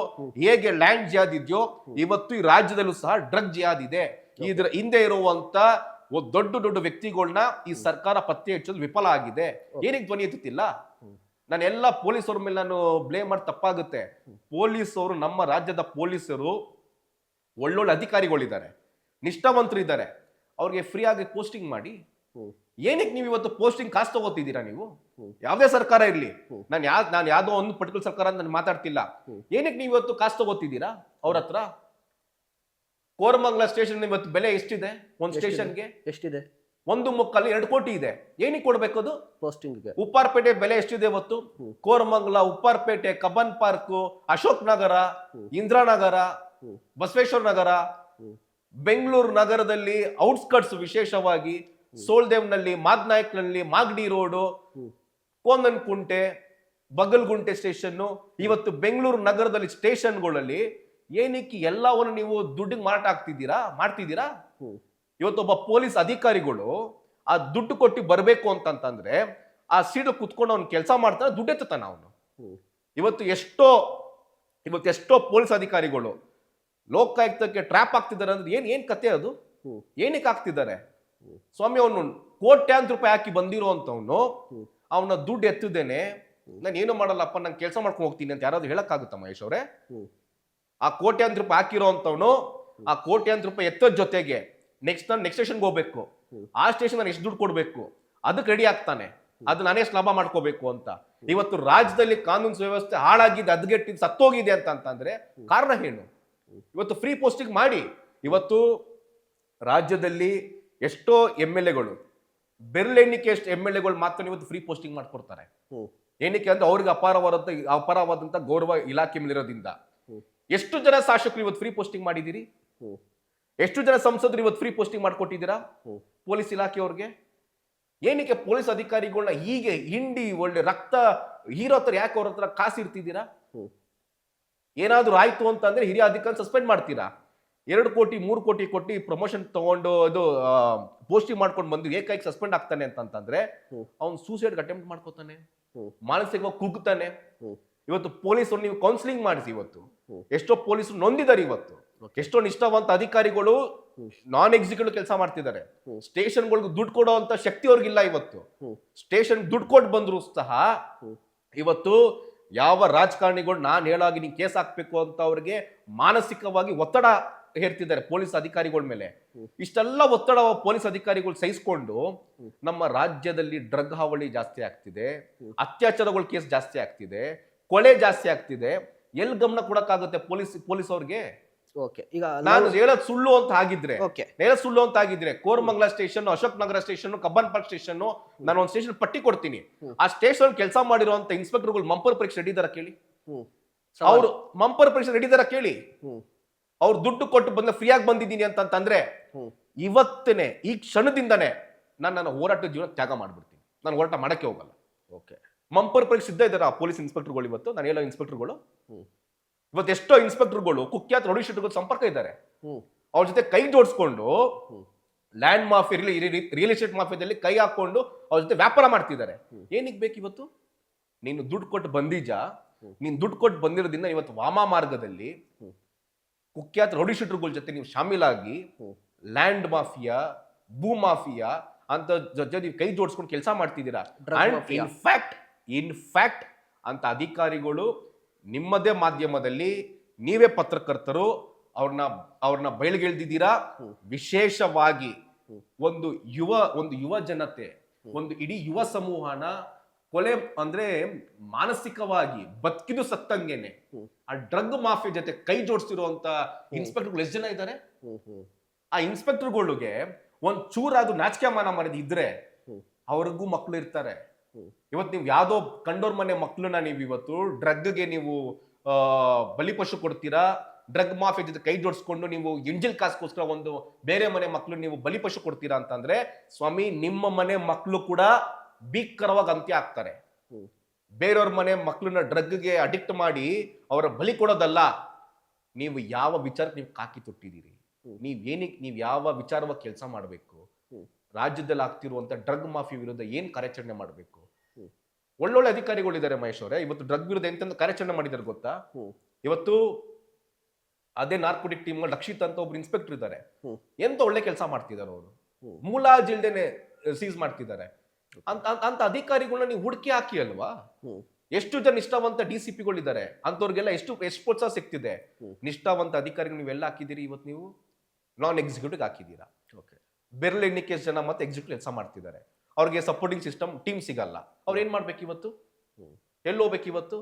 ಹೇಗೆ ಲ್ಯಾಂಡ್ ಜಿಹಾದ್ ಇದೆಯೋ, ಇವತ್ತು ಈ ರಾಜ್ಯದಲ್ಲೂ ಸಹ ಡ್ರಗ್ ಜಿಹಾದ್ ಇದೆ. ಇದ್ರ ಹಿಂದೆ ಇರುವಂತ ದೊಡ್ಡ ದೊಡ್ಡ ವ್ಯಕ್ತಿಗಳನ್ನ ಈ ಸರ್ಕಾರ ಪತ್ತೆ ಹಚ್ಚೋದು ವಿಫಲ ಆಗಿದೆ. ಏನಕ್ಕೆ ಧ್ವನಿ ಎತ್ತುತ್ತಿಲ್ಲ? ನಾನು ಎಲ್ಲ ಪೊಲೀಸರ ಮೇಲೆ ನಾನು ಬ್ಲೇಮ್ ಮಾಡಿ ತಪ್ಪಾಗುತ್ತೆ. ಪೊಲೀಸರು, ನಮ್ಮ ರಾಜ್ಯದ ಪೊಲೀಸರು ಒಳ್ಳೊಳ್ಳೆ ಅಧಿಕಾರಿಗಳಿದ್ದಾರೆ, ನಿಷ್ಠಾವಂತರಿದ್ದಾರೆ, ಅವ್ರಿಗೆ ಫ್ರೀ ಆಗಿ ಪೋಸ್ಟಿಂಗ್ ಮಾಡಿ. ಏನಕ್ಕೆ ನೀವು ಇವತ್ತು ಪೋಸ್ಟಿಂಗ್ ಕಾಸು ತಗೋತಿದ್ದೀರಾ? ನೀವು ಯಾವುದೇ ಸರ್ಕಾರ ಇರ್ಲಿ, ನಾನು ಯಾವ್ದೋ ಒಂದು ಪರ್ಟಿಕ್ಯುಲರ್ ಸರ್ಕಾರ ಅಂತ ನಾನು ಮಾತಾಡ್ತಿಲ್ಲ. ಏನಕ್ಕೆ ನೀವು ಇವತ್ತು ಕಾಸು ತಗೋತಿದ್ದೀರಾ ಅವ್ರ ಹತ್ರ? ಕೋರಮಂಗಲ ಸ್ಟೇಷನ್ ಇವತ್ತು ಬೆಲೆ ಎಷ್ಟಿದೆ? ಒಂದು ಸ್ಟೇಷನ್ಗೆ ಎಷ್ಟಿದೆ? 1.25 ಕೋಟಿ ಇದೆ. ಏನಕ್ಕೆ ಕೊಡ್ಬೇಕು ಅದು ಪೋಸ್ಟಿಂಗ್? ಉಪ್ಪಾರಪೇಟೆ ಬೆಲೆ ಎಷ್ಟಿದೆ ಇವತ್ತು? ಕೋರಮಂಗಲ, ಉಪ್ಪಾರಪೇಟೆ, ಕಬ್ಬನ್ ಪಾರ್ಕ್, ಅಶೋಕ್ ನಗರ, ಇಂದಿರಾನಗರ, ಬಸವೇಶ್ವರ ನಗರ, ಬೆಂಗಳೂರು ನಗರದಲ್ಲಿ ಔಟ್ಸ್ಕರ್ಟ್ಸ್, ವಿಶೇಷವಾಗಿ ಸೋಲ್ದೇವ್ನಲ್ಲಿ, ಮಾದ್ನಾಯಕ್ನಲ್ಲಿ, ಮಾಗಡಿ ರೋಡು, ಕೋನನ್ಕುಂಟೆ, ಬಗಲ್ಗುಂಟೆ ಸ್ಟೇಷನ್, ಇವತ್ತು ಬೆಂಗಳೂರು ನಗರದಲ್ಲಿ ಸ್ಟೇಷನ್ಗಳಲ್ಲಿ ಏನಕ್ಕೆ ಎಲ್ಲವನ್ನು ನೀವು ದುಡ್ಡಿಗೆ ಮಾರಾಟ ಮಾಡ್ತಿದ್ದೀರಾ? ಇವತ್ತು ಒಬ್ಬ ಪೊಲೀಸ್ ಅಧಿಕಾರಿಗಳು ಆ ದುಡ್ಡು ಕೊಟ್ಟು ಬರಬೇಕು ಅಂತಂದ್ರೆ ಆ ಸೀಟ್ ಕುತ್ಕೊಂಡು ಅವ್ನು ಕೆಲಸ ಮಾಡ್ತಾನೆ, ದುಡ್ಡು ಎತ್ತಾನ ಅವನು. ಇವತ್ತು ಎಷ್ಟೋ ಪೊಲೀಸ್ ಅಧಿಕಾರಿಗಳು ಲೋಕಾಯುಕ್ತಕ್ಕೆ ಟ್ರ್ಯಾಪ್ ಆಗ್ತಿದ್ದಾರೆ ಅಂದ್ರೆ ಏನ್ ಕತೆ ಅದು? ಏನಕ್ಕೆ ಆಗ್ತಿದ್ದಾರೆ? ಸ್ವಾಮಿ, ಅವನು ಕೋಟ್ಯಾಂತರ ರೂಪಾಯಿ ಹಾಕಿ ಬಂದಿರುವಂತವನು ಅವನ ದುಡ್ಡು ಎತ್ತಿದ್ದೇನೆ, ನಾನು ಏನು ಮಾಡಲ್ಲಪ್ಪ, ನಾನು ಕೆಲಸ ಮಾಡ್ಕೊಂಡು ಹೋಗ್ತೀನಿ ಅಂತ ಯಾರಾದ್ರೂ ಹೇಳಕ್ಕಾಗುತ್ತಾ ಮಹೇಶ್ ಅವರೇ? ಆ ಕೋಟ್ಯಾಂತರ ರೂಪಾಯಿ ಹಾಕಿರೋಂಥವ್ನು ಆ ಕೋಟ್ಯಾಂತರ ರೂಪಾಯಿ ಎತ್ತೋದ್ ಜೊತೆಗೆ ನೆಕ್ಸ್ಟ್ ಸ್ಟೇಷನ್ಗೆ ಹೋಗ್ಬೇಕು, ಆ ಸ್ಟೇಷನ್ ನಾನು ಎಷ್ಟು ದುಡ್ಡು ಕೊಡ್ಬೇಕು ಅದಕ್ಕೆ ರೆಡಿ ಆಗ್ತಾನೆ, ಅದು ನಾನೇ ಲಾಭ ಮಾಡ್ಕೋಬೇಕು ಅಂತ. ಇವತ್ತು ರಾಜ್ಯದಲ್ಲಿ ಕಾನೂನು ವ್ಯವಸ್ಥೆ ಹಾಳಾಗಿದೆ, ಅದ್ಗೆಟ್ಟಿದ್ದು ಸತ್ತೋಗಿದೆ ಅಂತಂದ್ರೆ ಕಾರಣ ಏನು? ಇವತ್ತು ಫ್ರೀ ಪೋಸ್ಟಿಂಗ್ ಮಾಡಿ. ಇವತ್ತು ರಾಜ್ಯದಲ್ಲಿ ಎಷ್ಟೋ MLAಗಳು, ಬೆರಳೆಣ್ಣಿಕೆ ಎಷ್ಟು MLAಗಳು ಮಾತ್ರ ಇವತ್ತು ಫ್ರೀ ಪೋಸ್ಟಿಂಗ್ ಮಾಡ್ಕೊಡ್ತಾರೆ. ಏನಕ್ಕೆ ಅಂದ್ರೆ ಅವ್ರಿಗೆ ಅಪಾರವಾದಂತ ಗೌರವ ಇಲಾಖೆ ಮೇಲಿರೋದ್ರಿಂದ. ಎಷ್ಟು ಜನ ಶಾಸಕರು ಇವತ್ತು ಫ್ರೀ ಪೋಸ್ಟಿಂಗ್ ಮಾಡಿದ್ದೀರಿ? ಎಷ್ಟು ಜನ ಸಂಸದರು ಇವತ್ತು ಫ್ರೀ ಪೋಸ್ಟಿಂಗ್ ಮಾಡ್ಕೊಟ್ಟಿದ್ದೀರಾ ಪೊಲೀಸ್ ಇಲಾಖೆಯವ್ರಿಗೆ? ಏನಕ್ಕೆ ಪೊಲೀಸ್ ಅಧಿಕಾರಿಗಳನ್ನ ಹೀಗೆ ಹಿಂಡಿ ಒಳ್ಳೆ ರಕ್ತ ಹೀರೋ ಹತ್ರ ಯಾಕೆ ಅವ್ರ ಹತ್ರ ಕಾಸು ಇರ್ತಿದ್ದೀರಾ? ಏನಾದ್ರೂ ಆಯ್ತು ಅಂತಂದ್ರೆ ಹಿರಿಯ ಅಧಿಕಾರಿ ಸಸ್ಪೆಂಡ್ ಮಾಡ್ತೀರಾ. 2 ಕೋಟಿ 3 ಕೋಟಿ ಕೊಟ್ಟು ಪ್ರಮೋಷನ್ ತಗೊಂಡು ಅದು ಪೋಸ್ಟಿಂಗ್ ಮಾಡ್ಕೊಂಡು ಬಂದು ಏಕಾಏಕಿ ಸಸ್ಪೆಂಡ್ ಆಗ್ತಾನೆ ಅಂತಂದ್ರೆ ಅವ್ನು ಸೂಸೈಡ್ ಅಟೆಂಪ್ಟ್ ಮಾಡ್ಕೋತಾನೆ, ಮಾನಸಿಕವಾಗಿ ಕುಗ್ತಾನೆ. ಇವತ್ತು ಪೊಲೀಸರು ನೀವು ಕೌನ್ಸಿಲಿಂಗ್ ಮಾಡಿಸಿ. ಇವತ್ತು ಎಷ್ಟೋ ಪೊಲೀಸರು ನೊಂದಿದ್ದಾರೆ. ಇವತ್ತು ಎಷ್ಟೋ ನಿಷ್ಠಾವಂತ ಅಧಿಕಾರಿಗಳು ನಾನ್ ಎಕ್ಸಿಕ್ಯೂಟಿವ್ ಕೆಲಸ ಮಾಡ್ತಿದ್ದಾರೆ. ಸ್ಟೇಷನ್ಗಳಿಗೆ ದುಡ್ಡು ಕೊಡೋ ಅಂತ ಶಕ್ತಿ ಅವ್ರಿಗಿಲ್ಲ. ಇವತ್ತು ಸ್ಟೇಷನ್ ದುಡ್ಡು ಕೊಟ್ಟು ಬಂದ್ರು ಸಹ ಇವತ್ತು ಯಾವ ರಾಜಕಾರಣಿಗಳು ನಾನು ಹೇಳಾಗಿ ನೀವು ಕೇಸ್ ಹಾಕ್ಬೇಕು ಅಂತ ಅವ್ರಿಗೆ ಮಾನಸಿಕವಾಗಿ ಒತ್ತಡ ಹೇರ್ತಿದ್ದಾರೆ ಪೊಲೀಸ್ ಅಧಿಕಾರಿಗಳ ಮೇಲೆ. ಇಷ್ಟೆಲ್ಲ ಒತ್ತಡ ಪೊಲೀಸ್ ಅಧಿಕಾರಿಗಳು ಸಹಿಸಿಕೊಂಡು ನಮ್ಮ ರಾಜ್ಯದಲ್ಲಿ ಡ್ರಗ್ ಹಾವಳಿ ಜಾಸ್ತಿ ಆಗ್ತಿದೆ, ಅತ್ಯಾಚಾರಗಳ ಕೇಸ್ ಜಾಸ್ತಿ ಆಗ್ತಿದೆ, ಕೊಲೆ ಜಾಸ್ತಿ ಆಗ್ತಿದೆ. ಎಲ್ಲಿ ಗಮನ ಕೊಡಕ್ಕಾಗುತ್ತೆ ಪೊಲೀಸ್ ಅವ್ರಿಗೆ? ಈಗ ನಾನು ಹೇಳೋದು ಸುಳ್ಳು ಅಂತ ಆಗಿದ್ರೆ Koramangala station, Ashok Nagar station, Cubbon park station, ನಾನು ಒಂದು ಸ್ಟೇಷನ್ ಪಟ್ಟಿ ಕೊಡ್ತೀನಿ. ಆ ಸ್ಟೇಷನ್ ಕೆಲಸ ಮಾಡಿರುವಂತ ಇನ್ಸ್ಪೆಕ್ಟರ್ಗಳು ಮಂಪರ್ ಪರೀಕ್ಷೆ ರೆಡಿ ಇದಾರ ಕೇಳಿ. ಅವ್ರು ಮಂಪರ್ ಪರೀಕ್ಷೆ ರೆಡಿ ಇದಾರ ಕೇಳಿ. ಅವ್ರು ದುಡ್ಡು ಕೊಟ್ಟು ಬಂದ ಫ್ರೀಯಾಗಿ ಬಂದಿದ್ದೀನಿ ಅಂತಂದ್ರೆ ಇವತ್ತೇನೆ ಈ ಕ್ಷಣದಿಂದನೇ ನನ್ನ ಹೋರಾಟದ ಜೀವನ ತ್ಯಾಗ ಮಾಡ್ಬಿಡ್ತೀನಿ. ನಾನು ಹೋರಾಟ ಮಾಡಕ್ಕೆ ಹೋಗಲ್ಲ. ಮಂಪರ್ ಪರೀಕ್ಷೆ ಸಿದ್ಧ ಇದ್ದಾರೆ ಆ ಪೊಲೀಸ್ ಇನ್ಸ್ಪೆಕ್ಟರ್ಗಳು. ಇವತ್ತು ನಾನು ಹೇಳೋ ಇನ್ಸ್ಪೆಕ್ಟರ್ಗಳು ಇವತ್ತು ಎಷ್ಟೋ ಇನ್ಸ್ಪೆಕ್ಟರ್ಗಳು ಕುಖ್ಯಾತ ರೌಡಿ ಶೀಟರ್ಗಳು ಸಂಪರ್ಕ ಇದ್ದಾರೆ. ಅವ್ರ ಜೊತೆ ಕೈ ಜೋಡಿಸ್ಕೊಂಡು ಲ್ಯಾಂಡ್ ಮಾಫಿಯಾ, ರಿಯಲ್ ಎಸ್ಟೇಟ್ ಮಾಫಿಯಾದಲ್ಲಿ ಕೈ ಹಾಕೊಂಡು ಅವ್ರ ಜೊತೆ ವ್ಯಾಪಾರ ಮಾಡ್ತಿದ್ದಾರೆ. ಏನಕ್ಕೆ ಬೇಕು ಇವತ್ತು? ನೀನು ದುಡ್ಡು ಕೊಟ್ಟು ನೀನು ದುಡ್ಡು ಕೊಟ್ಟು ಬಂದಿರೋದ್ರಿಂದ ಇವತ್ತು ವಾಮ ಮಾರ್ಗದಲ್ಲಿ ಕುಖ್ಯಾತ ರೌಡಿ ಶೀಟರ್ಗಳ ಜೊತೆ ನೀವು ಶಾಮೀಲಾಗಿ ಲ್ಯಾಂಡ್ ಮಾಫಿಯಾ, ಭೂ ಮಾಫಿಯಾ ಅಂತ ಜೊತೆ ನೀವು ಕೈ ಜೋಡಿಸ್ಕೊಂಡು ಕೆಲಸ ಮಾಡ್ತಿದ್ದೀರಾ. ಇನ್ಫ್ಯಾಕ್ಟ್ ಅಂತ ಅಧಿಕಾರಿಗಳು ನಿಮ್ಮದೇ ಮಾಧ್ಯಮದಲ್ಲಿ ನೀವೇ ಪತ್ರಕರ್ತರು ಅವ್ರನ್ನ ಬಯಲಿಗೆಳ್ದಿದ್ದೀರಾ. ವಿಶೇಷವಾಗಿ ಒಂದು ಯುವ ಜನತೆ, ಒಂದು ಇಡೀ ಯುವ ಸಮೂಹನ ಕೊಲೆ ಅಂದ್ರೆ ಮಾನಸಿಕವಾಗಿ ಬದುಕಿದು ಸತ್ತಂಗೆನೆ ಆ ಡ್ರಗ್ ಮಾಫಿಯಾ ಜೊತೆ ಕೈ ಜೋಡಿಸಿರುವಂತ ಇನ್ಸ್ಪೆಕ್ಟರ್ಗಳು ಎಷ್ಟು ಜನ ಇದ್ದಾರೆ? ಆ ಇನ್ಸ್ಪೆಕ್ಟರ್ಗಳಿಗೆ ಒಂದ್ ಚೂರಾದ್ರು ನಾಚಿಕೆ ಮಾನ ಮಾಡಿದ್ ಇದ್ರೆ ಅವ್ರಿಗೂ ಮಕ್ಕಳು ಇರ್ತಾರೆ. ಇವತ್ತು ನೀವು ಯಾವ್ದೋ ಕಂಡೋರ್ ಮನೆ ಮಕ್ಕಳನ್ನ ನೀವು ಇವತ್ತು ಡ್ರಗ್ಗೆ ನೀವು ಬಲಿಪಶು ಕೊಡ್ತೀರಾ. ಡ್ರಗ್ ಮಾಫಿಯಾ ಜೊತೆ ಕೈ ಜೋಡಿಸ್ಕೊಂಡು ನೀವು ಎಂಜಿಲ್ ಕಾಸ್ಗೋಸ್ಕರ ಒಂದು ಬೇರೆ ಮನೆ ಮಕ್ಕಳು ನೀವು ಬಲಿಪಶು ಕೊಡ್ತೀರಾ ಅಂತಂದ್ರೆ ಸ್ವಾಮಿ, ನಿಮ್ಮ ಮನೆ ಮಕ್ಕಳು ಕೂಡ ಭೀಕರವಾಗಿ ಅಂತ್ಯ ಆಗ್ತಾರೆ. ಬೇರೆಯವ್ರ ಮನೆ ಮಕ್ಕಳನ್ನ ಡ್ರಗ್ಗೆ ಅಡಿಕ್ಟ್ ಮಾಡಿ ಅವರ ಬಲಿ ಕೊಡೋದಲ್ಲ. ನೀವು ಯಾವ ವಿಚಾರಕ್ಕೆ ನೀವು ಕಾಕಿ ತೊಟ್ಟಿದ್ದೀರಿ? ನೀವು ಯಾವ ವಿಚಾರವಾಗಿ ಕೆಲಸ ಮಾಡಬೇಕು? ರಾಜ್ಯದಲ್ಲಿ ಆಗ್ತಿರುವಂತ ಡ್ರಗ್ ಮಾಫಿ ವಿರುದ್ಧ ಏನ್ ಕಾರ್ಯಾಚರಣೆ ಮಾಡಬೇಕು? ಒಳ್ಳೊಳ್ಳೆ ಅಧಿಕಾರಿಗಳಿದ್ದಾರೆ ಮಹೇಶ್ ಅವರೇ. ಇವತ್ತು ಡ್ರಗ್ ವಿರುದ್ಧ ಎಂತ ಕಾರ್ಯಾಚರಣೆ ಮಾಡಿದಾರೆ ಗೊತ್ತಾ? ಇವತ್ತು ಅದೇ ನಾರ್ಕೋಟಿಕ್ ಟೀಮ್ ರಕ್ಷಿತ್ ಅಂತ ಒಬ್ರು ಇನ್ಸ್ಪೆಕ್ಟರ್ ಇದ್ದಾರೆ. ಎಂತ ಒಳ್ಳೆ ಕೆಲಸ ಮಾಡ್ತಿದ್ದಾರೆ ಅವರು. ಮುಲಾಜಿಲ್ದೇನೆ ಸೀಸ್ ಮಾಡ್ತಿದ್ದಾರೆ. ಅಂತ ಅಧಿಕಾರಿಗಳನ್ನ ನೀವು ಹುಡುಕಿ ಹಾಕಿ ಅಲ್ವಾ? ಎಷ್ಟು ಜನ ನಿಷ್ಠಾವಂತ DCPಗಳಿದ್ದಾರೆ ಅಂತವ್ರಿಗೆಲ್ಲ ಎಷ್ಟು ಪ್ರೋತ್ಸಾಹ ಸಿಗ್ತಿದೆ. ನಿಷ್ಠಾವಂತ ಅಧಿಕಾರಿಗಳು ನೀವೆಲ್ಲ ಹಾಕಿದ್ದೀರಿ. ಇವತ್ತು ನೀವು ನಾನ್ ಎಕ್ಸಿಕ್ಯೂಟಿವ್ ಹಾಕಿದ್ದೀರಾ. ಬೆರಳು ಎಣ್ಣಿಕೆ ಜನ ಮತ್ತೆ ಎಕ್ಸಿಕ್ಯೂಟಿವ್ ಕೆಲಸ ಮಾಡ್ತಿದ್ದಾರೆ. ಅವ್ರಿಗೆ ಸಪೋರ್ಟಿಂಗ್ ಸಿಸ್ಟಮ್ ಟೀಮ್ ಸಿಗಲ್ಲ. ಅವ್ರು ಏನ್ ಮಾಡ್ಬೇಕು ಇವತ್ತು? ಎಲ್ಲಿ ಹೋಗ್ಬೇಕು ಇವತ್ತು?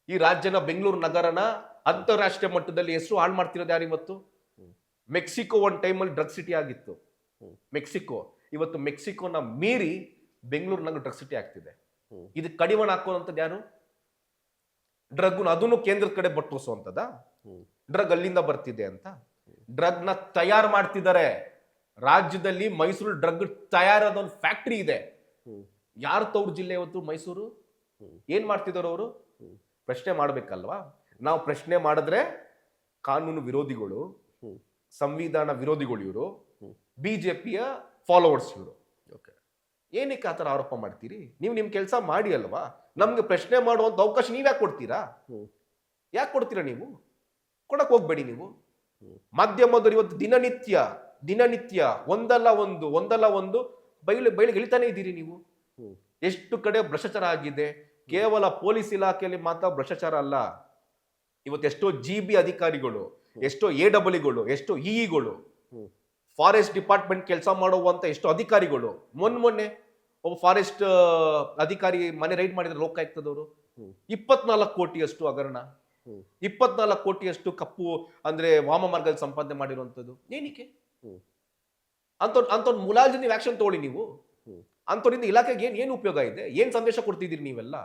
ಈ ರಾಜ್ಯನ ಬೆಂಗಳೂರು ನಗರನ ಅಂತಾರಾಷ್ಟ್ರೀಯ ಮಟ್ಟದಲ್ಲಿ ಹೆಸರು ಹಾಳು ಮಾಡ್ತಿರೋದು ಯಾರು ಇವತ್ತು? ಮೆಕ್ಸಿಕೋ ಒಂದ್ ಟೈಮಲ್ಲಿ ಡ್ರಗ್ ಸಿಟಿ ಆಗಿತ್ತು. ಮೆಕ್ಸಿಕೋ ಇವತ್ತು ಮೆಕ್ಸಿಕೋನ ಮೀರಿ ಬೆಂಗಳೂರು ನಗರ ಡ್ರಗ್ ಸಿಟಿ ಆಗ್ತಿದೆ. ಇದು ಕಡಿವಾಣ ಹಾಕೋಂಥದ್ದು ಯಾರು? ಡ್ರಗ್ ಅದನ್ನು ಕೇಂದ್ರದ ಕಡೆ ಬಟ್ಟುಸುವಂತದ. ಡ್ರಗ್ ಅಲ್ಲಿಂದ ಬರ್ತಿದೆ ಅಂತ ಡ್ರಗ್ ನ ತಯಾರು ಮಾಡ್ತಿದ್ದಾರೆ. ರಾಜ್ಯದಲ್ಲಿ ಮೈಸೂರು ಡ್ರಗ್ ತಯಾರಾದ ಒಂದು ಫ್ಯಾಕ್ಟರಿ ಇದೆ. ಯಾರು ತವ್ರ ಜಿಲ್ಲೆ ಇವತ್ತು ಮೈಸೂರು? ಏನ್ ಮಾಡ್ತಿದಾರೋ ಅವರು? ಪ್ರಶ್ನೆ ಮಾಡ್ಬೇಕಲ್ವಾ? ನಾವು ಪ್ರಶ್ನೆ ಮಾಡಿದ್ರೆ ಕಾನೂನು ವಿರೋಧಿಗಳು, ಸಂವಿಧಾನ ವಿರೋಧಿಗಳು ಇವರು, ಬಿಜೆಪಿಯ ಫಾಲೋವರ್ಸ್ ಇವರು. ಏನಕ್ಕೆ ಆತರ ಆರೋಪ ಮಾಡ್ತೀರಿ? ನೀವು ನಿಮ್ ಕೆಲಸ ಮಾಡಿ ಅಲ್ವಾ? ನಮ್ಗೆ ಪ್ರಶ್ನೆ ಮಾಡುವಂತ ಅವಕಾಶ ನೀವ್ ಯಾಕೆ ಕೊಡ್ತೀರಾ? ಯಾಕೆ ಕೊಡ್ತೀರಾ ನೀವು? ಕೊಡಕ್ ಹೋಗ್ಬೇಡಿ ನೀವು. ಮಾಧ್ಯಮದವರು ಇವತ್ತು ದಿನನಿತ್ಯ ಒಂದಲ್ಲ ಒಂದು ಬಯಲಿಗೆ ಇಳಿತಾನೆ ಇದ್ದೀರಿ ನೀವು. ಎಷ್ಟು ಕಡೆ ಭ್ರಷ್ಟಾಚಾರ ಆಗಿದೆ. ಕೇವಲ ಪೊಲೀಸ್ ಇಲಾಖೆಯಲ್ಲಿ ಮಾತ್ರ ಭ್ರಷ್ಟಾಚಾರ ಅಲ್ಲ. ಇವತ್ತು ಎಷ್ಟೋ GB ಅಧಿಕಾರಿಗಳು, ಎಷ್ಟೋ AEಗಳು, ಎಷ್ಟೋ EEಗಳು, ಫಾರೆಸ್ಟ್ ಡಿಪಾರ್ಟ್ಮೆಂಟ್ ಕೆಲಸ ಮಾಡುವಂತ ಎಷ್ಟೋ ಅಧಿಕಾರಿಗಳು. ಮೊನ್ನೆ ಒಬ್ಬ ಫಾರೆಸ್ಟ್ ಅಧಿಕಾರಿ ಮನೆ ರೈಡ್ ಮಾಡಿದ್ರೆ ಲೋಕಾಯುಕ್ತದವರು 24 ಕೋಟಿಯಷ್ಟು ಹಗರಣ, 24 ಕೋಟಿಯಷ್ಟು ಕಪ್ಪು ಅಂದ್ರೆ ವಾಮ ಮಾರ್ಗದಲ್ಲಿ ಸಂಪಾದನೆ ಮಾಡಿರುವಂತದ್ದು. ಏನಕ್ಕೆ? ಅಂತ ಮುಲಾಜಿ ನೀವು ಆಕ್ಷನ್ ತಗೊಳ್ಳಿ ನೀವು. ಅಂಥವ್ರಿಂದ ಇಲಾಖೆಗೆ ಏನು ಉಪಯೋಗ ಇದೆ, ಏನು ಸಂದೇಶ ಕೊಡ್ತಿದ್ದೀರಿ ನೀವೆಲ್ಲ?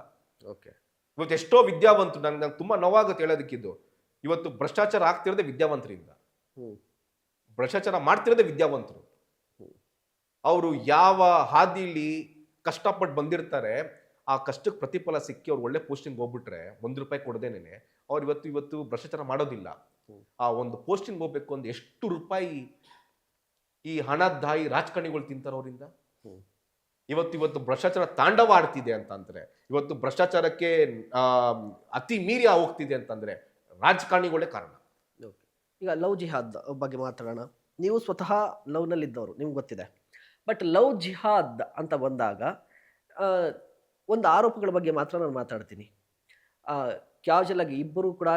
ಓಕೆ. ಇವತ್ತು ಎಷ್ಟೋ ವಿದ್ಯಾವಂತರು, ನಂಗೆ ತುಂಬಾ ನೋವಾಗುತ್ತೆ ಹೇಳೋದಕ್ಕಿದ್ದು, ಇವತ್ತು ಭ್ರಷ್ಟಾಚಾರ ಆಗ್ತಿರೋದೇ ವಿದ್ಯಾವಂತರಿಂದ, ಹ್ಮ್. ಭ್ರಷ್ಟಾಚಾರ ಮಾಡ್ತಿರೋದೇ ವಿದ್ಯಾವಂತರು. ಅವರು ಯಾವ ಹಾದಿಲಿ ಕಷ್ಟಪಟ್ಟು ಬಂದಿರ್ತಾರೆ, ಆ ಕಷ್ಟಕ್ಕೆ ಪ್ರತಿಫಲ ಸಿಕ್ಕಿ ಅವ್ರು ಒಳ್ಳೆ ಪೋಸ್ಟಿಂಗ್ ಹೋಗ್ಬಿಟ್ರೆ ₹1 ಕೊಡದೇನೆ ಅವ್ರು ಇವತ್ತು ಭ್ರಷ್ಟಾಚಾರ ಮಾಡೋದಿಲ್ಲ. ಆ ಒಂದು ಪೋಸ್ಟಿಂಗ್ ಹೋಗ್ಬೇಕು ಅಂದ್ರೆ ಎಷ್ಟು ರೂಪಾಯಿ ಈ ಹಣದಾಯಿ ರಾಜಕಾರಣಿಗಳು ತಿಂತಾರೆ ಅವರಿಂದ. ಇವತ್ತು ಭ್ರಷ್ಟಾಚಾರ ತಾಂಡವ ಆಡ್ತಿದೆ ಅಂತಂದ್ರೆ, ಇವತ್ತು ಭ್ರಷ್ಟಾಚಾರಕ್ಕೆ ಅತಿ ಮೀರಿ ಹೋಗ್ತಿದೆ ಅಂತಂದ್ರೆ ರಾಜಕಾರಣಿಗಳೇ ಕಾರಣ. ಓಕೆ. ಈಗ ಲವ್ ಜಿಹಾದ್ ಬಗ್ಗೆ ಮಾತಾಡೋಣ. ನೀವು ಸ್ವತಃ ಲವ್ನಲ್ಲಿದ್ದವರು, ನಿಮ್ಗೆ ಗೊತ್ತಿದೆ. ಬಟ್ ಲವ್ ಜಿಹಾದ್ ಅಂತ ಬಂದಾಗ ಒಂದು ಆರೋಪಗಳ ಬಗ್ಗೆ ಮಾತ್ರ ನಾನು ಮಾತಾಡ್ತೀನಿ. ಕ್ಯಾಶುಯಲ್ ಆಗಿ ಇಬ್ಬರು ಕೂಡ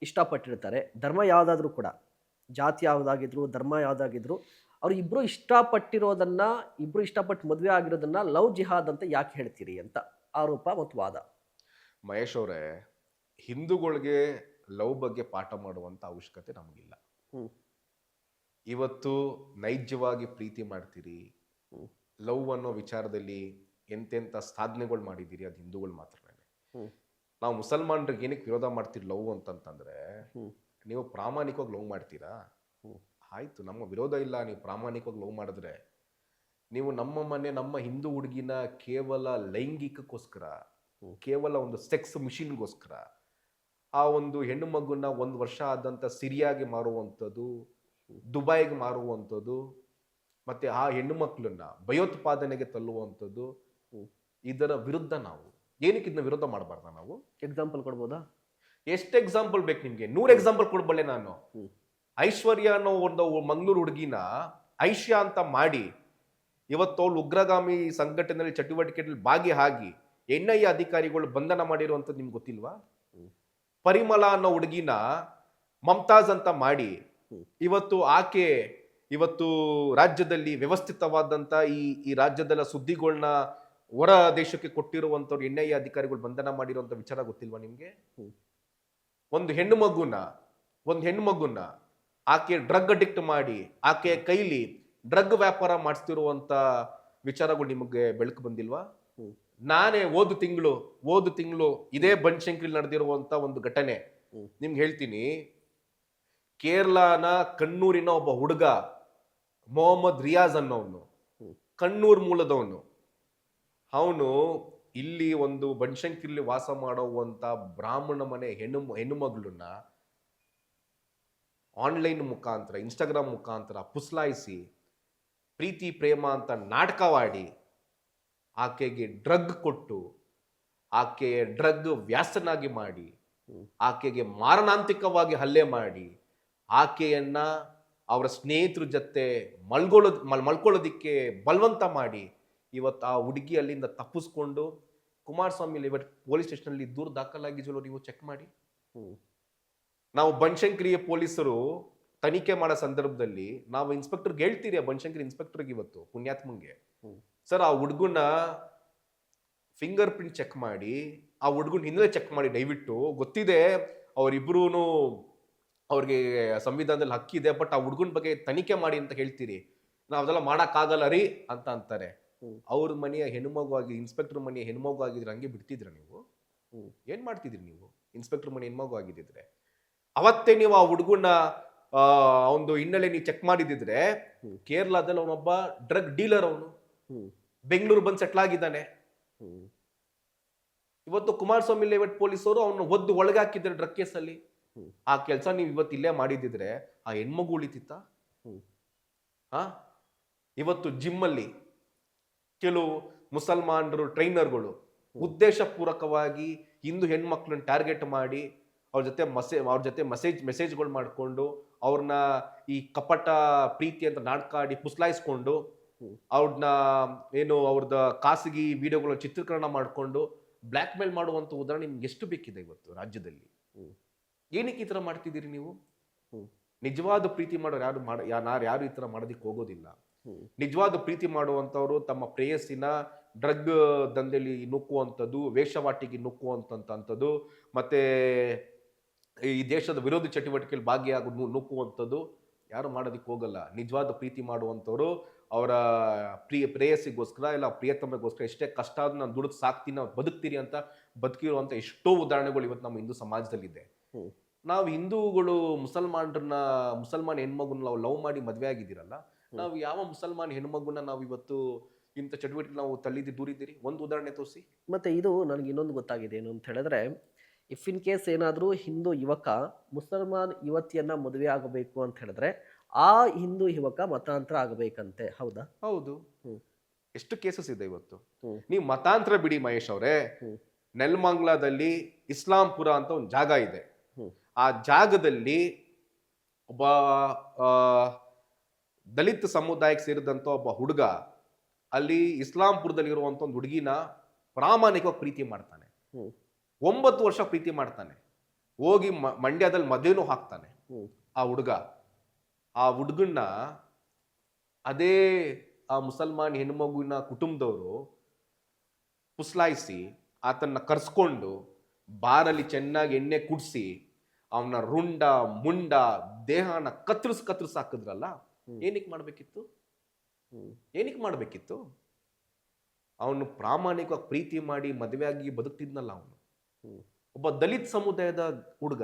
ಇಷ್ಟಪಟ್ಟಿರ್ತಾರೆ. ಧರ್ಮ ಯಾವುದಾದ್ರೂ ಕೂಡ, ಜಾತಿ ಯಾವುದಾಗಿದ್ರು, ಧರ್ಮ ಯಾವುದಾಗಿದ್ರು, ಅವ್ರು ಇಬ್ಬರು ಇಷ್ಟಪಟ್ಟು ಮದುವೆ ಆಗಿರೋದನ್ನ ಲವ್ ಜಿಹಾದ್ ಅಂತ ಯಾಕೆ ಹೇಳ್ತೀರಿ ಅಂತ ಆರೋಪ ಮತ್ತು ವಾದ. ಮಹೇಶ್ ಅವರೇ, ಹಿಂದೂಗಳಿಗೆ ಲವ್ ಬಗ್ಗೆ ಪಾಠ ಮಾಡುವಂತ ಅವಶ್ಯಕತೆ ನಮಗಿಲ್ಲ. ಇವತ್ತು ನೈಜವಾಗಿ ಪ್ರೀತಿ ಮಾಡ್ತೀರಿ, ಲವ್ ಅನ್ನೋ ವಿಚಾರದಲ್ಲಿ ಎಂತೆಂಥ ಸಾಧನೆಗಳು ಮಾಡಿದ್ದೀರಿ, ಅದು ಹಿಂದೂಗಳು ಮಾತ್ರನೇ. ನಾವು ಮುಸಲ್ಮಾನರಿಗೆ ಏನಕ್ಕೆ ವಿರೋಧ ಮಾಡ್ತೀರಿ ಲವ್ ಅಂತಂತಂದ್ರೆ, ನೀವು ಪ್ರಾಮಾಣಿಕವಾಗಿ ಲವ್ ಮಾಡ್ತೀರಾ, ಆಯ್ತು, ನಮ್ಮ ವಿರೋಧ ಇಲ್ಲ. ನೀವು ಪ್ರಾಮಾಣಿಕವಾಗಿ ಲವ್ ಮಾಡಿದ್ರೆ, ನೀವು ನಮ್ಮ ಹಿಂದೂ ಹುಡುಗಿನ ಕೇವಲ ಲೈಂಗಿಕಕ್ಕೋಸ್ಕರ, ಕೇವಲ ಒಂದು ಸೆಕ್ಸ್ ಮಿಷಿನ್ಗೋಸ್ಕರ, ಆ ಒಂದು ಹೆಣ್ಣು ಮಗುನ 1 ವರ್ಷ ಆದಂತ ಸಿರಿಯಾಗಿ ಮಾರುವಂಥದ್ದು, ದುಬೈಗೆ ಮಾರುವಂಥದ್ದು, ಮತ್ತೆ ಆ ಹೆಣ್ಣು ಮಕ್ಕಳನ್ನ ಭಯೋತ್ಪಾದನೆಗೆ ತಳ್ಳುವಂಥದ್ದು, ಇದರ ವಿರುದ್ಧ ನಾವು ಏನಕ್ಕೆ ಇದನ್ನ ವಿರೋಧ ಮಾಡಬಾರ್ದ? ನಾವು ಎಕ್ಸಾಂಪಲ್ ಕೊಡ್ಬೋದಾ? ಎಷ್ಟು ಎಕ್ಸಾಂಪಲ್ ಬೇಕು ನಿಮ್ಗೆ? 100 ಎಕ್ಸಾಂಪಲ್ ಕೊಡ್ಬಲ್ಲೆ ನಾನು. ಐಶ್ವರ್ಯ ಅನ್ನೋ ಒಂದು ಮಂಗಳೂರು ಹುಡುಗಿನ ಐಶ್ಯ ಅಂತ ಮಾಡಿ, ಇವತ್ತು ಅವಳು ಉಗ್ರಗಾಮಿ ಸಂಘಟನೆಯಲ್ಲಿ ಚಟುವಟಿಕೆಯಲ್ಲಿ ಭಾಗಿಯಾಗಿ NIA ಅಧಿಕಾರಿಗಳು ಬಂಧನ ಮಾಡಿರುವಂಥದ್ದು ನಿಮ್ಗೆ ಗೊತ್ತಿಲ್ವಾ? ಪರಿಮಳ ಅನ್ನೋ ಹುಡುಗಿನ ಮಮತಾಜ್ ಅಂತ ಮಾಡಿ, ಇವತ್ತು ರಾಜ್ಯದಲ್ಲಿ ವ್ಯವಸ್ಥಿತವಾದಂತ ಈ ರಾಜ್ಯದಲ್ಲ ಸುದ್ದಿಗಳನ್ನ ಹೊರ ದೇಶಕ್ಕೆ ಕೊಟ್ಟಿರುವಂತವ್ರು NIA ಅಧಿಕಾರಿಗಳು ಬಂಧನ ಮಾಡಿರುವಂತ ವಿಚಾರ ಗೊತ್ತಿಲ್ವಾ ನಿಮ್ಗೆ? ಒಂದು ಹೆಣ್ಣು ಮಗುನ ಆಕೆ ಡ್ರಗ್ ಅಡಿಕ್ಟ್ ಮಾಡಿ, ಆಕೆ ಕೈಲಿ ಡ್ರಗ್ ವ್ಯಾಪಾರ ಮಾಡಿಸ್ತಿರುವಂತ ವಿಚಾರಗಳು ನಿಮಗೆ ಬೆಳಕು ಬಂದಿಲ್ವಾ? ನಾನೇ ಹೋದ ತಿಂಗಳು ಇದೇ ಬನಶಂಕರಿಲಿ ನಡೆದಿರುವಂತ ಒಂದು ಘಟನೆ ನಿಮ್ಗೆ ಹೇಳ್ತೀನಿ. ಕೇರಳನ ಕಣ್ಣೂರಿನ ಒಬ್ಬ ಹುಡುಗ ಮೊಹಮ್ಮದ್ ರಿಯಾಜ್ ಅನ್ನೋನು, ಕಣ್ಣೂರ್ ಮೂಲದವನು. ಅವನು ಇಲ್ಲಿ ಒಂದು ಬನಶಂಕರಿಲಿ ವಾಸ ಮಾಡುವಂತ ಬ್ರಾಹ್ಮಣ ಮನೆ ಹೆಣ್ಣು ಮಗಳನ್ನ ಆನ್ಲೈನ್ ಮುಖಾಂತರ, ಇನ್ಸ್ಟಾಗ್ರಾಮ್ ಮುಖಾಂತರ ಪುಸ್ಲಾಯಿಸಿ, ಪ್ರೀತಿ ಪ್ರೇಮ ಅಂತ ನಾಟಕವಾಡಿ, ಆಕೆಗೆ ಡ್ರಗ್ ಕೊಟ್ಟು, ಆಕೆ ಡ್ರಗ್ ವ್ಯಾಸನಾಗಿ ಮಾಡಿ, ಆಕೆಗೆ ಮಾರಣಾಂತಿಕವಾಗಿ ಹಲ್ಲೆ ಮಾಡಿ, ಆಕೆಯನ್ನ ಅವರ ಸ್ನೇಹಿತರ ಜೊತೆ ಮಲ್ಕೊಳ್ಳೋದಿಕ್ಕೆ ಬಲವಂತ ಮಾಡಿ, ಇವತ್ತು ಆ ಹುಡುಗಿ ಅಲ್ಲಿಂದ ತಪ್ಪಿಸ್ಕೊಂಡು ಕುಮಾರಸ್ವಾಮಿ ಇವತ್ತು ಪೊಲೀಸ್ ಸ್ಟೇಷನಲ್ಲಿ ದೂರು ದಾಖಲಾಗಿದ್ವಲ್ಲ, ನೀವು ಚೆಕ್ ಮಾಡಿ. ನಾವು ಬನಶಂಕರಿಯ ಪೊಲೀಸರು ತನಿಖೆ ಮಾಡೋ ಸಂದರ್ಭದಲ್ಲಿ ನಾವು ಇನ್ಸ್ಪೆಕ್ಟರ್ಗೆ ಹೇಳ್ತೀರಿ, ಬನಶಂಕರಿ ಇನ್ಸ್ಪೆಕ್ಟರ್ಗೆ ಇವತ್ತು ಪುಣ್ಯಾತ್ಮಂಗೆ, ಸರ್ ಆ ಹುಡುಗನ ಫಿಂಗರ್ ಪ್ರಿಂಟ್ ಚೆಕ್ ಮಾಡಿ, ಆ ಹುಡುಗನ ಹಿನ್ನೆಲೆ ಚೆಕ್ ಮಾಡಿ ದಯವಿಟ್ಟು. ಗೊತ್ತಿದೆ ಅವರಿಬ್ರು ಅವ್ರಿಗೆ ಸಂವಿಧಾನದಲ್ಲಿ ಹಕ್ಕಿದೆ, ಬಟ್ ಆ ಹುಡುಗನ ಬಗ್ಗೆ ತನಿಖೆ ಮಾಡಿ ಅಂತ ಹೇಳ್ತೀರಿ. ನಾವು ಅದೆಲ್ಲ ಮಾಡಕ್ಕಾಗಲ್ಲ ರೀ ಅಂತ ಅಂತಾರೆ. ಅವ್ರ ಮನೆಯ ಹೆಣ್ಮಗು ಆಗಿ, ಇನ್ಸ್ಪೆಕ್ಟರ್ ಮನೆಯ ಹೆಣ್ಮಗು ಆಗಿದ್ರೆ ಹಂಗೆ ಬಿಡ್ತಿದ್ರ ನೀವು? ಏನ್ ಮಾಡ್ತಿದ್ರಿ ನೀವು? ಇನ್ಸ್ಪೆಕ್ಟರ್ ಮನೆ ಹೆಣ್ಮಗು ಆಗಿದ್ದಿದ್ರೆ ಅವತ್ತೇ ನೀವು ಆ ಹುಡುಗನ ಒಂದು ಹಿನ್ನೆಲೆ ನೀವು ಚೆಕ್ ಮಾಡಿದಿದ್ರೆ, ಕೇರಳದಲ್ಲಿ ಅವನೊಬ್ಬ ಡ್ರಗ್ ಡೀಲರ್, ಅವನು ಬೆಂಗಳೂರು ಬಂದು ಸೆಟ್ಲ್ ಆಗಿದ್ದಾನೆ. ಇವತ್ತು ಕುಮಾರಸ್ವಾಮಿ ಲೇಔಟ್ ಪೊಲೀಸರು ಅವನು ಒದ್ದು ಒಳಗೆ ಹಾಕಿದ್ದಾರೆ ಡ್ರಗ್ ಕೇಸಲ್ಲಿ. ಆ ಕೆಲಸ ನೀವು ಇವತ್ತು ಇಲ್ಲೇ ಮಾಡಿದಿದ್ರೆ ಆ ಹೆಣ್ಮಗು ಉಳಿತಿತ್ತ? ಇವತ್ತು ಜಿಮ್ಮಲ್ಲಿ ಕೆಲವು ಮುಸಲ್ಮಾನರು ಟ್ರೈನರ್ಗಳು ಉದ್ದೇಶ ಪೂರ್ವಕವಾಗಿ ಹಿಂದೂ ಹೆಣ್ಮಕ್ಳನ್ನ ಟಾರ್ಗೆಟ್ ಮಾಡಿ ಅವ್ರ ಜೊತೆ ಮೆಸೇಜ್ಗಳು ಮಾಡಿಕೊಂಡು ಅವ್ರನ್ನ ಈ ಕಪಟ ಪ್ರೀತಿ ಅಂತ ನಾಟಕಾಡಿ ಪುಸ್ಲಾಯಿಸ್ಕೊಂಡು ಅವ್ರನ್ನ ಅವ್ರದ್ದು ಖಾಸಗಿ ವಿಡಿಯೋಗಳ ಚಿತ್ರೀಕರಣ ಮಾಡಿಕೊಂಡು ಬ್ಲ್ಯಾಕ್ ಮೇಲ್ ಮಾಡುವಂತ ಉದಾಹರಣೆ ನಿಮ್ಗೆ ಎಷ್ಟು ಬೇಕಿದೆ ಇವತ್ತು ರಾಜ್ಯದಲ್ಲಿ? ಏನಕ್ಕೆ ಈ ತರ ಮಾಡ್ತಿದ್ದೀರಿ ನೀವು? ನಿಜವಾದ ಪ್ರೀತಿ ಮಾಡೋರು ಯಾರು ಈ ತರ ಮಾಡೋದಿಕ್ಕೆ ಹೋಗೋದಿಲ್ಲ. ನಿಜವಾದ ಪ್ರೀತಿ ಮಾಡುವಂತವ್ರು ತಮ್ಮ ಪ್ರೇಯಸ್ಸಿನ ಡ್ರಗ್ ದಂಧೆಯಲ್ಲಿ ನುಕ್ಕುವಂಥದ್ದು, ವೇಷವಾಟಿಗೆ ನುಕ್ಕುವಂಥದ್ದು, ಮತ್ತೆ ಈ ದೇಶದ ವಿರೋಧಿ ಚಟುವಟಿಕೆಯಲ್ಲಿ ಭಾಗಿಯಾಗಿ ನುಕ್ಕುವಂಥದ್ದು, ಯಾರು ಮಾಡೋದಕ್ಕೆ ಹೋಗಲ್ಲ. ನಿಜವಾದ ಪ್ರೀತಿ ಮಾಡುವಂಥವ್ರು ಅವರ ಪ್ರೇಯಸಿಗೋಸ್ಕರ ಇಲ್ಲ ಪ್ರಿಯತಮಗೋಸ್ಕರ ಎಷ್ಟೇ ಕಷ್ಟ ಆದ್ರೂ ನಾನು ದುಡಿದು ಸಾಕ್ತೀನಿ, ನಾವು ಬದುಕ್ತೀರಿ ಅಂತ ಬದುಕಿರುವಂಥ ಎಷ್ಟೋ ಉದಾಹರಣೆಗಳು ಇವತ್ತು ನಮ್ಮ ಹಿಂದೂ ಸಮಾಜದಲ್ಲಿದೆ. ನಾವು ಹಿಂದೂಗಳು ಮುಸಲ್ಮಾನ್ ಹೆಣ್ಮಗುನ ನಾವು ಲವ್ ಮಾಡಿ ಮದುವೆ ಆಗಿದ್ದೀರಲ್ಲ, ನಾವು ಯಾವ ಮುಸಲ್ಮಾನ್ ಹೆಣ್ಮಗುನ ನಾವು ಇವತ್ತು ಇಂಥ ಚಟುವಟಿಕೆ ನಾವು ತಳ್ಳಿದ್ದು ದೂರಿದ್ದೀರಿ? ಒಂದು ಉದಾಹರಣೆ ತೋರಿಸಿ. ಮತ್ತು ಇದು ನನಗೆ ಇನ್ನೊಂದು ಗೊತ್ತಾಗಿದೆ ಏನು ಅಂತ ಹೇಳಿದ್ರೆ, ಇಫ್ ಇನ್ ಕೇಸ್ ಏನಾದರೂ ಹಿಂದೂ ಯುವಕ ಮುಸಲ್ಮಾನ್ ಯುವತಿಯನ್ನು ಮದುವೆ ಆಗಬೇಕು ಅಂತ ಹೇಳಿದ್ರೆ ಆ ಹಿಂದೂ ಯುವಕ ಮತಾಂತರ ಆಗಬೇಕಂತೆ, ಹೌದಾ? ಹೌದು. ಹ್ಮ್. ಎಷ್ಟು ಕೇಸಸ್ ಇದೆ ಇವತ್ತು. ಹ್ಮ್. ನೀವು ಮತಾಂತರ ಬಿಡಿ ಮಹೇಶ್ ಅವರೇ, ಹ್ಮ್. ನೆಲಮಂಗ್ಲದಲ್ಲಿ ಇಸ್ಲಾಂಪುರ ಅಂತ ಒಂದು ಜಾಗ ಇದೆ. ಹ್ಮ್. ಆ ಜಾಗದಲ್ಲಿ ಒಬ್ಬ ಆ, ದಲಿತ ಸಮುದಾಯಕ್ಕೆ ಸೇರಿದಂತ ಒಬ್ಬ ಹುಡುಗ ಅಲ್ಲಿ ಇಸ್ಲಾಂಪುರದಲ್ಲಿ ಇರುವಂತ ಒಂದು ಹುಡುಗಿನ ಪ್ರಾಮಾಣಿಕವಾಗಿ ಪ್ರೀತಿ ಮಾಡ್ತಾನೆ. 9 ವರ್ಷ ಪ್ರೀತಿ ಮಾಡ್ತಾನೆ. ಹೋಗಿ ಮಂಡ್ಯದಲ್ಲಿ ಮದುವೆನೂ ಹಾಕ್ತಾನೆ. ಆ ಹುಡುಗನ್ನ ಅದೇ ಆ ಮುಸಲ್ಮಾನ್ ಹೆಣ್ಮಗುವಿನ ಕುಟುಂಬದವರು ಪುಸ್ಲಾಯಿಸಿ ಆತನ್ನ ಕರ್ಸ್ಕೊಂಡು ಬಾರಲ್ಲಿ ಚೆನ್ನಾಗಿ ಎಣ್ಣೆ ಕುಡಿಸಿ ಅವನ ರುಂಡ ಮುಂಡ ದೇಹನ ಕತ್ತರಿಸ್ ಹಾಕಿದ್ರಲ್ಲ. ಏನಕ್ಕೆ ಮಾಡ್ಬೇಕಿತ್ತು? ಅವನು ಪ್ರಾಮಾಣಿಕವಾಗಿ ಪ್ರೀತಿ ಮಾಡಿ ಮದುವೆ ಆಗಿ ಬದುಕ್ತಿದ್ನಲ್ಲ ಅವನು. ಒಬ್ಬ ದಲಿತ ಸಮುದಾಯದ ಹುಡುಗ.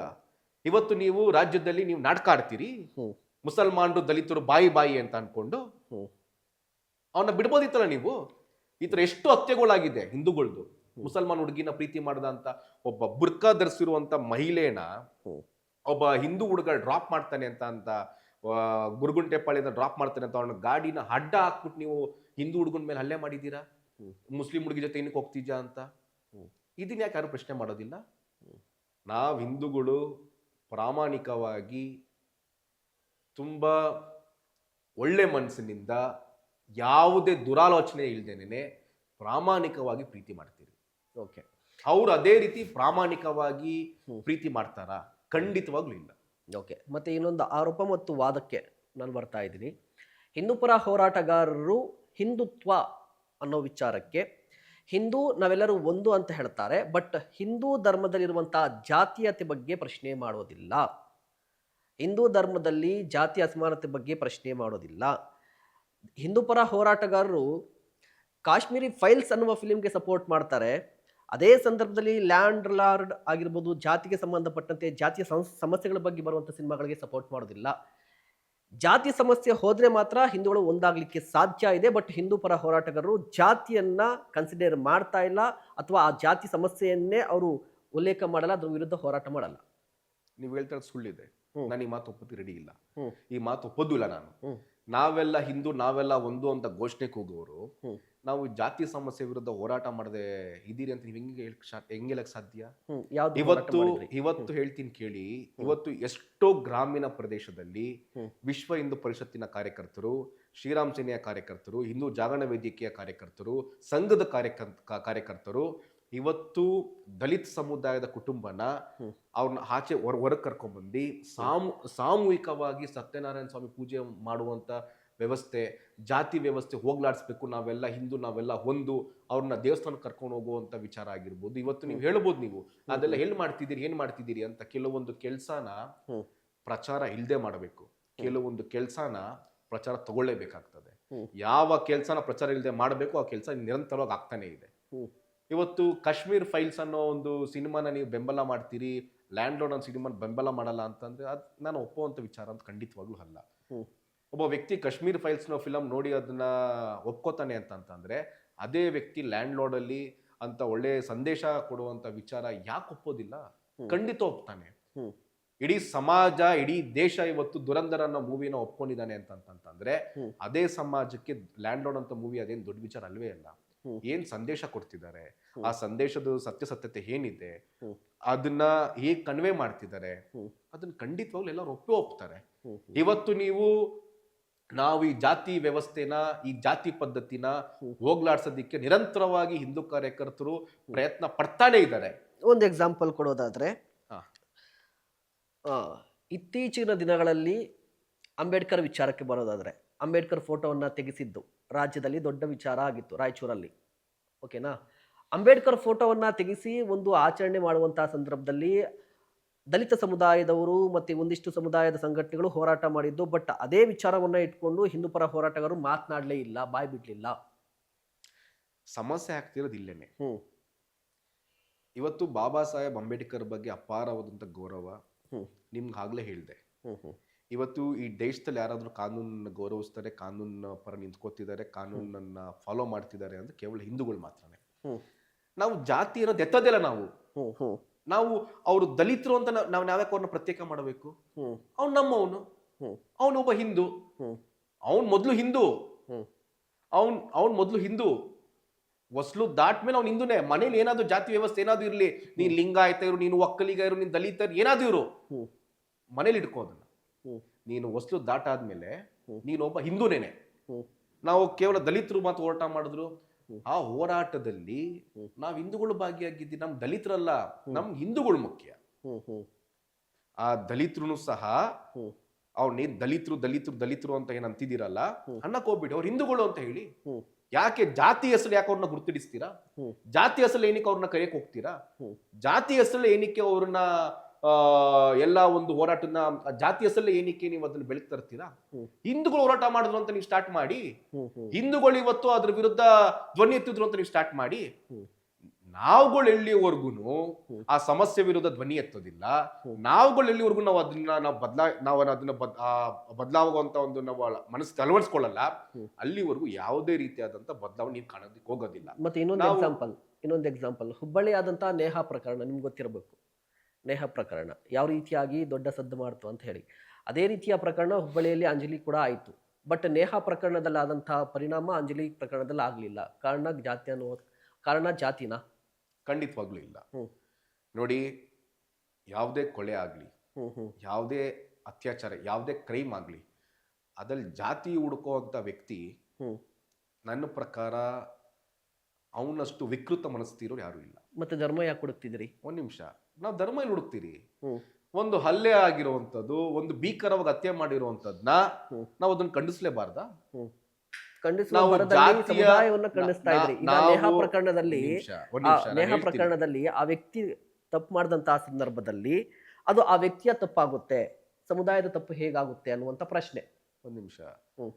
ಇವತ್ತು ನೀವು ರಾಜ್ಯದಲ್ಲಿ ನೀವು ನಾಟಕ ಆಡ್ತೀರಿ, ಮುಸಲ್ಮಾನರು ದಲಿತರು ಬಾಯಿ ಅಂತ ಅನ್ಕೊಂಡು ಅವನ್ನ ಬಿಡ್ಬೋದಿತ್ತಲ್ಲ ನೀವು. ಈ ತರ ಎಷ್ಟು ಹತ್ಯೆಗಳಾಗಿದೆ ಹಿಂದೂಗಳದ್ದು. ಮುಸಲ್ಮಾನ್ ಹುಡುಗಿನ ಪ್ರೀತಿ ಮಾಡದ ಅಂತ ಒಬ್ಬ ಬುರ್ಕಾ ಧರಿಸಿರುವಂತ ಮಹಿಳೆನ ಒಬ್ಬ ಹಿಂದೂ ಹುಡುಗ ಡ್ರಾಪ್ ಮಾಡ್ತಾನೆ ಅಂತ ಗುರುಗುಂಟೆಪಾಳ್ಯದ ಡ್ರಾಪ್ ಮಾಡ್ತಾನೆ ಅಂತ ಅವನ ಗಾಡಿನ ಅಡ್ಡ ಹಾಕ್ಬಿಟ್ಟು ನೀವು ಹಿಂದೂ ಹುಡುಗನ ಮೇಲೆ ಹಲ್ಲೆ ಮಾಡಿದ್ದೀರಾ. ಮುಸ್ಲಿಂ ಹುಡುಗಿ ಜೊತೆ ಏನಕ್ಕೆ ಹೋಗ್ತಿದ್ಯಾ ಅಂತ. ಇದನ್ನ ಯಾಕೆ ಯಾರು ಪ್ರಶ್ನೆ ಮಾಡೋದಿಲ್ಲ? ನಾವು ಹಿಂದೂಗಳು ಪ್ರಾಮಾಣಿಕವಾಗಿ ತುಂಬಾ ಒಳ್ಳೆ ಮನಸ್ಸಿನಿಂದ ಯಾವುದೇ ದುರಾಲೋಚನೆ ಇಲ್ದೇನೆ ಪ್ರಾಮಾಣಿಕವಾಗಿ ಪ್ರೀತಿ ಮಾಡ್ತೀರಿ. ಓಕೆ, ಅವ್ರು ಅದೇ ರೀತಿ ಪ್ರಾಮಾಣಿಕವಾಗಿ ಪ್ರೀತಿ ಮಾಡ್ತಾರಾ? ಖಂಡಿತವಾಗ್ಲೂ ಇಲ್ಲ. ಓಕೆ, ಮತ್ತೆ ಇನ್ನೊಂದು ಆರೋಪ ಮತ್ತು ವಾದಕ್ಕೆ ನಾನು ಬರ್ತಾ ಇದ್ದೀನಿ. ಹಿಂದೂಪರ ಹೋರಾಟಗಾರರು ಹಿಂದುತ್ವ ಅನ್ನೋ ವಿಚಾರಕ್ಕೆ ಹಿಂದೂ ನಾವೆಲ್ಲರೂ ಒಂದು ಅಂತ ಹೇಳ್ತಾರೆ, ಬಟ್ ಹಿಂದೂ ಧರ್ಮದಲ್ಲಿರುವಂತಹ ಜಾತೀಯತೆ ಬಗ್ಗೆ ಪ್ರಶ್ನೆ ಮಾಡೋದಿಲ್ಲ. ಹಿಂದೂ ಧರ್ಮದಲ್ಲಿ ಜಾತಿ ಅಸಮಾನತೆ ಬಗ್ಗೆ ಪ್ರಶ್ನೆ ಮಾಡೋದಿಲ್ಲ. ಹಿಂದೂಪರ ಹೋರಾಟಗಾರರು ಕಾಶ್ಮೀರಿ ಫೈಲ್ಸ್ ಅನ್ನುವ ಫಿಲಿಮ್ಗೆ ಸಪೋರ್ಟ್ ಮಾಡ್ತಾರೆ. ಅದೇ ಸಂದರ್ಭದಲ್ಲಿ ಲ್ಯಾಂಡ್ ಲಾರ್ಡ್ ಆಗಿರ್ಬೋದು, ಜಾತಿಗೆ ಸಂಬಂಧಪಟ್ಟಂತೆ ಜಾತಿಯ ಸಮಸ್ಯೆಗಳ ಬಗ್ಗೆ ಬರುವಂಥ ಸಿನಿಮಾಗಳಿಗೆ ಸಪೋರ್ಟ್ ಮಾಡೋದಿಲ್ಲ. ಜಾತಿ ಸಮಸ್ಯೆ ಹೋದರೆ ಮಾತ್ರ ಹಿಂದೂಗಳು ಒಂದಾಗಲಿಕ್ಕೆ ಸಾಧ್ಯ ಇದೆ. ಬಟ್ ಹಿಂದೂ ಪರ ಹೋರಾಟಗಾರರು ಜಾತಿಯನ್ನ ಕನ್ಸಿಡರ್ ಮಾಡ್ತಾ ಇಲ್ಲ, ಅಥವಾ ಆ ಜಾತಿ ಸಮಸ್ಯೆಯನ್ನೇ ಅವರು ಉಲ್ಲೇಖ ಮಾಡಲ್ಲ, ಅದ್ರ ವಿರುದ್ಧ ಹೋರಾಟ ಮಾಡಲ್ಲ. ನೀವು ಹೇಳ್ತಾ ಸುಳ್ಳಿದೆ. ನಾನು ಈ ಮಾತು ಒಪ್ಪೋದು ರೆಡಿ ಇಲ್ಲ. ಈ ಮಾತು ಒಪ್ಪೋದಿಲ್ಲ ನಾನು. ನಾವೆಲ್ಲ ಹಿಂದೂ, ನಾವೆಲ್ಲ ಒಂದು ಅಂತ ಘೋಷಣೆ ಕೂಗುವವರು ನಾವು ಜಾತಿ ಸಮಸ್ಯೆ ವಿರುದ್ಧ ಹೋರಾಟ ಮಾಡದೆ ಇದೀರಿ ಅಂತ ಹೆಂಗೆ ಹೇಳಕ್ ಸಾಧ್ಯ? ಇವತ್ತು ಹೇಳ್ತೀನಿ ಕೇಳಿ. ಇವತ್ತು ಎಷ್ಟೋ ಗ್ರಾಮೀಣ ಪ್ರದೇಶದಲ್ಲಿ ವಿಶ್ವ ಹಿಂದೂ ಪರಿಷತ್ತಿನ ಕಾರ್ಯಕರ್ತರು, ಶ್ರೀರಾಮ್ ಸೇನೆಯ ಕಾರ್ಯಕರ್ತರು, ಹಿಂದೂ ಜಾಗರಣ ವೇದಿಕೆಯ ಕಾರ್ಯಕರ್ತರು, ಸಂಘದ ಕಾರ್ಯಕರ್ತರು ಇವತ್ತು ದಲಿತ ಸಮುದಾಯದ ಕುಟುಂಬನ ಅವ್ರನ್ನ ಆಚೆ ಹೊರಗೆ ಕರ್ಕೊಂಡ್ಬಂದು ಸಾಮೂಹಿಕವಾಗಿ ಸತ್ಯನಾರಾಯಣ ಸ್ವಾಮಿ ಪೂಜೆ ಮಾಡುವಂತ ವ್ಯವಸ್ಥೆ, ಜಾತಿ ವ್ಯವಸ್ಥೆ ಹೋಗ್ಲಾಡಿಸ್ಬೇಕು, ನಾವೆಲ್ಲ ಹಿಂದೂ, ನಾವೆಲ್ಲ ಒಂದು, ಅವ್ರನ್ನ ದೇವಸ್ಥಾನಕ್ಕೆ ಕರ್ಕೊಂಡು ಹೋಗುವಂತ ವಿಚಾರ ಆಗಿರ್ಬೋದು. ಇವತ್ತು ನೀವು ಹೇಳ್ಬೋದು, ನೀವು ಅದೆಲ್ಲ ಏನ್ ಮಾಡ್ತಿದ್ದೀರಿ ಅಂತ. ಕೆಲವೊಂದು ಕೆಲ್ಸನ ಪ್ರಚಾರ ಇಲ್ದೆ ಮಾಡಬೇಕು, ಕೆಲವೊಂದು ಕೆಲ್ಸನ ಪ್ರಚಾರ ತಗೊಳ್ಳೇಬೇಕಾಗ್ತದೆ. ಯಾವ ಕೆಲ್ಸನ ಪ್ರಚಾರ ಇಲ್ದೆ ಮಾಡಬೇಕು ಆ ಕೆಲಸ ನಿರಂತರವಾಗಿ ಆಗ್ತಾನೆ ಇದೆ. ಇವತ್ತು ಕಾಶ್ಮೀರ್ ಫೈಲ್ಸ್ ಅನ್ನೋ ಒಂದು ಸಿನಿಮಾನ ನೀವು ಬೆಂಬಲ ಮಾಡ್ತೀರಿ, ಲ್ಯಾಂಡ್ ಲಾರ್ಡ್ ಅನ್ನೋ ಸಿನಿಮಾನ ಬೆಂಬಲ ಮಾಡಲ್ಲ ಅಂತಂದ್ರೆ ಅದು ನಾನು ಒಪ್ಪುವಂತ ವಿಚಾರ ಅಂತ ಖಂಡಿತವಾಗ್ಲೂ ಅಲ್ಲ. ಒಬ್ಬ ವ್ಯಕ್ತಿ ಕಾಶ್ಮೀರ್ ಫೈಲ್ಸ್ ನ ಫಿಲಂ ನೋಡಿ ಅದನ್ನ ಒಪ್ಕೋತಾನೆ ಅಂತಂದ್ರೆ ಅದೇ ವ್ಯಕ್ತಿ ಲ್ಯಾಂಡ್ ಲಾರ್ಡ್ ಅಲ್ಲಿ ಅಂತ ಒಳ್ಳೆ ಸಂದೇಶ ಕೊಡುವಂತ ವಿಚಾರ ಯಾಕೆ ಒಪ್ಪೋದಿಲ್ಲ? ಖಂಡಿತ ಒಪ್ತಾನೆ. ಇಡೀ ಸಮಾಜ, ಇಡೀ ದೇಶ ಇವತ್ತು ದುರಂಧರ ಅನ್ನೋ ಮೂವಿನ ಒಪ್ಕೊಂಡಿದ್ದಾನೆ ಅಂತಂದ್ರೆ ಅದೇ ಸಮಾಜಕ್ಕೆ ಲ್ಯಾಂಡ್ ಲಾರ್ಡ್ ಅಂತ ಮೂವಿ ಅದೇನು ದೊಡ್ಡ ವಿಚಾರ ಅಲ್ವೇ ಅಲ್ಲ. ಏನ್ ಸಂದೇಶ ಕೊಡ್ತಿದ್ದಾರೆ, ಆ ಸಂದೇಶದ ಸತ್ಯಸತ್ಯತೆ ಏನಿದೆ, ಅದನ್ನ ಹೇಗ್ ಕನ್ವೆ ಮಾಡ್ತಿದ್ದಾರೆ, ಅದನ್ನ ಖಂಡಿತವಾಗ್ಲೂ ಎಲ್ಲರೂ ಒಪ್ತಾರೆ. ಇವತ್ತು ನಾವು ಈ ಜಾತಿ ವ್ಯವಸ್ಥೆನ, ಈ ಜಾತಿ ಪದ್ಧತಿನ ಹೋಗ್ಲಾಡ್ಸೋದಿಕ್ಕೆ ನಿರಂತರವಾಗಿ ಹಿಂದೂ ಕಾರ್ಯಕರ್ತರು ಪ್ರಯತ್ನ ಪಡ್ತಾನೆ ಇದ್ದಾರೆ. ಒಂದು ಎಕ್ಸಾಂಪಲ್ ಕೊಡೋದಾದ್ರೆ, ಇತ್ತೀಚಿನ ದಿನಗಳಲ್ಲಿ ಅಂಬೇಡ್ಕರ್ ವಿಚಾರಕ್ಕೆ ಬರೋದಾದ್ರೆ, ಅಂಬೇಡ್ಕರ್ ಫೋಟೋವನ್ನ ತೆಗೆಸಿದ್ದು ರಾಜ್ಯದಲ್ಲಿ ದೊಡ್ಡ ವಿಚಾರ ಆಗಿತ್ತು, ರಾಯಚೂರಲ್ಲಿ. ಓಕೆನಾ? ಅಂಬೇಡ್ಕರ್ ಫೋಟೋವನ್ನ ತೆಗೆಸಿ ಒಂದು ಆಚರಣೆ ಮಾಡುವಂತಹ ಸಂದರ್ಭದಲ್ಲಿ ದಲಿತ ಸಮುದಾಯದವರು ಮತ್ತೆ ಒಂದಿಷ್ಟು ಸಮುದಾಯದ ಸಂಘಟನೆಗಳು ಹೋರಾಟ ಮಾಡಿದ್ದು. ಬಟ್ ಅದೇ ವಿಚಾರವನ್ನ ಇಟ್ಕೊಂಡು ಹಿಂದೂ ಪರ ಹೋರಾಟಗಾರರು ಮಾತನಾಡಲೇ ಇಲ್ಲ, ಬಾಯ್ ಬಿಡ್ಲಿಲ್ಲ. ಸಮಸ್ಯೆ ಆಗ್ತಿರೋದು ಇಲ್ಲೇನೆ. ಹ್ಮ್ ಇವತ್ತು ಬಾಬಾ ಸಾಹೇಬ್ ಅಂಬೇಡ್ಕರ್ ಬಗ್ಗೆ ಅಪಾರವಾದಂಥ ಗೌರವ ಹ್ಮ್ ನಿಮ್ಗೆ ಆಗ್ಲೇ ಹೇಳಿದೆ. ಹ್ಮ್ ಹ್ಮ್ ಇವತ್ತು ಈ ದೇಶದಲ್ಲಿ ಯಾರಾದರೂ ಕಾನೂನನ್ನ ಗೌರವಿಸ್ತಾರೆ, ಕಾನೂನಿನ ಪರ ನಿಂತ್ಕೋತಿದ್ದಾರೆ, ಕಾನೂನನ್ನ ಫಾಲೋ ಮಾಡ್ತಿದ್ದಾರೆ ಅಂದ್ರೆ ಕೇವಲ ಹಿಂದೂಗಳು ಮಾತ್ರನೇ. ಹ್ಮ್ ನಾವು ಜಾತಿ ಅನ್ನೋದು ಎತ್ತದಿಲ್ಲ. ಹ್ಮ್ ಹ್ಮ್ ನಾವು ಅವರು ದಲಿತರು ಅಂತ ನಾವು ನಾವ್ಯಾಕೆ ಅವ್ರನ್ನ ಪ್ರತ್ಯೇಕ ಮಾಡಬೇಕು? ಹ್ಮ್ ಅವ್ನು ನಮ್ಮವನು, ಹ್ಮ್ ಅವನೊಬ್ಬ ಹಿಂದೂ, ಹ್ಮ್ ಅವನ್ ಮೊದಲು ಹಿಂದೂ, ಹ್ಮ್ ಅವನ್ ಮೊದಲು ಹಿಂದೂ. ಹೊಸ್ಲು ದಾಟ್ ಮೇಲೆ ಅವ್ನು ಹಿಂದೂನೇ. ಮನೇಲಿ ಏನಾದ್ರು ಜಾತಿ ವ್ಯವಸ್ಥೆ ಏನಾದ್ರು ಇರ್ಲಿ, ನೀನ್ ಲಿಂಗಾಯತ ಇರು, ನೀನು ಒಕ್ಕಲಿಗ ಇರು, ನೀನು ದಲಿತ ಇರು, ಏನಾದ್ರು ಇರು, ಹ್ಮ್ ಮನೇಲಿ ಇಟ್ಕೋ ಅದನ್ನ. ಹ್ಮ್ ನೀನು ಹೊಸ್ಲು ದಾಟಾದ್ಮೇಲೆ ನೀನೊಬ್ಬ ಹಿಂದೂನೇನೆ. ಹ್ಮ್ ನಾವು ಕೇವಲ ದಲಿತರು ಮಾತ್ರ ಹೋರಾಟ ಮಾಡಿದ್ರು, ಆ ಹೋರಾಟದಲ್ಲಿ ನಾವ್ ಹಿಂದೂಗಳು ಭಾಗಿಯಾಗಿದ್ದೀವಿ. ನಮ್ ದಲಿತರಲ್ಲ, ನಮ್ ಹಿಂದೂಗಳು ಮುಖ್ಯ. ಹ್ಮ್ ಹ್ಮ್ ಆ ದಲಿತರು ಸಹ ಹ್ಮ್ ಅವ್ನೇನ್ ದಲಿತರು ದಲಿತರು ದಲಿತರು ಅಂತ ಏನ್ ಅಂತಿದ್ದೀರಲ್ಲ, ಅನ್ನಕ್ ಹೋಗ್ಬಿಡಿ, ಅವ್ರು ಹಿಂದೂಗಳು ಅಂತ ಹೇಳಿ. ಹ್ಮ್ ಯಾಕೆ ಜಾತಿ ಹೆಸರು ಯಾಕೆ ಅವ್ರನ್ನ ಗುರುತಿಡಿಸ್ತೀರಾ? ಹ್ಮ್ ಜಾತಿ ಹೆಸರು ಏನಕ್ಕೆ ಅವ್ರನ್ನ ಕರೆಯಕ್ ಹೋಗ್ತೀರಾ? ಹ್ಮ್ ಜಾತಿ ಹೆಸರು ಏನಕ್ಕೆ ಅವ್ರನ್ನ ಎಲ್ಲ ಒಂದು ಹೋರಾಟನ ಜಾತಿ ಹೆಸರಲ್ಲೇ ಏನಕ್ಕೆ ನೀವು ಅದನ್ನ ಬೆಳಕ್ ತರ್ತೀರಾ? ಹ್ಮ್ ಹಿಂದೂಗಳು ಹೋರಾಟ ಮಾಡಿದ್ರು ಅಂತ ನೀವು ಸ್ಟಾರ್ಟ್ ಮಾಡಿ, ಹ್ಮ್ ಹ್ಮ್ ಹಿಂದೂಗಳು ಇವತ್ತು ಅದ್ರ ವಿರುದ್ಧ ಧ್ವನಿ ಎತ್ತಿದ್ರು ಅಂತ ನೀವು ಸ್ಟಾರ್ಟ್ ಮಾಡಿ, ಹ್ಮ್ ನಾವುಗಳು ಎಲ್ಲಿವರೆಗೂ ಆ ಸಮಸ್ಯೆ ವಿರುದ್ಧ ಧ್ವನಿ ಎತ್ತೋದಿಲ್ಲ, ನಾವುಗಳು ಎಲ್ಲಿವರೆಗೂ ನಾವು ಅದನ್ನ ನಾವು ಅದನ್ನ ಬದಲಾಗುವಂತ ಒಂದು ನಾವು ಮನಸ್ಸು ಅಳವಡಿಸ್ಕೊಳ್ಳಲ್ಲ, ಅಲ್ಲಿವರೆಗೂ ಯಾವುದೇ ರೀತಿಯಾದಂತ ಬದಲಾವಣೆ ನೀವು ಕಾಣೋದಕ್ಕೆ ಹೋಗೋದಿಲ್ಲ. ಮತ್ತೆ ಇನ್ನೊಂದು ಎಕ್ಸಾಂಪಲ್ ಹುಬ್ಬಳ್ಳಿ ಆದಂತಹ ನೇಹಾ ಪ್ರಕರಣ ನಿಮ್ಗೆ ಗೊತ್ತಿರಬೇಕು. ನೇಹಾ ಪ್ರಕರಣ ಯಾವ ರೀತಿಯಾಗಿ ದೊಡ್ಡ ಸದ್ದು ಮಾಡ್ತು ಅಂತ ಹೇಳಿ, ಅದೇ ರೀತಿಯ ಪ್ರಕರಣ ಹುಬ್ಬಳ್ಳಿಯಲ್ಲಿ ಅಂಜಲಿ ಕೂಡ ಆಯಿತು. ಬಟ್ ನೇಹಾ ಪ್ರಕರಣದಲ್ಲಿ ಆದಂತಹ ಪರಿಣಾಮ ಅಂಜಲಿ ಪ್ರಕರಣದಲ್ಲಿ ಆಗಲಿಲ್ಲ. ಕಾರಣ ಜಾತಿನ? ಖಂಡಿತವಾಗ್ಲೂ ಇಲ್ಲ. ಹ್ಮ್ ನೋಡಿ, ಯಾವುದೇ ಕೊಲೆ ಆಗ್ಲಿ, ಹ್ಮ್ ಹ್ಮ್ ಯಾವುದೇ ಅತ್ಯಾಚಾರ, ಯಾವುದೇ ಕ್ರೈಮ್ ಆಗ್ಲಿ, ಅದ್ರಲ್ಲಿ ಜಾತಿ ಹುಡುಕುವಂತ ವ್ಯಕ್ತಿ ಹ್ಮ್ ನನ್ನ ಪ್ರಕಾರ ಅವನಷ್ಟು ವಿಕೃತ ಮನಸ್ಸಿರೋರು ಯಾರು ಇಲ್ಲ. ಮತ್ತೆ ಧರ್ಮ ಯಾಕೆ ಹುಡುಕ್ತಿದ್ರಿ? ಒಂದ್ ನಿಮಿಷ, ನಾವು ಧರ್ಮ ಎಲ್ಲಿ ಹುಡುಕ್ತೀರಿ? ಹ್ಮ್ ಒಂದು ಹಲ್ಲೆ ಆಗಿರುವಂತದ್ದು, ಒಂದು ಭೀಕರವಾಗಿ ಹತ್ಯೆ ಮಾಡಿರುವಂತದ್ದನ್ನ ನಾವು ಅದನ್ನ ಖಂಡಿಸ್ಲೇಬಾರ್ದಾ? ಹ್ಮ್ ಖಂಡಿಸುವ ನಾವು ಭರದಲ್ಲಿ ಜಾತಿಯ ಸಮುದಾಯವನ್ನ ಖಂಡಿಸ್ತಾ ಇದ್ರಿ. ಈಗ ನಾವು ನೇಹಾ ಪ್ರಕರಣದಲ್ಲಿ ಒಂದ್ ನಿಮಿಷ ನಾನು ನೇಹಾ ಹೇಳ್ತೀನಿ. ಪ್ರಕರಣದಲ್ಲಿ ಆ ವ್ಯಕ್ತಿ ತಪ್ಪು ಮಾಡಿದಂತಹ ಸಂದರ್ಭದಲ್ಲಿ ಅದು ಆ ವ್ಯಕ್ತಿಯ ತಪ್ಪಾಗುತ್ತೆ, ಸಮುದಾಯದ ತಪ್ಪು ಹೇಗಾಗುತ್ತೆ ಅನ್ನುವಂತ ಪ್ರಶ್ನೆ. ಒಂದ್ ನಿಮಿಷ, ಹ್ಮ್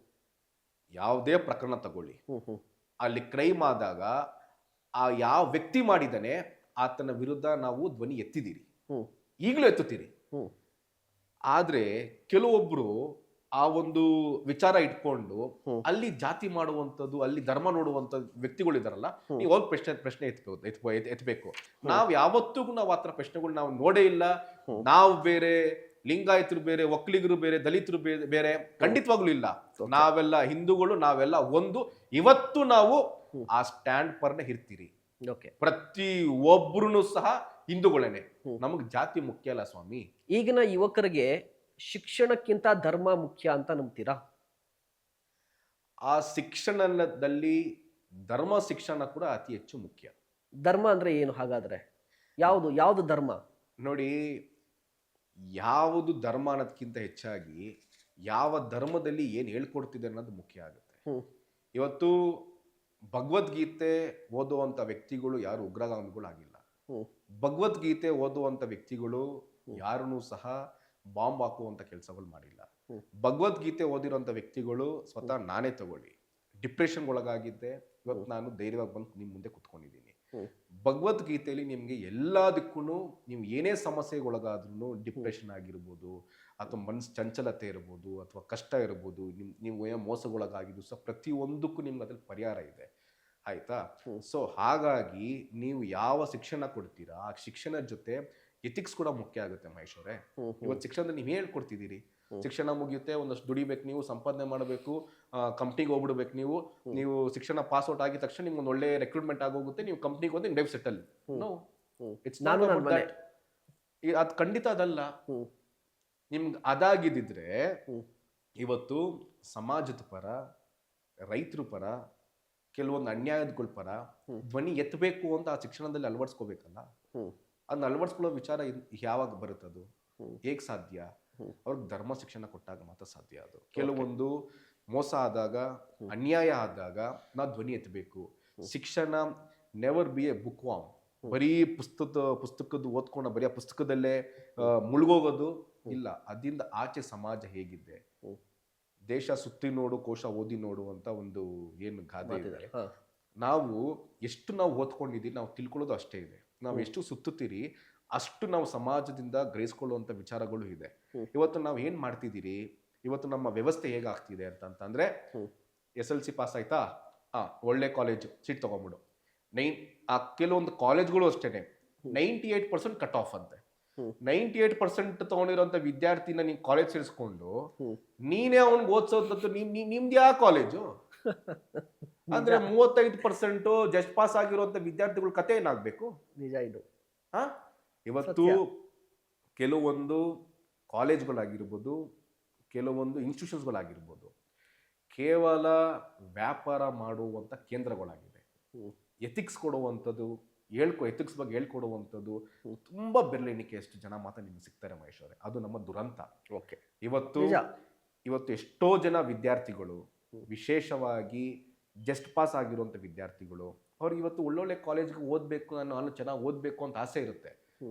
ಯಾವುದೇ ಪ್ರಕರಣ ತಗೊಳ್ಳಿ, ಹ್ಮ್ ಹ್ಮ್ ಅಲ್ಲಿ ಕ್ರೈಮ್ ಆದಾಗ ಆ ಯಾವ ವ್ಯಕ್ತಿ ಮಾಡಿದಾನೆ ಆತನ ವಿರುದ್ಧ ನಾವು ಧ್ವನಿ ಎತ್ತಿದ್ದೀರಿ, ಹ್ಮ್ ಈಗಲೂ ಎತ್ತುತ್ತೀರಿ. ಹ್ಮ್ ಆದ್ರೆ ಕೆಲವೊಬ್ರು ಆ ಒಂದು ವಿಚಾರ ಇಟ್ಕೊಂಡು ಹ್ಮ್. ಅಲ್ಲಿ ಜಾತಿ ಮಾಡುವಂಥದ್ದು, ಅಲ್ಲಿ ಧರ್ಮ ನೋಡುವಂತ ವ್ಯಕ್ತಿಗಳು ಇದಾರಲ್ಲ, ನೀವು ಹೋಗಿ ಪ್ರಶ್ನೆ ಎತ್ತಬೇಕು. ನಾವ್ ಯಾವತ್ತಿಗೂ ನಾವು ಆತರ ಪ್ರಶ್ನೆಗಳು ನಾವು ನೋಡೇ ಇಲ್ಲ. ನಾವು ಬೇರೆ, ಲಿಂಗಾಯತರು ಬೇರೆ, ಒಕ್ಕಲಿಗರು ಬೇರೆ, ದಲಿತರು ಬೇರೆ, ಖಂಡಿತವಾಗ್ಲೂ ಇಲ್ಲ. ನಾವೆಲ್ಲ ಹಿಂದೂಗಳು, ನಾವೆಲ್ಲ ಒಂದು. ಇವತ್ತು ನಾವು ಆ ಸ್ಟ್ಯಾಂಡ್ ಪರ್ನ ಇರ್ತೀರಿ. ಓಕೆ, ಪ್ರತಿ ಒಬ್ರು ಸಹ ಹಿಂದೂಗಳೇನೆ. ನಮಗ್ ಜಾತಿ ಮುಖ್ಯ ಅಲ್ಲ ಸ್ವಾಮಿ. ಈಗಿನ ಯುವಕರಿಗೆ ಶಿಕ್ಷಣಕ್ಕಿಂತ ಧರ್ಮ ಮುಖ್ಯ ಅಂತ ನಂಬ್ತೀರಾ? ಆ ಶಿಕ್ಷಣದಲ್ಲಿ ಧರ್ಮ ಶಿಕ್ಷಣ ಕೂಡ ಅತಿ ಹೆಚ್ಚು ಮುಖ್ಯ. ಧರ್ಮ ಅಂದ್ರೆ ಏನು ಹಾಗಾದ್ರೆ? ಯಾವುದು ಧರ್ಮ? ನೋಡಿ, ಯಾವುದು ಧರ್ಮ ಅನ್ನೋದಕ್ಕಿಂತ ಹೆಚ್ಚಾಗಿ ಯಾವ ಧರ್ಮದಲ್ಲಿ ಏನ್ ಹೇಳ್ಕೊಡ್ತಿದೆ ಅನ್ನೋದು ಮುಖ್ಯ ಆಗುತ್ತೆ. ಇವತ್ತು ಭಗವದ್ಗೀತೆ ಓದುವಂತ ವ್ಯಕ್ತಿಗಳು ಯಾರು ಉಗ್ರಗಾಮಿಗಳು ಆಗಿಲ್ಲ. ಭಗವದ್ಗೀತೆ ಓದುವಂತ ವ್ಯಕ್ತಿಗಳು ಯಾರನ್ನೂ ಸಹ ಬಾಂಬ್ ಹಾಕುವಂತ ಕೆಲಸಗಳು ಮಾಡಿಲ್ಲ. ಭಗವದ್ಗೀತೆ ಓದಿರುವಂತ ವ್ಯಕ್ತಿಗಳು ಸ್ವತಃ ನಾನೇ ತಗೊಳ್ಳಿ, ಡಿಪ್ರೆಷನ್ ಒಳಗಾಗಿದ್ದೆ, ಇವತ್ತು ನಾನು ಧೈರ್ಯವಾಗಿ ಬಂದು ನಿಮ್ ಮುಂದೆ ಕುತ್ಕೊಂಡಿದ್ದೀನಿ. ಭಗವದ್ಗೀತೆಯಲ್ಲಿ ನಿಮ್ಗೆ ಎಲ್ಲದಕ್ಕೂ, ನೀವು ಏನೇ ಸಮಸ್ಯೆಗೊಳಗಾದ್ರೂ, ಡಿಪ್ರೆಷನ್ ಆಗಿರ್ಬೋದು, ಅಥವಾ ಮನಸ್ಸು ಚಂಚಲತೆ ಇರ್ಬೋದು, ಅಥವಾ ಕಷ್ಟ ಇರ್ಬೋದು, ನೀವು ಏನೋ ಮೋಸಗೊಳಗಾಗಿದ್ದು ಸಹ ಪ್ರತಿಯೊಂದಕ್ಕೂ ನಿಮ್ಗೆ ಅದ್ರಲ್ಲಿ ಪರಿಹಾರ ಇದೆ. ಆಯ್ತಾ? ಸೊ ಹಾಗಾಗಿ ನೀವು ಯಾವ ಶಿಕ್ಷಣ ಕೊಡ್ತೀರಾ, ಆ ಶಿಕ್ಷಣದ ಜೊತೆ ಎಥಿಕ್ಸ್ ಕೂಡ ಮುಖ್ಯ ಆಗುತ್ತೆ ಮಹೇಶ್ ಅವರೇ. ಇವತ್ತು ಶಿಕ್ಷಣದಲ್ಲಿ ನೀವು ಹೇಳ್ಕೊಡ್ತಿದ್ದೀರಿ, ಶಿಕ್ಷಣ ಮುಗಿಯುತ್ತೆ, ಒಂದಷ್ಟು ದುಡಿಬೇಕು, ನೀವು ಸಂಪಾದನೆ ಮಾಡಬೇಕು, ಕಂಪ್ನಿಗೆ ಹೋಗ್ಬಿಡ್ಬೇಕು, ನೀವು ಶಿಕ್ಷಣ ಪಾಸ್ ಔಟ್ ಆಗಿದ ತಕ್ಷಣ ನಿಮ್ಗೆ ಒಂದು ಒಳ್ಳೆ ರೆಕ್ರೂಟ್ಮೆಂಟ್ ಆಗೋಗುತ್ತೆ, ನೀವು ಕಂಪ್ನಿಗೆ ಹೋದ್ರೆ ಲೈಫ್ ಸೆಟಲ್. ಅದು ಖಂಡಿತ ಅದಲ್ಲ. ನಿಮ್ಗೆ ಅದಾಗಿದ್ದಿದ್ರೆ ಇವತ್ತು ಸಮಾಜದ ಪರ, ರೈತರ ಪರ, ಕೆಲವೊಂದು ಅನ್ಯಾಯಗಳ ಪರ ಧ್ವನಿ ಎತ್ತಬೇಕು ಅಂತ ಆ ಶಿಕ್ಷಣದಲ್ಲಿ ಅಳವಡಿಸ್ಕೋಬೇಕಲ್ಲ. ಅದನ್ನ ಅಳವಡಿಸ್ಕೊಳ್ಳೋ ವಿಚಾರ ಯಾವಾಗ ಬರುತ್ತದು? ಹೇಗ್ ಸಾಧ್ಯ? ಅವ್ರಿಗೆ ಧರ್ಮ ಶಿಕ್ಷಣ ಕೊಟ್ಟಾಗ ಮಾತ್ರ ಸಾಧ್ಯ. ಅದು ಕೆಲವೊಂದು ಮೋಸ ಆದಾಗ, ಅನ್ಯಾಯ ಆದಾಗ ನಾವು ಧ್ವನಿ ಎತ್ತಬೇಕು. ಶಿಕ್ಷಣ never be A book warm. ಬರೀ ಪುಸ್ತಕದ ಓದ್ಕೊಂಡು ಬರೀ ಆ ಪುಸ್ತಕದಲ್ಲೇ ಮುಳುಗೋಗೋದು ಇಲ್ಲ. ಅದಿಂದ ಆಚೆ ಸಮಾಜ ಹೇಗಿದೆ, ದೇಶ ಸುತ್ತಿ ನೋಡು ಕೋಶ ಓದಿ ನೋಡು ಅಂತ ಒಂದು ಏನು ಗಾದೆ ಇದೆ. ನಾವು ಎಷ್ಟು ಓದ್ಕೊಂಡಿದ್ದೀವಿ, ನಾವು ತಿಳ್ಕೊಳ್ಳೋದು ಅಷ್ಟೇ ಇದೆ. ನಾವು ಎಷ್ಟು ಸುತ್ತುತ್ತೀರಿ ಅಷ್ಟು ನಾವು ಸಮಾಜದಿಂದ ಗ್ರಹಿಸ್ಕೊಳ್ಳುವಂತ ವಿಚಾರಗಳು ಇದೆ. ಇವತ್ತು ನಾವು ಏನ್ ಮಾಡ್ತಿದ್ದೀರಿ, ಇವತ್ತು ನಮ್ಮ ವ್ಯವಸ್ಥೆ ಹೇಗಾಗ್ತಿದೆ ಅಂತಂದ್ರೆ SLC ಪಾಸ್ ಆಯ್ತಾ, ಒಳ್ಳೆ ಕಾಲೇಜ್ ಸೀಟ್ ತಗೊಂಡ್ಬಿಡು. ಕೆಲವೊಂದು ಕಾಲೇಜ್ಗಳು ಅಷ್ಟೇನೆ 98% ಕಟ್ ಆಫ್ ಅಂತೆ. 98% ತಗೊಂಡಿರೋಂಥ ವಿದ್ಯಾರ್ಥಿನ ನೀನ್ ಕಾಲೇಜ್ ಸೇರಿಸ್ಕೊಂಡು ನೀನೇ ಅವ್ನಿಗೆ ಓದಿಸೋದಂತೂ ನಿಮ್ದು ಯಾವ ಕಾಲೇಜು ಅಂದ್ರೆ 35% ಜಸ್ಟ್ ಪಾಸ್ ಆಗಿರುವಂತ ವಿದ್ಯಾರ್ಥಿಗಳ ಕತೆ ಏನಾಗ್ಬೇಕು? ನಿಜ ಇದು. ಇವತ್ತು ಕೆಲವೊಂದು ಕಾಲೇಜ್ಗಳಾಗಿರ್ಬೋದು, ಕೆಲವೊಂದು ಇನ್ಸ್ಟಿಟ್ಯೂಷನ್ಸ್ಗಳಾಗಿರ್ಬೋದು, ಕೇವಲ ವ್ಯಾಪಾರ ಮಾಡುವಂತ ಕೇಂದ್ರಗಳಾಗಿದೆ. ಎಥಿಕ್ಸ್ ಕೊಡುವಂಥದ್ದು, ಎಥಿಕ್ಸ್ ಬಗ್ಗೆ ಹೇಳ್ಕೊಡುವಂಥದ್ದು ತುಂಬಾ ಬೆರಳೆಣಿಕೆ ಎಷ್ಟು ಜನ ಮಾತ್ರ ನಿಮ್ಗೆ ಸಿಗ್ತಾರೆ ಮಹೇಶ್ ಅವರೇ. ಅದು ನಮ್ಮ ದುರಂತ. ಓಕೆ, ಇವತ್ತು ಎಷ್ಟೋ ಜನ ವಿದ್ಯಾರ್ಥಿಗಳು, ವಿಶೇಷವಾಗಿ ಜಸ್ಟ್ ಪಾಸ್ ಆಗಿರುವಂತ ವಿದ್ಯಾರ್ಥಿಗಳು, ಅವ್ರಿಗೆ ಇವತ್ತು ಒಳ್ಳೊಳ್ಳೆ ಕಾಲೇಜ್ಗೆ ಓದ್ಬೇಕು, ನಾನು ಚೆನ್ನಾಗಿ ಓದ್ಬೇಕು ಅಂತ ಆಸೆ ಇರುತ್ತೆ.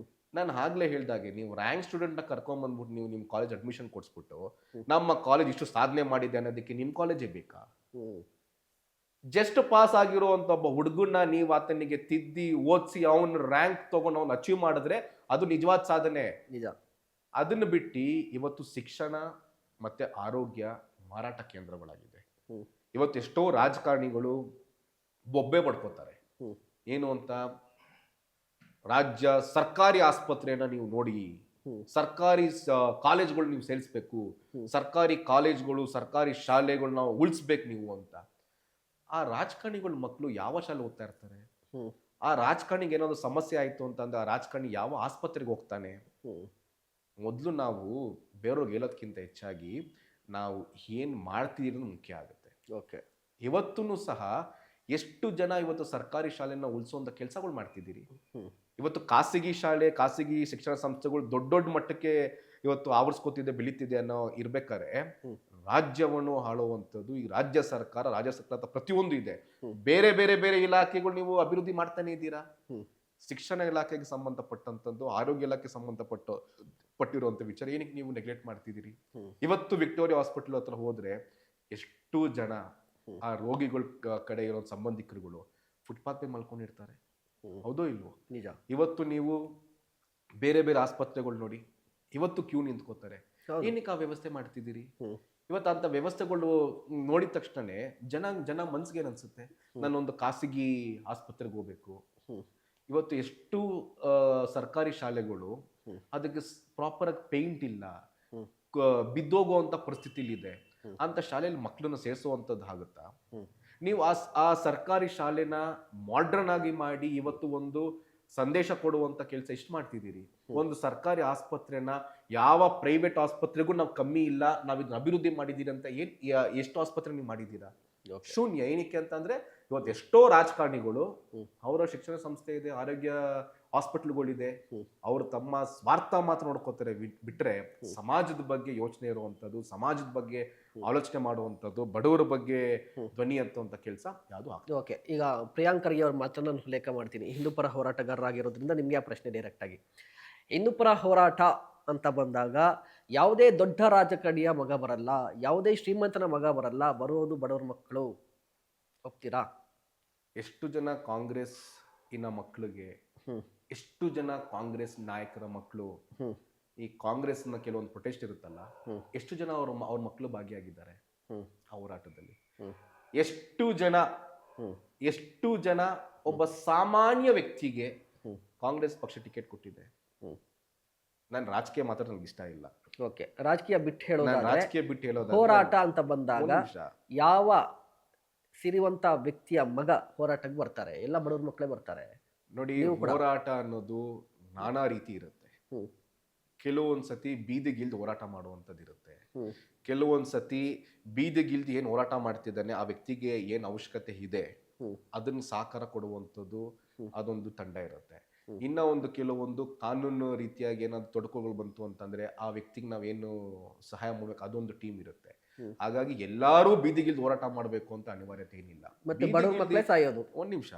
ನಾನು ಆಗ್ಲೇ ಹೇಳ್ದಾಗೆ, ನೀವು ರ್ಯಾಂಕ್ ಸ್ಟೂಡೆಂಟ್ ನ ಕರ್ಕೊಂಡ್ಬಂದ್ಬಿಟ್ಟು ನೀವು ನಿಮ್ ಕಾಲೇಜ್ ಅಡ್ಮಿಷನ್ ಕೊಡ್ಸ್ಬಿಟ್ಟು ನಮ್ಮ ಕಾಲೇಜ್ ಇಷ್ಟು ಸಾಧನೆ ಮಾಡಿದೆ ಅನ್ನೋದಕ್ಕೆ ನಿಮ್ ಕಾಲೇಜೇ ಬೇಕಾ? ಜಸ್ಟ್ ಪಾಸ್ ಆಗಿರುವಂತ ಒಬ್ಬ ಹುಡುಗನ್ನ ನೀವು ಆತನಿಗೆ ತಿದ್ದಿ ಓದಿಸಿ ಅವನ ರ್ಯಾಂಕ್ ತಗೊಂಡು ಅವ್ನು ಅಚೀವ್ ಮಾಡಿದ್ರೆ ಅದು ನಿಜವಾದ ಸಾಧನೆ. ನಿಜ. ಅದನ್ನ ಬಿಟ್ಟು ಇವತ್ತು ಶಿಕ್ಷಣ ಮತ್ತೆ ಆರೋಗ್ಯ ಮಾರಾಟ ಕೇಂದ್ರಗಳಾಗಿದೆ. ಇವತ್ತು ಎಷ್ಟೋ ರಾಜಕಾರಣಿಗಳು ಬೊಬ್ಬೆ ಪಡ್ಕೋತಾರೆ. ಏನು ಅಂತ, ರಾಜ್ಯ ಸರ್ಕಾರಿ ಆಸ್ಪತ್ರೆಯನ್ನ ನೀವು ನೋಡಿ, ಸರ್ಕಾರಿ ಕಾಲೇಜ್ಗಳು ನೀವು ಸೇರಿಸ್ಬೇಕು, ಸರ್ಕಾರಿ ಕಾಲೇಜ್ಗಳು ಸರ್ಕಾರಿ ಶಾಲೆಗಳು ನಾವು ಉಳಿಸ್ಬೇಕು ನೀವು ಅಂತ. ಆ ರಾಜಕಾರಣಿಗಳ ಮಕ್ಕಳು ಯಾವ ಶಾಲೆ ಓದ್ತಾ ಇರ್ತಾರೆ? ಆ ರಾಜಕಾರಣಿಗೆ ಏನಾದ್ರು ಸಮಸ್ಯೆ ಆಯ್ತು ಅಂತಂದ್ರೆ ಆ ರಾಜಕಾರಣಿ ಯಾವ ಆಸ್ಪತ್ರೆಗೆ ಹೋಗ್ತಾನೆ? ಮೊದಲು ನಾವು ಬೇರೆಯವ್ರಿಗೆ ಹೇಳೋದಕ್ಕಿಂತ ಹೆಚ್ಚಾಗಿ ನಾವು ಏನ್ ಮಾಡ್ತಿದ್ದೀರಿ ಮುಖ್ಯ ಆಗುತ್ತೆ. ಓಕೆ, ಇವತ್ತೂ ಸಹ ಎಷ್ಟು ಜನ ಇವತ್ತು ಸರ್ಕಾರಿ ಶಾಲೆನ ಉಳಿಸುವಂತ ಕೆಲಸಗಳು ಮಾಡ್ತಿದ್ದೀರಿ. ಇವತ್ತು ಖಾಸಗಿ ಶಾಲೆ, ಖಾಸಗಿ ಶಿಕ್ಷಣ ಸಂಸ್ಥೆಗಳು ದೊಡ್ಡ ದೊಡ್ಡ ಮಟ್ಟಕ್ಕೆ ಇವತ್ತು ಆವರಿಸ್ಕೋತಿದೆ, ಬೆಳೀತಿದೆ ಅನ್ನೋ ಇರ್ಬೇಕಾದ್ರೆ ರಾಜ್ಯವನ್ನು ಆಳುವಂಥದ್ದು ಈ ರಾಜ್ಯ ಸರ್ಕಾರ ಪ್ರತಿಯೊಂದು ಇದೆ. ಬೇರೆ ಬೇರೆ ಬೇರೆ ಇಲಾಖೆಗಳು ನೀವು ಅಭಿವೃದ್ಧಿ ಮಾಡ್ತಾನೆ ಇದ್ದೀರಾ. ಶಿಕ್ಷಣ ಇಲಾಖೆಗೆ ಸಂಬಂಧಪಟ್ಟಂತದ್ದು, ಆರೋಗ್ಯ ಇಲಾಖೆಗೆ ಪಟ್ಟಿರುವಂತ ವಿಚಾರ ಏನಕ್ಕೆ ನೀವು ನೆಗ್ಲೆಕ್ಟ್ ಮಾಡ್ತಿದ್ದೀರಿ? ಇವತ್ತು ವಿಕ್ಟೋರಿಯಾ ಹಾಸ್ಪಿಟಲ್ ಹತ್ರ ಹೋದ್ರೆ ಎಷ್ಟು ಜನ ಆ ರೋಗಿಗಳ ಕಡೆ ಇರೋ ಸಂಬಂಧಿಕರುಗಳು ಫುಟ್ಪಾತ್ ಮೇಲೆ ಮಲ್ಕೊಂಡಿರ್ತಾರೆ. ಹೌದೋ ಇಲ್ವೋ? ನಿಜ. ಇವತ್ತು ನೀವು ಬೇರೆ ಬೇರೆ ಆಸ್ಪತ್ರೆಗಳು ನೋಡಿ, ಇವತ್ತು ಕ್ಯೂ ನಿಂತ್ಕೋತಾರೆ. ಏನಕ್ಕೆ ಆ ವ್ಯವಸ್ಥೆ ಮಾಡ್ತಿದ್ದೀರಿ? ಇವತ್ತು ಅಂತ ವ್ಯವಸ್ಥೆಗಳು ನೋಡಿದ ತಕ್ಷಣನೇ ಜನ ಮನ್ಸಿಗೆ ಏನ್ ಅನ್ಸುತ್ತೆ, ನಾನೊಂದು ಖಾಸಗಿ ಆಸ್ಪತ್ರೆಗೆ ಹೋಗ್ಬೇಕು. ಇವತ್ತು ಎಷ್ಟು ಸರ್ಕಾರಿ ಶಾಲೆಗಳು ಅದಕ್ಕೆ ಪ್ರಾಪರ್ ಆಗಿ ಪೇಂಟ್ ಇಲ್ಲ, ಬಿದ್ದೋಗುವಂತ ಪರಿಸ್ಥಿತಿಲಿ ಇದೆ. ಅಂತ ಶಾಲೆಯಲ್ಲಿ ಮಕ್ಕಳನ್ನ ಸೇರಿಸುವಂತದ್ದು ಆಗುತ್ತಾ? ನೀವು ಆ ಸರ್ಕಾರಿ ಶಾಲೆನ ಮಾಡ್ರನ್ ಆಗಿ ಮಾಡಿ ಇವತ್ತು ಒಂದು ಸಂದೇಶ ಕೊಡುವಂತ ಕೆಲಸ ಎಷ್ಟು ಮಾಡ್ತಿದ್ದೀರಿ? ಒಂದು ಸರ್ಕಾರಿ ಆಸ್ಪತ್ರೆನ ಯಾವ ಪ್ರೈವೇಟ್ ಆಸ್ಪತ್ರೆಗೂ ನಾವು ಕಮ್ಮಿ ಇಲ್ಲ, ನಾವ್ ಇದನ್ನ ಅಭಿವೃದ್ಧಿ ಮಾಡಿದೀರಿ ಅಂತ ಎಷ್ಟು ಆಸ್ಪತ್ರೆ ನೀವು ಮಾಡಿದ್ದೀರಾ? ಶೂನ್ಯ. ಏನಕ್ಕೆ ಅಂತಂದ್ರೆ ಇವತ್ತು ಎಷ್ಟೋ ರಾಜಕಾರಣಿಗಳು ಅವರ ಶಿಕ್ಷಣ ಸಂಸ್ಥೆ ಇದೆ, ಆರೋಗ್ಯ ಹಾಸ್ಪಿಟಲ್ಗಳಿದೆ, ಅವರು ತಮ್ಮ ಸ್ವಾರ್ಥ ಮಾತ್ರ ನೋಡ್ಕೋತಾರೆ ಬಿಟ್ರೆ ಸಮಾಜದ ಬಗ್ಗೆ ಯೋಚನೆ ಇರುವಂತದ್ದು, ಸಮಾಜದ ಬಗ್ಗೆ ಆಲೋಚನೆ ಮಾಡುವಂಥದ್ದು, ಬಡವರ ಬಗ್ಗೆ ಧ್ವನಿ ಅಂತಂತ ಕೆಲಸ ಯಾವುದು ಆಗ್ತದೆ. ಓಕೆ, ಈಗ ಪ್ರಿಯಾಂಕ್ ಖರ್ಗೆ ಅವ್ರ ಮಾತನ್ನ ನಾನು ಉಲ್ಲೇಖ ಮಾಡ್ತೀನಿ. ಹಿಂದೂಪರ ಹೋರಾಟಗಾರರಾಗಿರೋದ್ರಿಂದ ನಿಮ್ಗೆ ಆ ಪ್ರಶ್ನೆ ಡೈರೆಕ್ಟ್ ಆಗಿ. ಹಿಂದೂಪರ ಹೋರಾಟ ಅಂತ ಬಂದಾಗ ಯಾವುದೇ ದೊಡ್ಡ ರಾಜಕಾರಣಿಯ ಮಗ ಬರಲ್ಲ, ಯಾವುದೇ ಶ್ರೀಮಂತನ ಮಗ ಬರಲ್ಲ, ಬರೋದು ಬಡವರ ಮಕ್ಕಳು. ಒಪ್ತೀರಾ? ಎಷ್ಟು ಜನ ಕಾಂಗ್ರೆಸ್ ಇನ್ನ ಮಕ್ಕಳಿಗೆ, ಎಷ್ಟು ಜನ ಕಾಂಗ್ರೆಸ್ ನಾಯಕರ ಮಕ್ಕಳು ಈ ಕಾಂಗ್ರೆಸ್ ನ ಕೆಲವೊಂದು ಪ್ರೊಟೆಸ್ಟ್ ಇರುತ್ತಲ್ಲ, ಎಷ್ಟು ಜನ ಅವ್ರ ಮಕ್ಕಳು ಭಾಗಿಯಾಗಿದ್ದಾರೆ ಆ ಹೋರಾಟದಲ್ಲಿ? ಎಷ್ಟು ಜನ ಒಬ್ಬ ಸಾಮಾನ್ಯ ವ್ಯಕ್ತಿಗೆ ಕಾಂಗ್ರೆಸ್ ಪಕ್ಷ ಟಿಕೆಟ್ ಕೊಟ್ಟಿದೆ? ನಾನು ರಾಜಕೀಯ ಮಾತ್ರ ನನಗೆ ಇಷ್ಟ ಇಲ್ಲ. ಓಕೆ, ರಾಜಕೀಯ ಬಿಟ್ಟು ಹೇಳೋದು ಹೋರಾಟ ಅಂತ ಬಂದಾಗ ಯಾವ ಸಿರಿವಂತ ವ್ಯಕ್ತಿಯ ಮಗ ಹೋರಾಟಕ್ಕೆ ಬರ್ತಾರೆ? ಎಲ್ಲ ಬಡವ್ರ ಮಕ್ಕಳೇ ಬರ್ತಾರೆ. ನೋಡಿ, ಹೋರಾಟ ಅನ್ನೋದು ನಾನಾ ರೀತಿ ಇರುತ್ತೆ. ಕೆಲವೊಂದ್ಸತಿ ಬೀದಿಗಿಲ್ದು ಹೋರಾಟ ಮಾಡುವಂಥದ್ದು ಇರುತ್ತೆ. ಕೆಲವೊಂದ್ಸತಿ ಬೀದಿಗಿಲ್ದು ಏನ್ ಹೋರಾಟ ಮಾಡ್ತಿದ್ದಾನೆ ಆ ವ್ಯಕ್ತಿಗೆ ಏನ್ ಅವಶ್ಯಕತೆ ಇದೆ ಅದನ್ನ ಸಾಕಾರ ಕೊಡುವಂಥದ್ದು ಅದೊಂದು ತಂಡ ಇರುತ್ತೆ. ಇನ್ನ ಒಂದು ಕೆಲವೊಂದು ಕಾನೂನು ರೀತಿಯಾಗಿ ಏನಾದ್ರು ತೊಡಕುಗಳು ಬಂತು ಅಂತಂದ್ರೆ ಆ ವ್ಯಕ್ತಿಗೆ ನಾವೇನು ಸಹಾಯ ಮಾಡ್ಬೇಕು ಅದೊಂದು ಟೀಮ್ ಇರುತ್ತೆ. ಹಾಗಾಗಿ ಎಲ್ಲಾರು ಬೀದಿಗಿಲ್ದು ಹೋರಾಟ ಮಾಡ್ಬೇಕು ಅಂತ ಅನಿವಾರ್ಯತೆ ಏನಿಲ್ಲ. ಮತ್ತೆ ಬಡವ್ರ ಮಕ್ಕಳೇ ಸಾಯೋದು. ಒಂದ್ ನಿಮಿಷ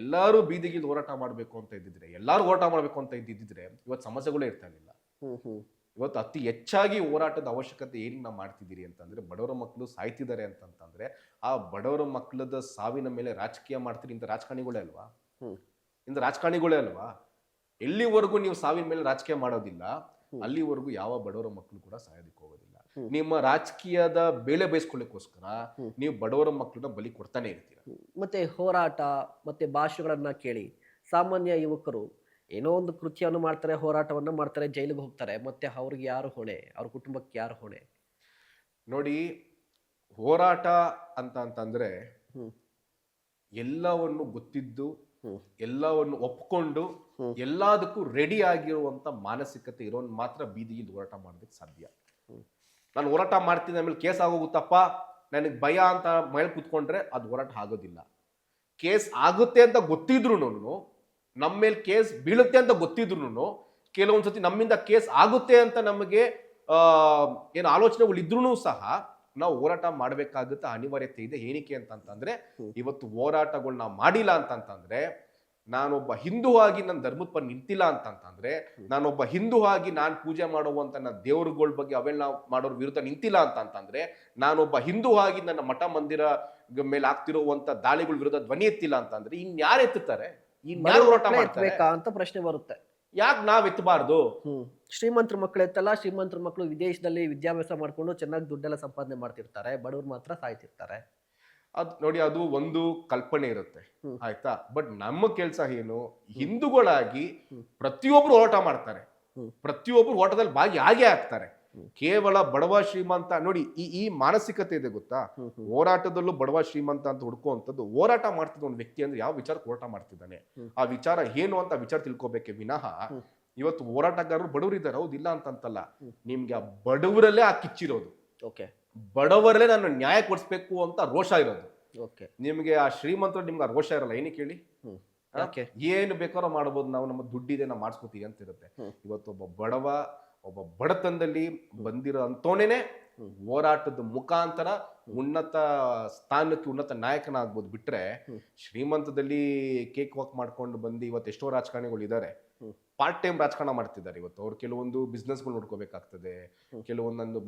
ಎಲ್ಲರೂ ಬೀದಿಗೆ ಹೋರಾಟ ಮಾಡಬೇಕು ಅಂತ ಇದ್ದಿದ್ರೆ, ಎಲ್ಲರೂ ಹೋರಾಟ ಮಾಡಬೇಕು ಅಂತ ಇದ್ದಿದ್ರೆ ಇವತ್ತು ಸಮಸ್ಯೆಗಳೇ ಇರ್ತಾ ಇರಲಿಲ್ಲ. ಇವತ್ತು ಅತಿ ಹೆಚ್ಚಾಗಿ ಹೋರಾಟದ ಅವಶ್ಯಕತೆ ಏನಿಗೆ ನಾವು ಮಾಡ್ತಿದ್ದೀರಿ ಅಂತಂದ್ರೆ, ಬಡವರ ಮಕ್ಕಳು ಸಾಯ್ತಿದ್ದಾರೆ ಅಂತಂತಂದ್ರೆ ಆ ಬಡವರ ಮಕ್ಕಳದ ಸಾವಿನ ಮೇಲೆ ರಾಜಕೀಯ ಮಾಡ್ತೀರಿ ಇಂಥ ರಾಜಕಾರಣಿಗಳೇ ಅಲ್ವಾ? ಇಂಥ ರಾಜಕಾರಣಿಗಳೇ ಅಲ್ವಾ? ಎಲ್ಲಿವರೆಗೂ ನೀವು ಸಾವಿನ ಮೇಲೆ ರಾಜಕೀಯ ಮಾಡೋದಿಲ್ಲ, ಅಲ್ಲಿವರೆಗೂ ಯಾವ ಬಡವರ ಮಕ್ಕಳು ಕೂಡ ಸಾಯೋದಕ್ಕೆ ಹೋಗೋದಿಲ್ಲ. ನಿಮ್ಮ ರಾಜಕೀಯದ ಬೇಳೆ ಬೇಯಿಸ್ಕೊಳ್ಳಿಕ್ಕೋಸ್ಕರ ನೀವು ಬಡವರ ಮಕ್ಕಳನ್ನ ಬಲಿ ಕೊಡ್ತಾನೆ ಇರ್ತೀರ. ಮತ್ತೆ ಹೋರಾಟ ಮತ್ತೆ ಭಾಷೆಗಳನ್ನ ಕೇಳಿ ಸಾಮಾನ್ಯ ಯುವಕರು ಏನೋ ಒಂದು ಕೃತ್ಯವನ್ನು ಮಾಡ್ತಾರೆ, ಹೋರಾಟವನ್ನ ಮಾಡ್ತಾರೆ, ಜೈಲಿಗೆ ಹೋಗ್ತಾರೆ. ಮತ್ತೆ ಅವ್ರಿಗೆ ಯಾರು ಹೊಣೆ? ಅವ್ರ ಕುಟುಂಬಕ್ಕೆ ಯಾರು ಹೊಣೆ? ನೋಡಿ, ಹೋರಾಟ ಅಂತಂದ್ರೆ ಎಲ್ಲವನ್ನು ಗೊತ್ತಿದ್ದು, ಎಲ್ಲವನ್ನು ಒಪ್ಕೊಂಡು, ಎಲ್ಲದಕ್ಕೂ ರೆಡಿ ಆಗಿರುವಂತ ಮಾನಸಿಕತೆ ಇರೋನ್ ಮಾತ್ರ ಬೀದಿಗೆ ಹೋರಾಟ ಮಾಡೋದಕ್ಕೆ ಸಾಧ್ಯ. ನಾನು ಹೋರಾಟ ಮಾಡ್ತೀನಿ ಆಮೇಲೆ ಕೇಸ್ ಆಗೋಗುತ್ತಪ್ಪ ನನಗೆ ಭಯ ಅಂತ ಮೇಲೆ ಕೂತ್ಕೊಂಡ್ರೆ ಅದು ಹೋರಾಟ ಆಗೋದಿಲ್ಲ. ಕೇಸ್ ಆಗುತ್ತೆ ಅಂತ ಗೊತ್ತಿದ್ರು, ನಮ್ಮ ಮೇಲೆ ಕೇಸ್ ಬೀಳುತ್ತೆ ಅಂತ ಗೊತ್ತಿದ್ರು, ಕೆಲವೊಂದ್ಸತಿ ನಮ್ಮಿಂದ ಕೇಸ್ ಆಗುತ್ತೆ ಅಂತ ನಮಗೆ ಏನು ಆಲೋಚನೆಗಳು ಇದ್ರೂ ಸಹ ನಾವು ಹೋರಾಟ ಮಾಡಬೇಕಾಗುತ್ತೆ, ಅನಿವಾರ್ಯತೆ ಇದೆ. ಏನಕ್ಕೆ ಅಂತಂತಂದ್ರೆ ಇವತ್ತು ಹೋರಾಟಗಳು ನಾವು ಮಾಡಿಲ್ಲ ಅಂತಂತಂದ್ರೆ, ನಾನೊಬ್ಬ ಹಿಂದೂ ಆಗಿ ನನ್ನ ಧರ್ಮದ ಪರ ನಿಂತಿಲ್ಲ ಅಂತಂತಂದ್ರೆ, ನಾನೊಬ್ಬ ಹಿಂದೂ ಆಗಿ ನಾನು ಪೂಜೆ ಮಾಡುವಂತ ನನ್ನ ದೇವರುಗಳ ಬಗ್ಗೆ ಅವೆಲ್ಲ ಮಾಡೋರ್ ವಿರುದ್ಧ ನಿಂತಿಲ್ಲ ಅಂತಂತಂದ್ರೆ, ನಾನೊಬ್ಬ ಹಿಂದೂ ಆಗಿ ನನ್ನ ಮಠ ಮಂದಿರ ಮೇಲೆ ಆಗ್ತಿರುವಂತ ದಾಳಿಗಳ ವಿರುದ್ಧ ಧ್ವನಿ ಎತ್ತಿಲ್ಲ ಅಂತಂದ್ರೆ ಇನ್ಯಾರು ಎತ್ತುತ್ತಾರೆ? ಇನ್ಯಾರು ಹೋರಾಟ ಮಾಡ್ತಾರೆ ಅಂತ ಪ್ರಶ್ನೆ ಬರುತ್ತೆ. ಯಾಕೆ ನಾವ್ ಎತ್ತಬಾರ್ದು? ಶ್ರೀಮಂತರ ಮಕ್ಕಳು ಎತ್ತಲ್ಲ. ಶ್ರೀಮಂತರ ಮಕ್ಕಳು ವಿದೇಶದಲ್ಲಿ ವಿದ್ಯಾಭ್ಯಾಸ ಮಾಡ್ಕೊಂಡು ಚೆನ್ನಾಗಿ ದುಡ್ಡೆಲ್ಲ ಸಂಪಾದನೆ ಮಾಡ್ತಿರ್ತಾರೆ, ಬಡವ್ರು ಮಾತ್ರ ಸಾಯ್ತಿರ್ತಾರೆ. ಅದ್ ನೋಡಿ, ಅದು ಒಂದು ಕಲ್ಪನೆ ಇರುತ್ತೆ, ಆಯ್ತಾ? ಬಟ್ ನಮ್ಮ ಕೆಲಸ ಏನು? ಹಿಂದೂಗಳಾಗಿ ಪ್ರತಿಯೊಬ್ರು ಹೋರಾಟ ಮಾಡ್ತಾರೆ, ಪ್ರತಿಯೊಬ್ರು ಹೋರಾಟದಲ್ಲಿ ಭಾಗಿ ಆಗೇ ಆಗ್ತಾರೆ. ಕೇವಲ ಬಡವ ಶ್ರೀಮಂತ ನೋಡಿ, ಈ ಮಾನಸಿಕತೆ ಇದೆ ಗೊತ್ತಾ? ಹೋರಾಟದಲ್ಲೂ ಬಡವ ಶ್ರೀಮಂತ ಅಂತ ಹುಡ್ಕುವಂಥದ್ದು. ಹೋರಾಟ ಮಾಡ್ತಿದ್ದ ಒಂದು ವ್ಯಕ್ತಿ ಅಂದ್ರೆ ಯಾವ ವಿಚಾರಕ್ಕೆ ಹೋರಾಟ ಮಾಡ್ತಿದ್ದಾನೆ, ಆ ವಿಚಾರ ಏನು ಅಂತ ವಿಚಾರ ತಿಳ್ಕೊಬೇಕೆ ವಿನಃ ಇವತ್ತು ಹೋರಾಟಗಾರರು ಬಡವರು ಇದ್ದಾರೆ, ಹೌದಿಲ್ಲ ಅಂತಂತಲ್ಲ. ನಿಮ್ಗೆ ಆ ಬಡವರಲ್ಲೇ ಆ ಕಿಚ್ಚಿರೋದು, ಬಡವರಲ್ಲೇ ನಾನು ನ್ಯಾಯ ಕೊಡಿಸ್ಬೇಕು ಅಂತ ರೋಷ ಇರೋದು. ನಿಮ್ಗೆ ಆ ಶ್ರೀಮಂತರು ನಿಮ್ಗೆ ಆ ರೋಷ ಇರಲ್ಲ. ಏನಕ್ಕೆ ಹೇಳಿ? ಏನು ಬೇಕಾದ್ರೂ ಮಾಡ್ಬೋದು, ನಾವು ನಮ್ಮ ದುಡ್ಡಿದೆ ನಾವು ಮಾಡಿಸ್ಕೋತೀವಿ ಅಂತ ಇರುತ್ತೆ. ಇವತ್ತು ಒಬ್ಬ ಬಡತನದಲ್ಲಿ ಬಂದಿರೋ ಅಂತೋನೇನೆ ಹೋರಾಟದ ಮುಖಾಂತರ ಉನ್ನತ ಸ್ಥಾನಕ್ಕೆ ಉನ್ನತ ನಾಯಕನಾಗ್ಬೋದು. ಬಿಟ್ರೆ ಶ್ರೀಮಂತದಲ್ಲಿ ಕೇಕ್ ವಾಕ್ ಮಾಡ್ಕೊಂಡು ಬಂದು ಇವತ್ತು ಎಷ್ಟೋ ರಾಜಕಾರಣಿಗಳು ಇದ್ದಾರೆ, ಪಾರ್ಟ್ ಟೈಮ್ ರಾಜಕಾರಣ ಮಾಡ್ತಿದ್ದಾರೆ. ಇವತ್ತು ಅವ್ರು ಕೆಲವೊಂದು ಬಿಸ್ನೆಸ್ಗಳು ನೋಡ್ಕೋಬೇಕಾಗ್ತದೆ.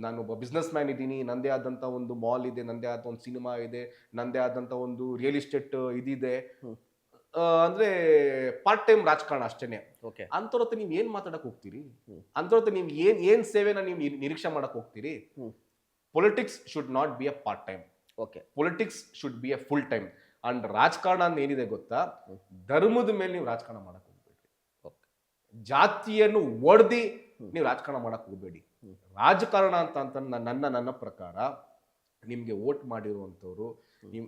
ನಾನೊಬ್ಬ ಬಿಸ್ನೆಸ್ ಮ್ಯಾನ್ ಇದ್ದೀನಿ, ನಂದೇ ಆದಂತ ಒಂದು ಮಾಲ್ ಇದೆ, ನಂದೇ ಆದ ಒಂದು ಸಿನಿಮಾ ಇದೆ, ನಂದೇ ಆದಂತ ಒಂದು ರಿಯಲ್ ಎಸ್ಟೇಟ್ ಇದಿದೆ ಅಂದ್ರೆ ಪಾರ್ಟ್ ಟೈಮ್ ರಾಜಕಾರಣ ಅಷ್ಟೇನೆ. ಅಂತವ್ರ ಹತ್ರ ನೀವ್ ಏನ್ ಮಾತಾಡಕ್ ಹೋಗ್ತೀರಿ? ಅಂತವ್ರ ಹತ್ರ ನೀವ್ ಏನ್ ಸೇವೆನ ನೀವು ನಿರೀಕ್ಷೆ ಮಾಡಕ್ ಹೋಗ್ತೀರಿ? Politics should not be a part time, politics should be a full time. And ರಾಜಕಾರಣ ಅಂತ ಏನಿದೆ ಗೊತ್ತಾ? ಧರ್ಮದ ಮೇಲೆ ನೀವು ರಾಜಕಾರಣ ಮಾಡಕ್ ಹೋಗ್ಬೇಡಿ, ಜಾತಿಯನ್ನು ಒಡ್ದಿ ನೀವು ರಾಜಕಾರಣ ಮಾಡಕ್ ಹೋಗ್ಬೇಡಿ. ರಾಜಕಾರಣ ಅಂತ ನನ್ನ ಪ್ರಕಾರ ನಿಮ್ಗೆ ವೋಟ್ ಮಾಡಿರುವಂತವ್ರು,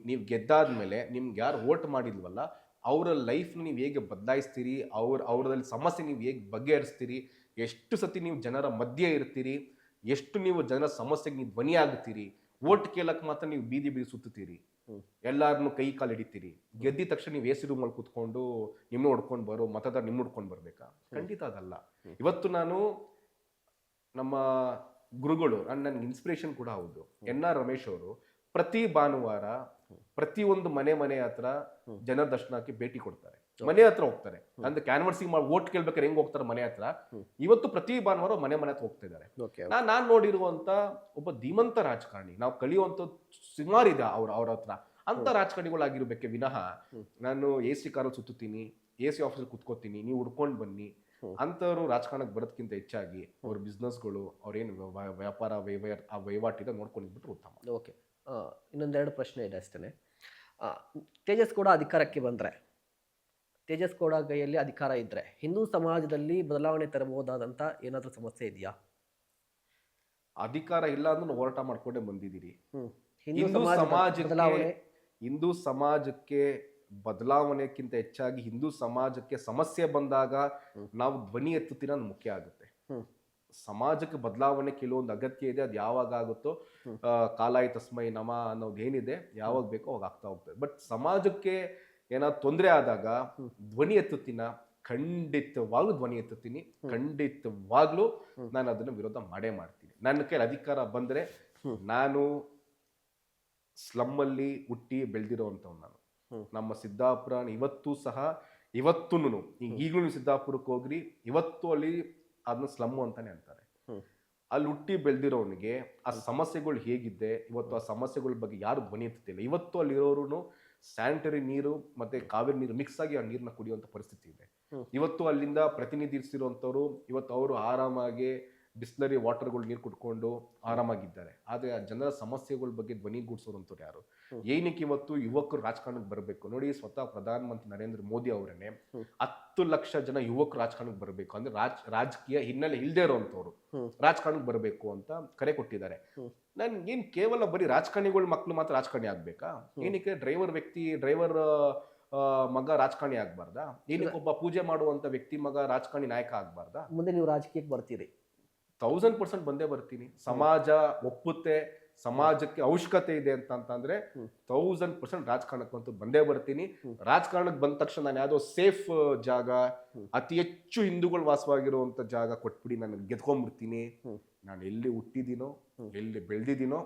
ನೀವು ಗೆದ್ದಾದ್ಮೇಲೆ ನಿಮ್ಗೆ ಯಾರು ವೋಟ್ ಮಾಡಿಲ್ವಲ್ಲ ಅವರ ಲೈಫ್ನ ನೀವು ಹೇಗೆ ಬದಲಾಯಿಸ್ತೀರಿ, ಅವರಲ್ಲಿ ಸಮಸ್ಯೆ ನೀವು ಹೇಗೆ ಬಗೆಹರಿಸ್ತೀರಿ, ಎಷ್ಟು ಸತಿ ನೀವು ಜನರ ಮಧ್ಯೆ ಇರ್ತೀರಿ, ಎಷ್ಟು ನೀವು ಜನರ ಸಮಸ್ಯೆಗೆ ನೀವು ಧ್ವನಿ ಆಗುತ್ತೀರಿ. ವೋಟ್ ಕೇಳಕ್ ಮಾತ್ರ ನೀವು ಬೀದಿ ಸುತ್ತೀರಿ, ಎಲ್ಲಾರನ್ನು ಕೈ ಕಾಲು ಹಿಡಿತೀರಿ. ಗೆದ್ದಿದ ತಕ್ಷಣ ನೀವು ಎಸಿ ರೂಮಲ್ಲಿ ಕೂತ್ಕೊಂಡು ನಿಮ್ಮನ್ನು ಹೊಡ್ಕೊಂಡು ಬರೋ ಮತದಾರ ನಿಮ್ಮ ಹುಡ್ಕೊಂಡು ಬರ್ಬೇಕಾ? ಖಂಡಿತ ಅದಲ್ಲ. ಇವತ್ತು ನಾನು ನಮ್ಮ ಗುರುಗಳು ನನ್ಗೆ ಇನ್ಸ್ಪಿರೇಷನ್ ಕೂಡ ಹೌದು. NR ರಮೇಶ್ ಅವರು ಪ್ರತಿ ಭಾನುವಾರ ಪ್ರತಿಯೊಂದು ಮನೆ ಹತ್ರ ಜನರ ದರ್ಶನಕ್ಕೆ ಭೇಟಿ ಕೊಡ್ತಾರೆ, ಮನೆ ಹತ್ರ ಹೋಗ್ತಾರೆ. ಅಂದ್ರೆ ಕ್ಯಾನ್ವರ್ಸಿಂಗ್ ಮಾಡಿ ವೋಟ್ ಕೇಳ್ಬೇಕಾದ್ರೆ ಹೆಂಗ್ ಹೋಗ್ತಾರೆ ಮನೆ ಹತ್ರ, ಇವತ್ತು ಪ್ರತಿ ಭಾನುವಾರ ಮನೆ ಹತ್ರ ಹೋಗ್ತಾ ಇದ್ದಾರೆ. ನಾನ್ ನೋಡಿರುವಂತ ಒಬ್ಬ ಧೀಮಂತ ರಾಜಕಾರಣಿ, ನಾವು ಕಲಿಯುವಂತ ಸುಮಾರು ಇದೆ ಅವ್ರ ಹತ್ರ. ಅಂತ ರಾಜಕಾರಣಿಗಳಾಗಿರ್ಬೇಕೆ ವಿನಃ ನಾನು AC ಕಾರಲ್ಲಿ ಸುತ್ತೀನಿ, AC ಆಫೀಸಲ್ಲಿ ಕುತ್ಕೋತೀನಿ, ನೀವು ಹುಡ್ಕೊಂಡು ಬನ್ನಿ ಅಂತವ್ರು ರಾಜಕಾರಣಕ್ಕೆ ಬರೋದಕ್ಕಿಂತ ಹೆಚ್ಚಾಗಿ ಅವ್ರ ಬಿಸ್ನೆಸ್ಗಳು, ಅವ್ರೇನು ವ್ಯಾಪಾರ ವಹಿವಾಟಿದೆ ನೋಡ್ಕೊಂಡಿದ್ಬಿಟ್ರೆ ಉತ್ತಮ. ಓಕೆ, ಇನ್ನೊಂದೆರಡು ಪ್ರಶ್ನೆ ಇದೆ ಅಷ್ಟೇ. ತೇಜಸ್ ಗೌಡ ಅಧಿಕಾರಕ್ಕೆ ಬಂದರೆ, ತೇಜಸ್ ಗೌಡ ಕೈಯಲ್ಲಿ ಅಧಿಕಾರ ಇದ್ದರೆ ಹಿಂದೂ ಸಮಾಜದಲ್ಲಿ ಬದಲಾವಣೆ ತರಬಹುದಾದಂಥ ಏನಾದರೂ ಸಮಸ್ಯೆ ಇದೆಯಾ? ಅಧಿಕಾರ ಇಲ್ಲ ಅಂದ್ರೆ ಹೋರಾಟ ಮಾಡ್ಕೊಂಡೇ ಬಂದಿದ್ದೀರಿ. ಹಿಂದೂ ಸಮಾಜಕ್ಕೆ ಬದಲಾವಣೆಕ್ಕಿಂತ ಹೆಚ್ಚಾಗಿ ಹಿಂದೂ ಸಮಾಜಕ್ಕೆ ಸಮಸ್ಯೆ ಬಂದಾಗ ನಾವು ಧ್ವನಿ ಎತ್ತುತ್ತೀರ ಮುಖ್ಯ ಆಗುತ್ತೆ. ಸಮಾಜಕ್ಕೆ ಬದಲಾವಣೆ ಕೆಲವೊಂದು ಅಗತ್ಯ ಇದೆ, ಅದು ಯಾವಾಗ ಆಗುತ್ತೋ ಕಾಲಾಯ ತಸ್ಮೈ ನಮ ಅನ್ನೋದು ಏನಿದೆ, ಯಾವಾಗ ಬೇಕೋ ಅವಾಗ ಆಗ್ತಾ ಹೋಗ್ತದೆ. ಬಟ್ ಸಮಾಜಕ್ಕೆ ಏನಾದ್ರು ತೊಂದರೆ ಆದಾಗ ಧ್ವನಿ ಎತ್ತುತ್ತೀನ, ಖಂಡಿತವಾಗ್ಲೂ ಧ್ವನಿ ಎತ್ತುತ್ತೀನಿ, ಖಂಡಿತವಾಗ್ಲೂ ನಾನು ಅದನ್ನ ವಿರೋಧ ಮಾಡೇ ಮಾಡ್ತೀನಿ. ನನ್ನ ಕೈಲಿ ಅಧಿಕಾರ ಬಂದ್ರೆ, ನಾನು ಸ್ಲಮ್ ಅಲ್ಲಿ ಹುಟ್ಟಿ ಬೆಳೆದಿರೋವಂಥವ್, ನಾನು ನಮ್ಮ ಸಿದ್ದಾಪುರ ಇವತ್ತೂ ಸಹ ಇವತ್ತೂನು ಈಗಲೂ ನೀವು ಸಿದ್ದಾಪುರಕ್ಕೆ ಹೋಗ್ರಿ, ಇವತ್ತು ಅಲ್ಲಿ ಅದನ್ನ ಸ್ಲಮ್ಮು ಅಂತಾನೆ ಅಂತಾರೆ. ಅಲ್ಲಿ ಹುಟ್ಟಿ ಬೆಳೆದಿರೋನಿಗೆ ಆ ಸಮಸ್ಯೆಗಳು ಹೇಗಿದ್ದೆ, ಇವತ್ತು ಆ ಸಮಸ್ಯೆಗಳ ಬಗ್ಗೆ ಯಾರು ಧ್ವನಿ ಎತ್ತುತ್ತಿಲ್ಲ. ಇವತ್ತು ಅಲ್ಲಿರೋರು ಸ್ಯಾನಿಟರಿ ನೀರು ಮತ್ತೆ ಕಾವೇರಿ ನೀರು ಮಿಕ್ಸ್ ಆಗಿ ಆ ನೀರನ್ನ ಕುಡಿಯುವಂತ ಪರಿಸ್ಥಿತಿ ಇದೆ. ಇವತ್ತು ಅಲ್ಲಿಂದ ಪ್ರತಿನಿಧಿಸಿರುವಂತವ್ರು ಇವತ್ತು ಅವರು ಆರಾಮಾಗಿ ಬಿಸ್ಲರಿ ವಾಟರ್ಗಳು ನೀರು ಕುಡ್ಕೊಂಡು ಆರಾಮಾಗಿದ್ದಾರೆ. ಆದ್ರೆ ಆ ಜನರ ಸಮಸ್ಯೆಗಳ ಬಗ್ಗೆ ಧ್ವನಿಗೂಡಿಸೋರಂಥವ್ರು ಯಾರು? ಏನಕ್ಕೆ ಇವತ್ತು ಯುವಕರು ರಾಜಕಾರಣಕ್ಕೆ ಬರಬೇಕು? ನೋಡಿ, ಸ್ವತಃ ಪ್ರಧಾನಮಂತ್ರಿ ನರೇಂದ್ರ ಮೋದಿ ಅವರನ್ನೇ 10 ಲಕ್ಷ ಜನ ಯುವಕರು ರಾಜಕಾರಣಕ್ಕೆ ಬರಬೇಕು ಅಂದ್ರೆ ರಾಜಕೀಯ ಹಿನ್ನೆಲೆ ಇಲ್ಲದೆ ಇರೋಂಥವ್ರು ರಾಜಕಾರಣಕ್ಕೆ ಬರಬೇಕು ಅಂತ ಕರೆ ಕೊಟ್ಟಿದ್ದಾರೆ. ಏನ್ ಕೇವಲ ಬರೀ ರಾಜಕಾರಣಿಗಳ ಮಕ್ಕಳು ಮಾತ್ರ ರಾಜಕಾರಣಿ ಆಗ್ಬೇಕಾ? ಏನಕ್ಕೆ ಡ್ರೈವರ್ ಮಗ ರಾಜಕಾರಣಿ ಆಗ್ಬಾರ್ದಾ? ಏನಕ್ಕೆ ಒಬ್ಬ ಪೂಜೆ ಮಾಡುವಂತ ವ್ಯಕ್ತಿ ಮಗ ರಾಜಕಾರಣಿ ನಾಯಕ ಆಗ್ಬಾರ್ದಾ? ಮುಂದೆ ನೀವು ರಾಜಕೀಯಕ್ಕೆ ಬರ್ತೀರಿ? 1000% ಬಂದೇ ಬರ್ತೀನಿ. ಸಮಾಜ ಒಪ್ಪುತ್ತೆ, ಸಮಾಜಕ್ಕೆ ಅವಶ್ಯಕತೆ ಇದೆ ಅಂತಂದ್ರೆ 1000% ರಾಜಕಾರಣಕ್ಕಂತೂ ಬಂದೇ ಬರ್ತೀನಿ. ರಾಜಕಾರಣಕ್ಕೆ ಬಂದ ತಕ್ಷಣ ನಾನು ಯಾವ್ದೋ ಸೇಫ್ ಜಾಗ, ಅತಿ ಹೆಚ್ಚು ಹಿಂದೂಗಳು ವಾಸವಾಗಿರುವಂತ ಜಾಗ ಕೊಟ್ಬಿಡಿ, ನಾನು ಗೆದ್ಕೊಂಡ್ಬಿಡ್ತೀನಿ. ನಾನು ಎಲ್ಲಿ ಹುಟ್ಟಿದೀನೋ, ಎಲ್ಲಿ ಬೆಳೆದಿದ್ದೀನೋ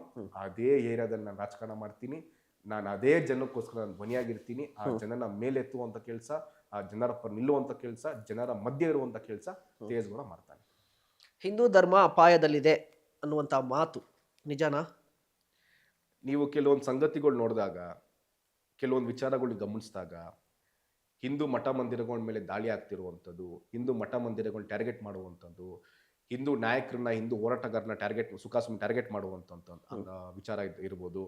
ಅದೇ ಏರಿಯಾದಲ್ಲಿ ನಾನು ರಾಜಕಾರಣ ಮಾಡ್ತೀನಿ. ನಾನು ಅದೇ ಜನಕ್ಕೋಸ್ಕರ ನಾನು ಧ್ವನಿಯಾಗಿರ್ತೀನಿ. ಆ ಜನನ ಮೇಲೆತ್ತುವಂತ ಕೆಲಸ, ಆ ಜನರ ಪರ ನಿಲ್ಲುವಂತ ಕೆಲಸ, ಜನರ ಮಧ್ಯೆ ಇರುವಂತ ಕೆಲಸ ತೇಜಸ್ಗೌಡ ಮಾಡ್ತಾನೆ. ಹಿಂದೂ ಧರ್ಮ ಅಪಾಯದಲ್ಲಿದೆ ಅನ್ನುವಂಥ ಮಾತು ನಿಜನಾ? ನೀವು ಕೆಲವೊಂದು ಸಂಗತಿಗಳು ನೋಡಿದಾಗ, ಕೆಲವೊಂದು ವಿಚಾರಗಳನ್ನ ಗಮನಿಸಿದಾಗ, ಹಿಂದೂ ಮಠ ಮಂದಿರಗಳ ಮೇಲೆ ದಾಳಿ ಆಗ್ತಿರುವಂಥದ್ದು, ಹಿಂದೂ ಮಠ ಮಂದಿರಗಳನ್ನ ಟಾರ್ಗೆಟ್ ಮಾಡುವಂಥದ್ದು, ಹಿಂದೂ ನಾಯಕರನ್ನ, ಹಿಂದೂ ಹೋರಾಟಗಾರನ ಸುಖಾಸುಮ್ಮನೆ ಟಾರ್ಗೆಟ್ ಮಾಡುವಂತ ವಿಚಾರ ಇರ್ಬೋದು,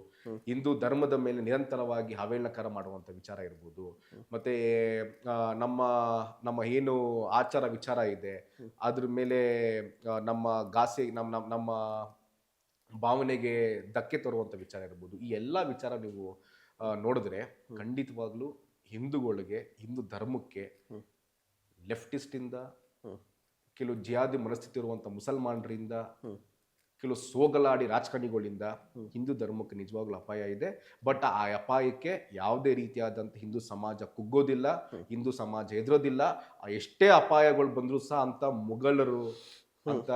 ಹಿಂದೂ ಧರ್ಮದ ಮೇಲೆ ನಿರಂತರವಾಗಿ ಅವೇಳನಕಾರ ಮಾಡುವಂತ ವಿಚಾರ ಇರ್ಬೋದು, ಮತ್ತೆ ನಮ್ಮ ಏನು ಆಚಾರ ವಿಚಾರ ಇದೆ ಅದ್ರ ಮೇಲೆ ನಮ್ಮ ನಮ್ಮ ಭಾವನೆಗೆ ಧಕ್ಕೆ ತರುವಂತ ವಿಚಾರ ಇರ್ಬೋದು. ಈ ಎಲ್ಲಾ ವಿಚಾರ ನೀವು ನೋಡಿದ್ರೆ ಖಂಡಿತವಾಗ್ಲೂ ಹಿಂದೂಗಳಿಗೆ, ಹಿಂದೂ ಧರ್ಮಕ್ಕೆ ಲೆಫ್ಟಿಸ್ಟ್ ಇಂದ, ಕೆಲವು ಜಿಹಾದಿ ಮನಸ್ಥಿತಿ ಇರುವಂತ ಮುಸಲ್ಮಾನರಿಂದ, ಕೆಲವು ಸೋಗಲಾಡಿ ರಾಜಕಾರಣಿಗಳಿಂದ ಹಿಂದೂ ಧರ್ಮಕ್ಕೆ ನಿಜವಾಗ್ಲೂ ಅಪಾಯ ಇದೆ. ಬಟ್ ಆ ಅಪಾಯಕ್ಕೆ ಯಾವುದೇ ರೀತಿಯಾದಂತ ಹಿಂದೂ ಸಮಾಜ ಕುಗ್ಗೋದಿಲ್ಲ, ಹಿಂದೂ ಸಮಾಜ ಎದುರೋದಿಲ್ಲ. ಎಷ್ಟೇ ಅಪಾಯಗಳು ಬಂದ್ರು ಸಹ ಅಂತ ಮುಘಲರು, ಅಂತ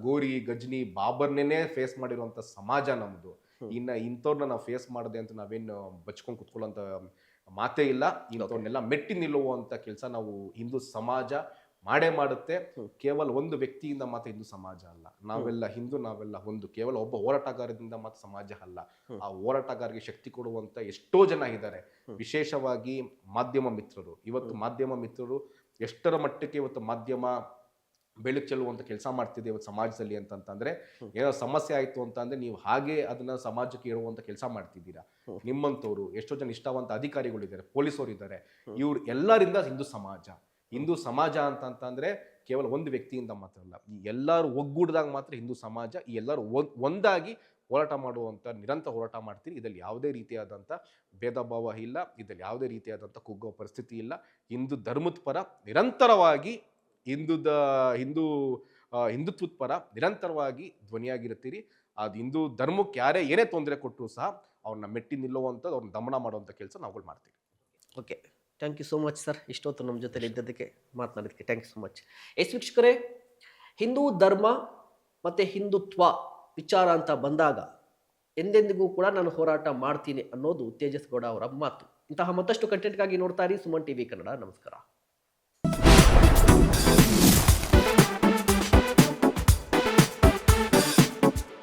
ಗೋರಿ ಗಜ್ನಿ ಬಾಬರ್ನೇ ಫೇಸ್ ಮಾಡಿರುವಂತ ಸಮಾಜ ನಮ್ದು. ಇನ್ನ ಇಂಥವ್ರನ್ನ ನಾವು ಫೇಸ್ ಮಾಡದೆ ಅಂತ ನಾವೇನು ಬಚ್ಕೊಂಡು ಕುತ್ಕೊಳ್ಳೋಂತ ಮಾತೇ ಇಲ್ಲ. ಇಂಥವ್ರನ್ನೆಲ್ಲ ಮೆಟ್ಟಿ ನಿಲ್ಲುವಂತ ಕೆಲಸ ನಾವು ಹಿಂದೂ ಸಮಾಜ ಮಾಡೇ ಮಾಡುತ್ತೆ. ಕೇವಲ ಒಂದು ವ್ಯಕ್ತಿಯಿಂದ ಮಾತ್ರ ಹಿಂದೂ ಸಮಾಜ ಅಲ್ಲ, ನಾವೆಲ್ಲ ಒಂದು. ಕೇವಲ ಒಬ್ಬ ಹೋರಾಟಗಾರದಿಂದ ಮಾತ್ರ ಸಮಾಜ ಅಲ್ಲ. ಆ ಹೋರಾಟಗಾರರಿಗೆ ಶಕ್ತಿ ಕೊಡುವಂತ ಎಷ್ಟೋ ಜನ ಇದ್ದಾರೆ, ವಿಶೇಷವಾಗಿ ಮಾಧ್ಯಮ ಮಿತ್ರರು. ಇವತ್ತು ಮಾಧ್ಯಮ ಮಿತ್ರರು ಎಷ್ಟರ ಮಟ್ಟಕ್ಕೆ ಇವತ್ತು ಮಾಧ್ಯಮ ಬೆಳಕು ಚೆಲ್ಲುವಂತ ಕೆಲಸ ಮಾಡ್ತಿದೆ ಇವತ್ತು ಸಮಾಜದಲ್ಲಿ ಅಂತಂದ್ರೆ, ಏನೋ ಸಮಸ್ಯೆ ಆಯ್ತು ಅಂತ ಅಂದ್ರೆ ನೀವು ಹಾಗೆ ಅದನ್ನ ಸಮಾಜಕ್ಕೆ ಇರುವಂತ ಕೆಲಸ ಮಾಡ್ತಿದ್ದೀರಾ. ನಿಮ್ಮಂತವ್ರು ಎಷ್ಟೋ ಜನ ನಿಷ್ಠಾವಂತ ಅಧಿಕಾರಿಗಳಿದ್ದಾರೆ, ಪೊಲೀಸರು ಇದ್ದಾರೆ. ಇವ್ರು ಎಲ್ಲರಿಂದ ಹಿಂದೂ ಸಮಾಜ ಅಂತಂದ್ರೆ ಕೇವಲ ಒಂದು ವ್ಯಕ್ತಿಯಿಂದ ಮಾತ್ರ ಅಲ್ಲ, ಈ ಎಲ್ಲರೂ ಒಗ್ಗೂಡಿದಾಗ ಮಾತ್ರ ಹಿಂದೂ ಸಮಾಜ. ಈ ಎಲ್ಲರೂ ಒಂದಾಗಿ ಹೋರಾಟ ಮಾಡುವಂತ ನಿರಂತರ ಹೋರಾಟ ಮಾಡ್ತೀರಿ. ಇದರಲ್ಲಿ ಯಾವುದೇ ರೀತಿಯಾದಂಥ ಭೇದ ಭಾವ ಇಲ್ಲ, ಇದರಲ್ಲಿ ಯಾವುದೇ ರೀತಿಯಾದಂಥ ಕುಗ್ಗೋ ಪರಿಸ್ಥಿತಿ ಇಲ್ಲ. ಹಿಂದೂ ಧರ್ಮದ ಪರ ನಿರಂತರವಾಗಿ, ಹಿಂದುತ್ವದ ಪರ ನಿರಂತರವಾಗಿ ಧ್ವನಿಯಾಗಿರ್ತೀರಿ. ಅದು ಹಿಂದೂ ಧರ್ಮಕ್ಕೆ ಯಾರೇ ಏನೇ ತೊಂದರೆ ಕೊಟ್ಟರು ಸಹ ಅವ್ರನ್ನ ಮೆಟ್ಟಿ ನಿಲ್ಲುವಂಥದ್ದು, ಅವ್ರನ್ನ ದಮನ ಮಾಡುವಂಥ ಕೆಲಸ ನಾವುಗಳು ಮಾಡ್ತೀವಿ. Okay, thank you so much sir. ಇಷ್ಟೊತ್ತು ನಮ್ಮ ಜೊತೆಲಿ ಇದ್ದದಕ್ಕೆ, ಮಾತನಾಡೋದಕ್ಕೆ ಥ್ಯಾಂಕ್ ಯು ಸೊ ಮಚ್. ವೀಕ್ಷಕರೇ, ಹಿಂದೂ ಧರ್ಮ ಮತ್ತು ಹಿಂದುತ್ವ ವಿಚಾರ ಅಂತ ಬಂದಾಗ ಎಂದೆಂದಿಗೂ ಕೂಡ ನಾನು ಹೋರಾಟ ಮಾಡ್ತೀನಿ ಅನ್ನೋದು ತೇಜಸ್ಗೌಡ ಅವರ ಮಾತು. ಇಂತಹ ಮತ್ತಷ್ಟು ಕಂಟೆಂಟ್ಗಾಗಿ ನೋಡ್ತಾ ಇರಿ ಸುಮನ್ ಟಿವಿ ಕನ್ನಡ. ನಮಸ್ಕಾರ.